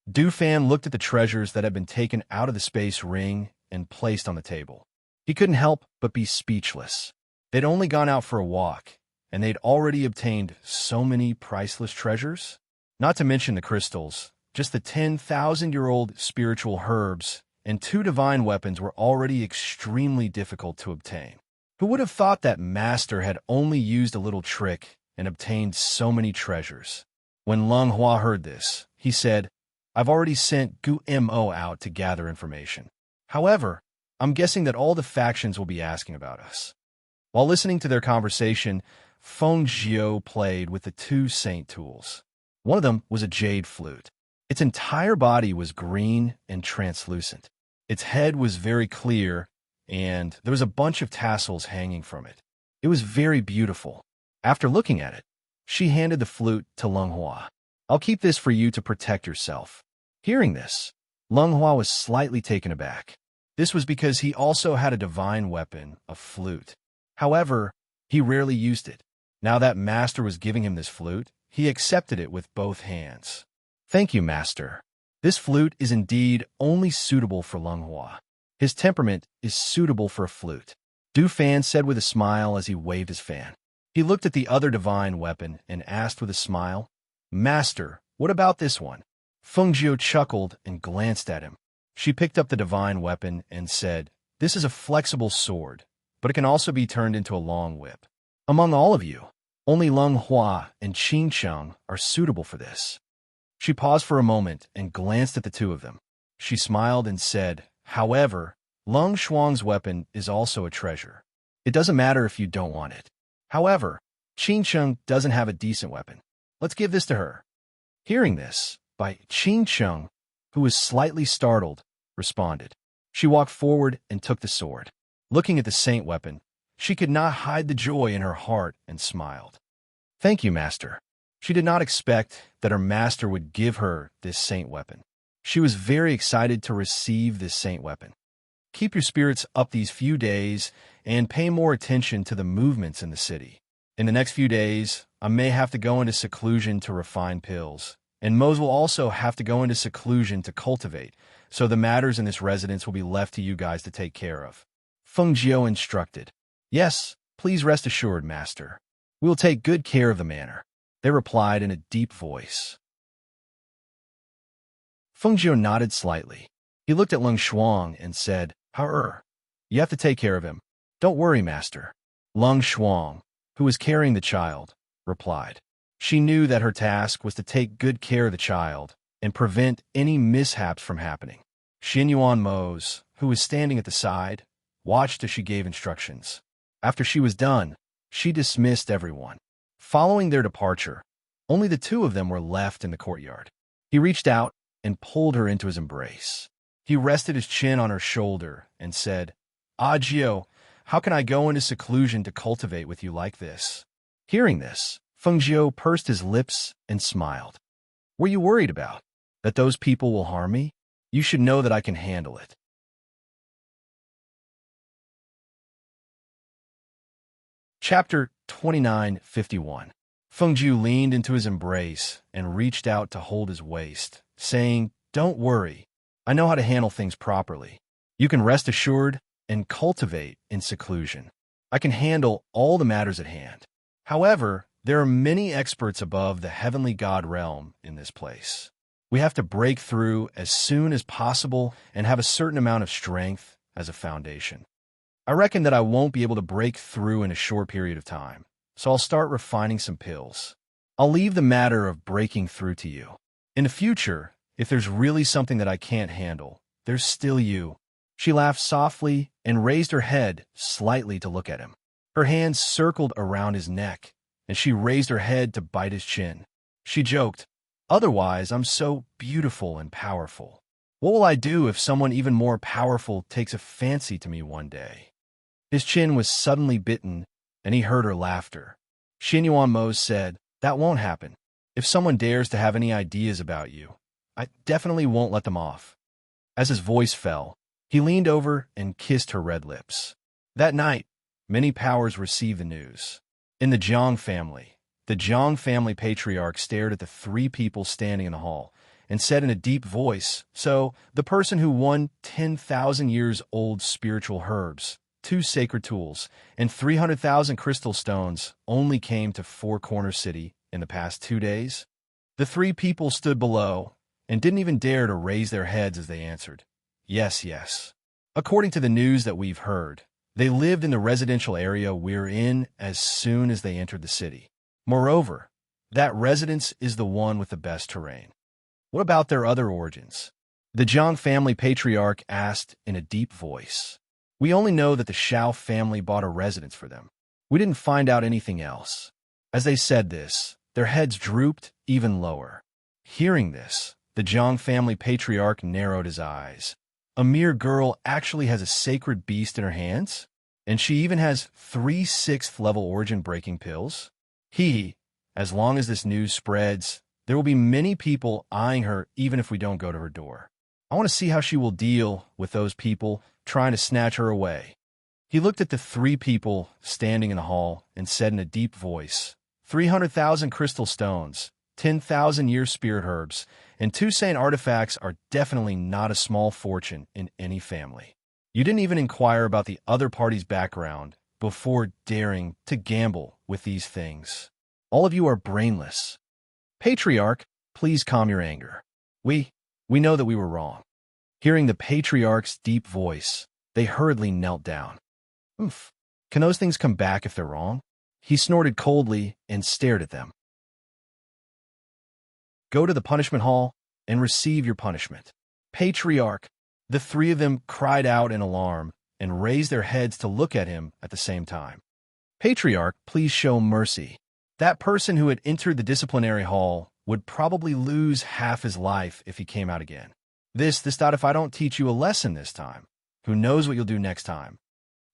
Du Fan looked at the treasures that had been taken out of the space ring and placed on the table. He couldn't help but be speechless. They'd only gone out for a walk, and they'd already obtained so many priceless treasures. Not to mention the crystals, just the 10,000-year-old spiritual herbs and 2 divine weapons were already extremely difficult to obtain. Who would have thought that Master had only used a little trick and obtained so many treasures? When Leng Hua heard this, he said, "I've already sent Gu Mo out to gather information. However, I'm guessing that all the factions will be asking about us." While listening to their conversation, Fengjiu played with the 2 saint tools. One of them was a jade flute. Its entire body was green and translucent. Its head was very clear, and there was a bunch of tassels hanging from it. It was very beautiful. After looking at it, she handed the flute to Leng Hua. "I'll keep this for you to protect yourself." Hearing this, Leng Hua was slightly taken aback. This was because he also had a divine weapon, a flute. However, he rarely used it. Now that Master was giving him this flute, he accepted it with both hands. "Thank you, Master. This flute is indeed only suitable for Leng Hua. His temperament is suitable for a flute," Du Fan said with a smile as he waved his fan. He looked at the other divine weapon and asked with a smile, "Master, what about this one?" Fengjiu chuckled and glanced at him. She picked up the divine weapon and said, "This is a flexible sword, but it can also be turned into a long whip. Among all of you, only Leng Hua and Qin Cheng are suitable for this." She paused for a moment and glanced at the two of them. She smiled and said, "However, Leng Shuang's weapon is also a treasure. It doesn't matter if you don't want it. However, Qin Cheng doesn't have a decent weapon. Let's give this to her." Hearing this, by Qin Cheng, who was slightly startled, responded. She walked forward and took the sword. Looking at the saint weapon, she could not hide the joy in her heart and smiled. Thank you, master. She did not expect that her master would give her this saint weapon. She was very excited to receive this saint weapon. Keep your spirits up these few days and pay more attention to the movements in the city. In the next few days, I may have to go into seclusion to refine pills, and Mose will also have to go into seclusion to cultivate, so the matters in this residence will be left to you guys to take care of. Feng Jiu instructed. Yes, please rest assured, master. We will take good care of the manor, they replied in a deep voice. Feng Jiu nodded slightly. He looked at Lung Shuang and said, You have to take care of him. Don't worry, master. Lung Shuang, who was carrying the child, replied. She knew that her task was to take good care of the child and prevent any mishaps from happening. Xinyuan Mose, who was standing at the side, watched as she gave instructions. After she was done, she dismissed everyone. Following their departure, only the two of them were left in the courtyard. He reached out and pulled her into his embrace. He rested his chin on her shoulder and said, Jio, how can I go into seclusion to cultivate with you like this? Hearing this, Feng Jiu pursed his lips and smiled. Were you worried about that those people will harm me? You should know that I can handle it. Chapter 29:51. Feng Jiu leaned into his embrace and reached out to hold his waist, saying, Don't worry. I know how to handle things properly. You can rest assured and cultivate in seclusion. I can handle all the matters at hand. However, there are many experts above the heavenly god realm in this place. We have to break through as soon as possible and have a certain amount of strength as a foundation. I reckon that I won't be able to break through in a short period of time, so I'll start refining some pills. I'll leave the matter of breaking through to you. In the future, if there's really something that I can't handle, there's still you. She laughed softly and raised her head slightly to look at him. Her hands circled around his neck, and she raised her head to bite his chin. She joked, Otherwise, I'm so beautiful and powerful. What will I do if someone even more powerful takes a fancy to me one day? His chin was suddenly bitten, and he heard her laughter. Xinyuan Mose said, That won't happen. If someone dares to have any ideas about you, I definitely won't let them off. As his voice fell, he leaned over and kissed her red lips. That night, many powers received the news. In the Jiang family, the Jiang family patriarch stared at the three people standing in the hall and said in a deep voice, So, the person who won 10,000 years old spiritual herbs, 2 sacred tools, and 300,000 crystal stones only came to Four Corner City in the past 2 days? The three people stood below and didn't even dare to raise their heads as they answered, Yes, yes. According to the news that we've heard, they lived in the residential area we're in as soon as they entered the city. Moreover, that residence is the one with the best terrain. What about their other origins? The Jiang family patriarch asked in a deep voice. We only know that the Shao family bought a residence for them. We didn't find out anything else. As they said this, their heads drooped even lower. Hearing this, the Jiang family patriarch narrowed his eyes. A mere girl actually has a sacred beast in her hands? And she even has 3 6th level origin breaking pills? As long as this news spreads, there will be many people eyeing her even if we don't go to her door. I want to see how she will deal with those people trying to snatch her away. He looked at the 3 people standing in the hall and said in a deep voice, 300,000 crystal stones, 10,000 year spirit herbs, and 2 saint artifacts are definitely not a small fortune in any family. You didn't even inquire about the other party's background before daring to gamble with these things. All of you are brainless. Patriarch, please calm your anger. We know that we were wrong. Hearing the patriarch's deep voice, they hurriedly knelt down. Oof. Can those things come back if they're wrong? He snorted coldly and stared at them. Go to the punishment hall and receive your punishment. Patriarch, the 3 of them cried out in alarm and raised their heads to look at him at the same time. Patriarch, please show mercy. That person who had entered the disciplinary hall would probably lose half his life if he came out again. This thought if I don't teach you a lesson this time, who knows what you'll do next time?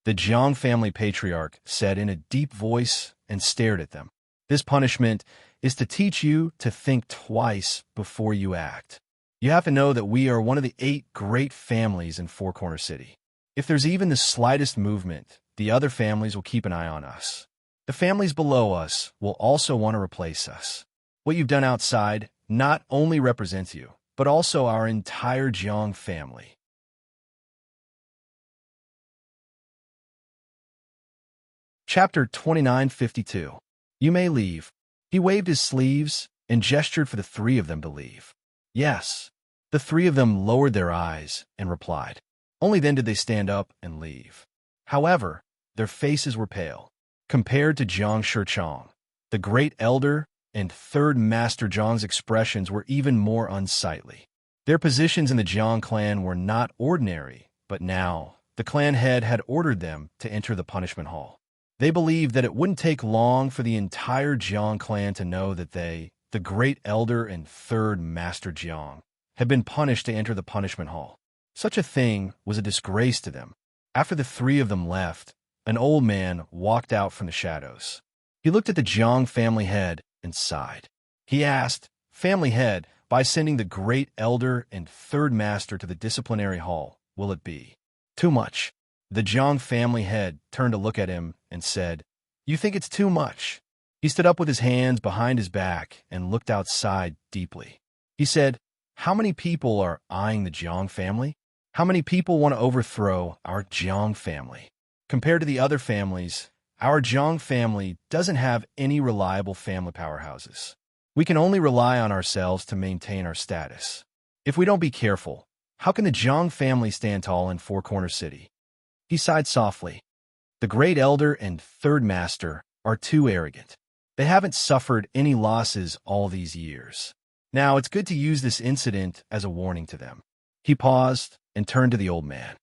The Jiang family patriarch said in a deep voice and stared at them. This punishment is to teach you to think twice before you act. You have to know that we are one of the 8 great families in Four Corner City. If there's even the slightest movement, the other families will keep an eye on us. The families below us will also want to replace us. What you've done outside not only represents you, but also our entire Jiang family. Chapter 2952. You may leave. He waved his sleeves and gestured for the 3 of them to leave. Yes. The 3 of them lowered their eyes and replied. Only then did they stand up and leave. However, their faces were pale. Compared to Jiang Shichong, the great elder and 3rd Master Jiang's expressions were even more unsightly. Their positions in the Jiang clan were not ordinary, but now the clan head had ordered them to enter the punishment hall. They believed that it wouldn't take long for the entire Jiang clan to know that they, the great elder and 3rd Master Jiang, had been punished to enter the punishment hall. Such a thing was a disgrace to them. After the 3 of them left, an old man walked out from the shadows. He looked at the Jiang family head and sighed. He asked, "Family head, by sending the great elder and 3rd master to the disciplinary hall, will it be too much?" The Jiang family head turned to look at him and said, "You think it's too much?" He stood up with his hands behind his back and looked outside deeply. He said, "How many people are eyeing the Jiang family? How many people want to overthrow our Jiang family? Compared to the other families, our Jiang family doesn't have any reliable family powerhouses. We can only rely on ourselves to maintain our status. If we don't be careful, how can the Jiang family stand tall in Four Corner City?" He sighed softly. The great elder and 3rd master are too arrogant. They haven't suffered any losses all these years. Now it's good to use this incident as a warning to them. He paused and turned to the old man.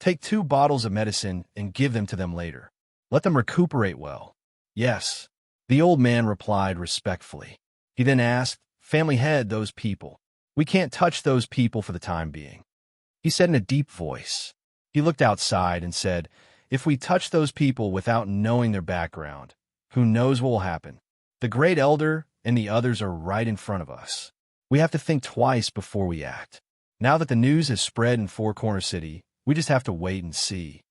"Take 2 bottles of medicine and give them to them later. Let them recuperate well." "Yes," the old man replied respectfully. He then asked, "Family head, those people. We can't touch those people for the time being," he said in a deep voice. He looked outside and said, "If we touch those people without knowing their background, who knows what will happen? The great elder and the others are right in front of us. We have to think twice before we act. Now that the news has spread in Four Corner City, we just have to wait and see."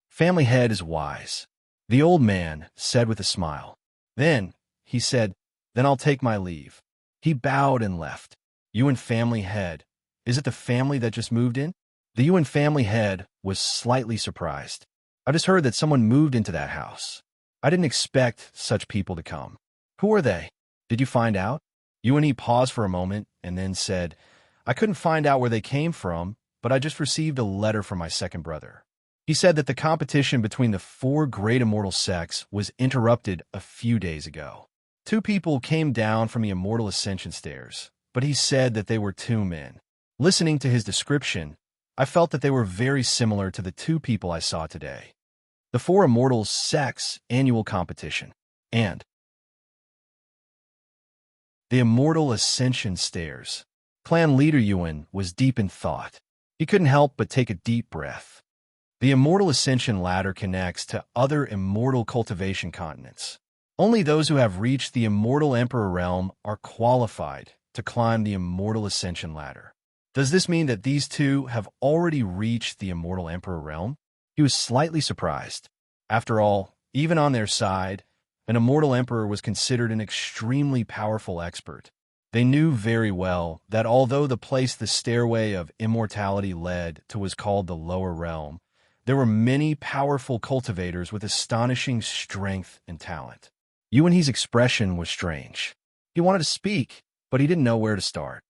Family head is wise, the old man said with a smile. Then, he said, "Then I'll take my leave." He bowed and left. Yuan family head. Is it the family that just moved in? The Yuan family head was slightly surprised. I just heard that someone moved into that house. I didn't expect such people to come. Who are they? Did you find out? Yuan paused for a moment and then said, "I couldn't find out where they came from, but I just received a letter from my 2nd brother. He said that the competition between the 4 great immortal sects was interrupted a few days ago. 2 people came down from the immortal ascension stairs, but he said that they were 2 men. Listening to his description, I felt that they were very similar to the 2 people I saw today. The 4 immortal sects annual competition, and the immortal ascension stairs." Clan leader Yuan was deep in thought. He couldn't help but take a deep breath. The immortal ascension ladder connects to other immortal cultivation continents. Only those who have reached the immortal emperor realm are qualified to climb the immortal ascension ladder. Does this mean that these 2 have already reached the immortal emperor realm? He was slightly surprised. After all, even on their side, an immortal emperor was considered an extremely powerful expert. They knew very well that although the place the stairway of immortality led to was called the lower realm, there were many powerful cultivators with astonishing strength and talent. Yuan's expression was strange. He wanted to speak, but he didn't know where to start.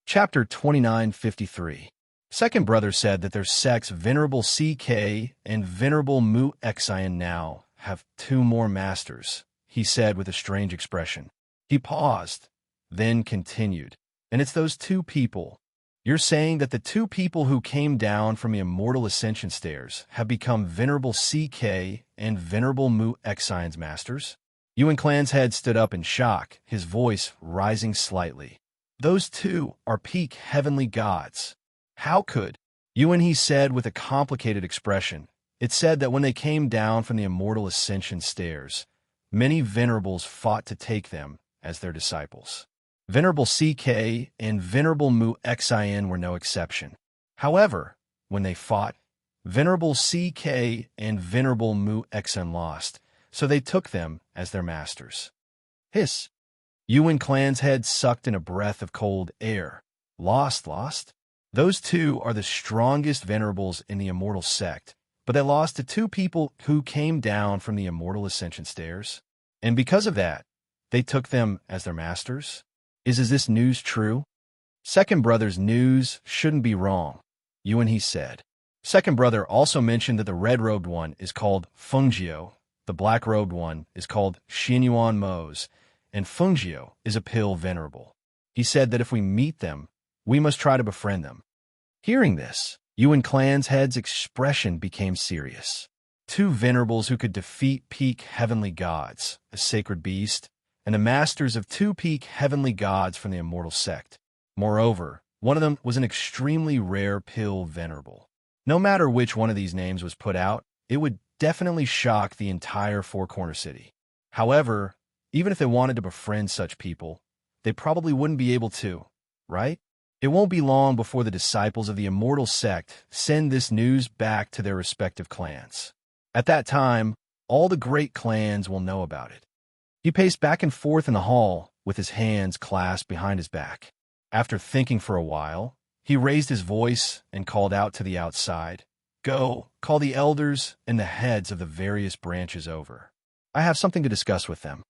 Chapter 2953. 2nd brother said that their sects Venerable CK and Venerable Mu Xian now have 2 more masters, he said with a strange expression. He paused, then continued. "And it's those 2 people. You're saying that the 2 people who came down from the immortal ascension stairs have become Venerable CK and Venerable Mu Xian's masters?" Yuan clan's head stood up in shock, his voice rising slightly. "Those 2 are peak heavenly gods. How could?" Yuan said with a complicated expression, It said that when they came down from the immortal ascension stairs, many venerables fought to take them as their disciples. Venerable CK and Venerable Mu Xin were no exception. However, when they fought, Venerable CK and Venerable Mu Xin lost, so they took them as their masters. Hiss! Yuan clan's head sucked in a breath of cold air. Lost? Those two are the strongest venerables in the immortal sect, but they lost to two people who came down from the immortal ascension stairs. And because of that, they took them as their masters? Is this news true? Second brother's news shouldn't be wrong, Yuan said. Second brother also mentioned that the red-robed one is called Fengjiu, the black-robed one is called Xinyuan Mose, and Fengjiu is a pill venerable. He said that if we meet them, we must try to befriend them. Hearing this, Yuan clan's head's expression became serious. Two venerables who could defeat peak heavenly gods, a sacred beast, and the masters of two peak heavenly gods from the immortal sect. Moreover, one of them was an extremely rare pill venerable. No matter which one of these names was put out, it would definitely shock the entire Four Corner City. However, even if they wanted to befriend such people, they probably wouldn't be able to, right? It won't be long before the disciples of the immortal sect send this news back to their respective clans. At that time, all the great clans will know about it. He paced back and forth in the hall with his hands clasped behind his back. After thinking for a while, he raised his voice and called out to the outside, "Go, call the elders and the heads of the various branches over. I have something to discuss with them."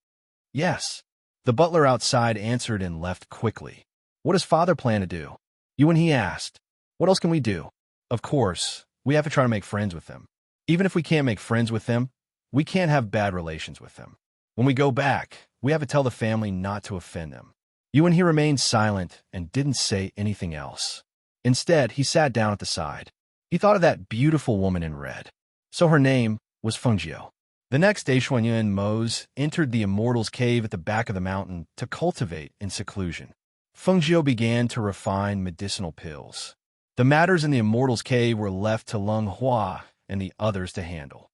"Yes." The butler outside answered and left quickly. "What does father plan to do?" Yuan asked. "What else can we do?" "Of course, we have to try to make friends with them. Even if we can't make friends with them, we can't have bad relations with them. When we go back, we have to tell the family not to offend them." Yuan remained silent and didn't say anything else. Instead, he sat down at the side. He thought of that beautiful woman in red. So her name was Fengjiu. The next day, Xinyuan Mose entered the Immortal's cave at the back of the mountain to cultivate in seclusion. Fengjiu began to refine medicinal pills. The matters in the Immortal's cave were left to Leng Hua and the others to handle.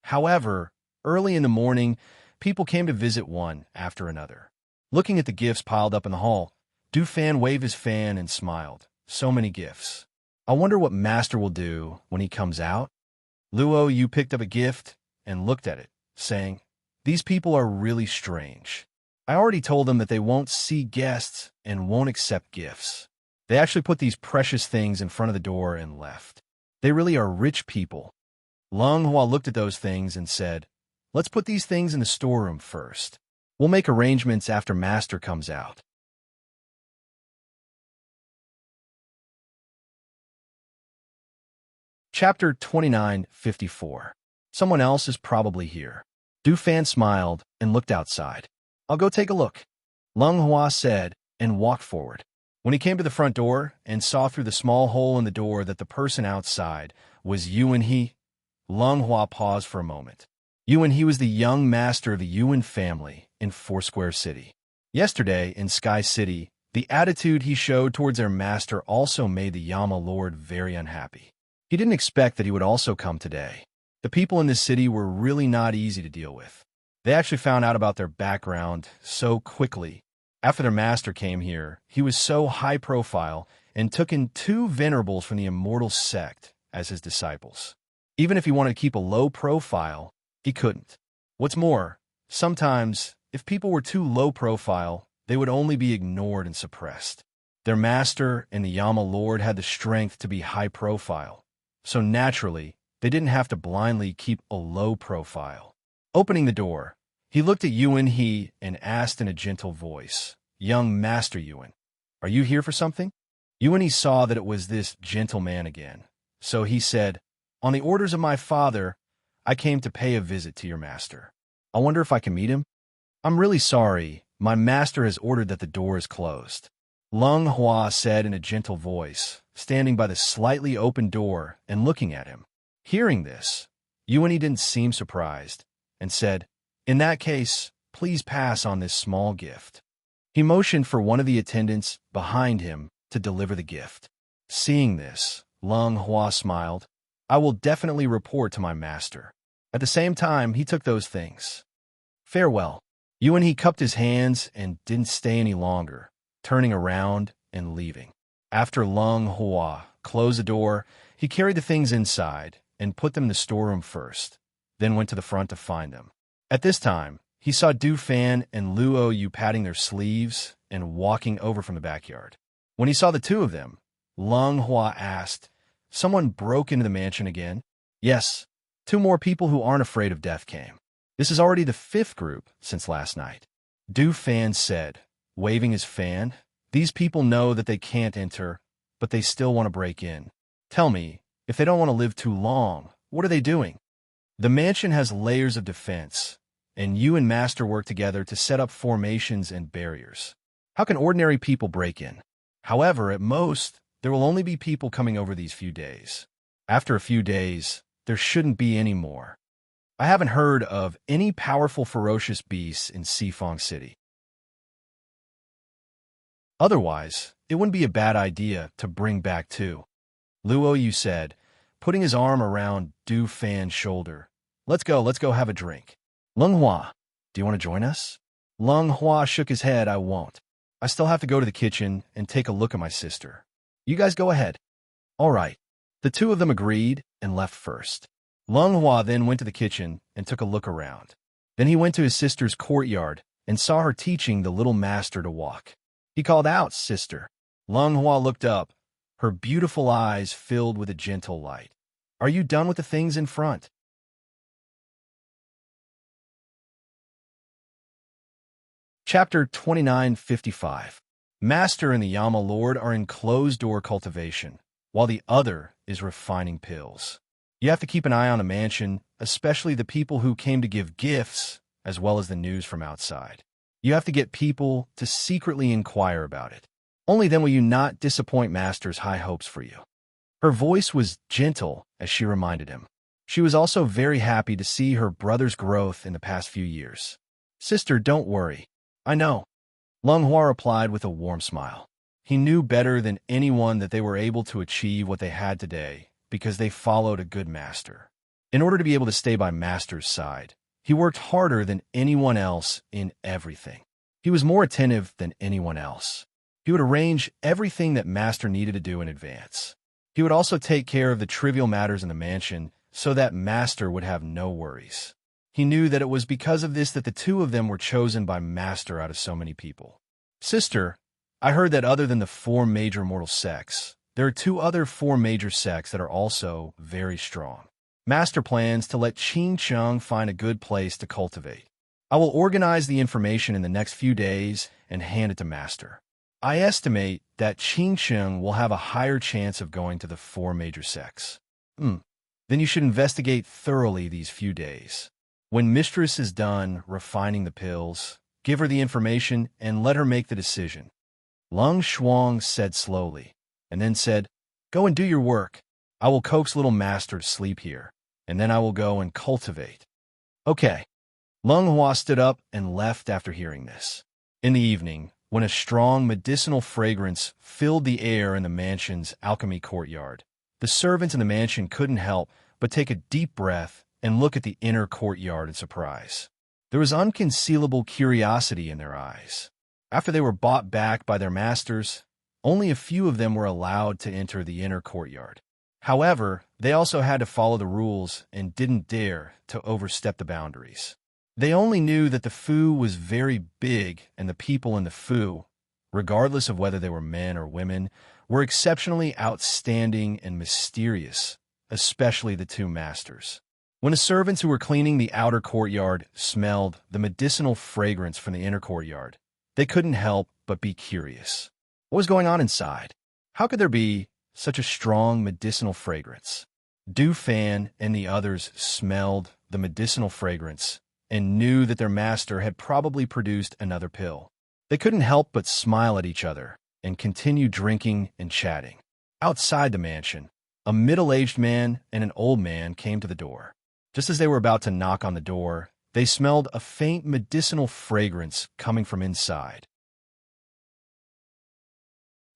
However, early in the morning, people came to visit one after another. Looking at the gifts piled up in the hall, Du Fan waved his fan and smiled. So many gifts. I wonder what Master will do when he comes out. Luo Yu picked up a gift and looked at it, saying, "These people are really strange. I already told them that they won't see guests and won't accept gifts. They actually put these precious things in front of the door and left. They really are rich people." Leng Hua looked at those things and said, "Let's put these things in the storeroom first. We'll make arrangements after Master comes out." Chapter 2954. Someone else is probably here. Du Fan smiled and looked outside. "I'll go take a look," Leng Hua said and walked forward. When he came to the front door and saw through the small hole in the door that the person outside was Yuan He, Leng Hua paused for a moment. Yuan He was the young master of the Yuan family in Foursquare City. Yesterday, in Sky City, the attitude he showed towards their master also made the Yama Lord very unhappy. He didn't expect that he would also come today. The people in this city were really not easy to deal with. They actually found out about their background so quickly. After their master came here, he was so high profile and took in two venerables from the immortal sect as his disciples. Even if he wanted to keep a low profile, he couldn't. What's more, sometimes, if people were too low profile, they would only be ignored and suppressed. Their master and the Yama Lord had the strength to be high profile, so naturally, they didn't have to blindly keep a low profile. Opening the door, he looked at Yuan He and asked in a gentle voice, "Young Master Yuan, are you here for something?" Yuan He saw that it was this gentleman again, so he said, "On the orders of my father, I came to pay a visit to your master. I wonder if I can meet him?" "I'm really sorry. My master has ordered that the door is closed," Leng Hua said in a gentle voice, standing by the slightly open door and looking at him. Hearing this, Yuan He didn't seem surprised and said, "In that case, please pass on this small gift." He motioned for one of the attendants behind him to deliver the gift. Seeing this, Lung Hua smiled. I will definitely report to my master. At the same time, he took those things. Farewell. Yuan he cupped his hands and didn't stay any longer, turning around and leaving. After Lung Hua closed the door, he carried the things inside and put them in the storeroom first, then went to the front to find them. At this time, he saw Du Fan and Luo Yu patting their sleeves and walking over from the backyard. When he saw the two of them, Lung Hua asked, "Someone broke into the mansion again?" "Yes. 2 more people who aren't afraid of death came. This is already the 5th group since last night." Du Fan said, waving his fan, "These people know that they can't enter, but they still want to break in. Tell me, if they don't want to live too long, what are they doing?" "The mansion has layers of defense, and you and Master work together to set up formations and barriers. How can ordinary people break in? However, at most, there will only be people coming over these few days. After a few days, there shouldn't be any more. I haven't heard of any powerful ferocious beasts in Sifong City. Otherwise, it wouldn't be a bad idea to bring back 2. Luo Yu said, putting his arm around Du Fan's shoulder. Let's go have a drink." "Lung Hua, do you want to join us?" Lung Hua shook his head. "I won't. I still have to go to the kitchen and take a look at my sister. You guys go ahead." "All right." The 2 of them agreed and left first. Lung Hua then went to the kitchen and took a look around. Then he went to his sister's courtyard and saw her teaching the little master to walk. He called out, "Sister." Lung Hua looked up, her beautiful eyes filled with a gentle light. "Are you done with the things in front?" Chapter 2955. Master and the Yama Lord are in closed-door cultivation, while the other is refining pills. You have to keep an eye on the mansion, especially the people who came to give gifts, as well as the news from outside. You have to get people to secretly inquire about it. Only then will you not disappoint Master's high hopes for you. Her voice was gentle as she reminded him. She was also very happy to see her brother's growth in the past few years. "Sister, don't worry. I know." Lung Hua replied with a warm smile. He knew better than anyone that they were able to achieve what they had today because they followed a good master. In order to be able to stay by Master's side, he worked harder than anyone else in everything. He was more attentive than anyone else. He would arrange everything that Master needed to do in advance. He would also take care of the trivial matters in the mansion so that Master would have no worries. He knew that it was because of this that the 2 of them were chosen by Master out of so many people. "Sister, I heard that other than the 4 major mortal sects, there are 2 other 4 major sects that are also very strong. Master plans to let Qing Cheng find a good place to cultivate. I will organize the information in the next few days and hand it to Master. I estimate that Qing Cheng will have a higher chance of going to the 4 major sects. Then you should investigate thoroughly these few days. When Mistress is done refining the pills, give her the information and let her make the decision." Lung Shuang said slowly, and then said, "Go and do your work. I will coax little Master to sleep here, and then I will go and cultivate." "Okay." Lung Hua stood up and left after hearing this. In the evening, when a strong medicinal fragrance filled the air in the mansion's alchemy courtyard, the servants in the mansion couldn't help but take a deep breath and look at the inner courtyard in surprise. There was unconcealable curiosity in their eyes. After they were bought back by their masters, only a few of them were allowed to enter the inner courtyard. However, they also had to follow the rules and didn't dare to overstep the boundaries. They only knew that the Fu was very big and the people in the Fu, regardless of whether they were men or women, were exceptionally outstanding and mysterious, especially the 2 masters. When the servants who were cleaning the outer courtyard smelled the medicinal fragrance from the inner courtyard, they couldn't help but be curious. What was going on inside? How could there be such a strong medicinal fragrance? Du Fan and the others smelled the medicinal fragrance and knew that their master had probably produced another pill. They couldn't help but smile at each other and continue drinking and chatting. Outside the mansion, a middle-aged man and an old man came to the door. Just as they were about to knock on the door, they smelled a faint medicinal fragrance coming from inside.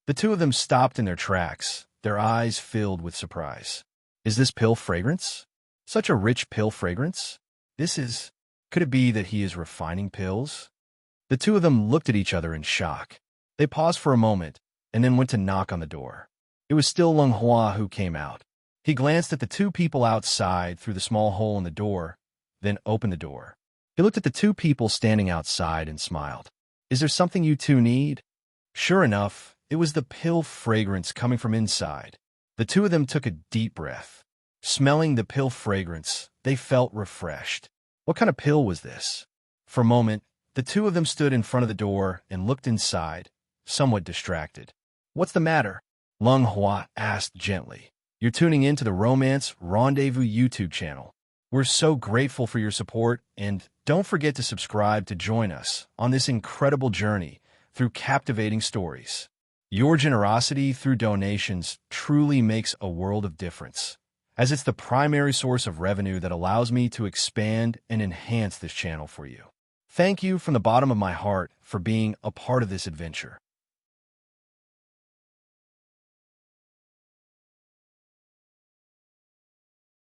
The 2 of them stopped in their tracks, their eyes filled with surprise. Is this pill fragrance? Such a rich pill fragrance? Could it be that he is refining pills? The two of them looked at each other in shock. They paused for a moment and then went to knock on the door. It was still Lung Hua who came out. He glanced at the two people outside through the small hole in the door, then opened the door. He looked at the two people standing outside and smiled. Is there something you two need? Sure enough, it was the pill fragrance coming from inside. The two of them took a deep breath. Smelling the pill fragrance, they felt refreshed. What kind of pill was this? For a moment, the two of them stood in front of the door and looked inside, somewhat distracted. What's the matter? Lung Hua asked gently. You're tuning in to the Romance Rendezvous YouTube channel. We're so grateful for your support, and don't forget to subscribe to join us on this incredible journey through captivating stories. Your generosity through donations truly makes a world of difference, as it's the primary source of revenue that allows me to expand and enhance this channel for you. Thank you from the bottom of my heart for being a part of this adventure.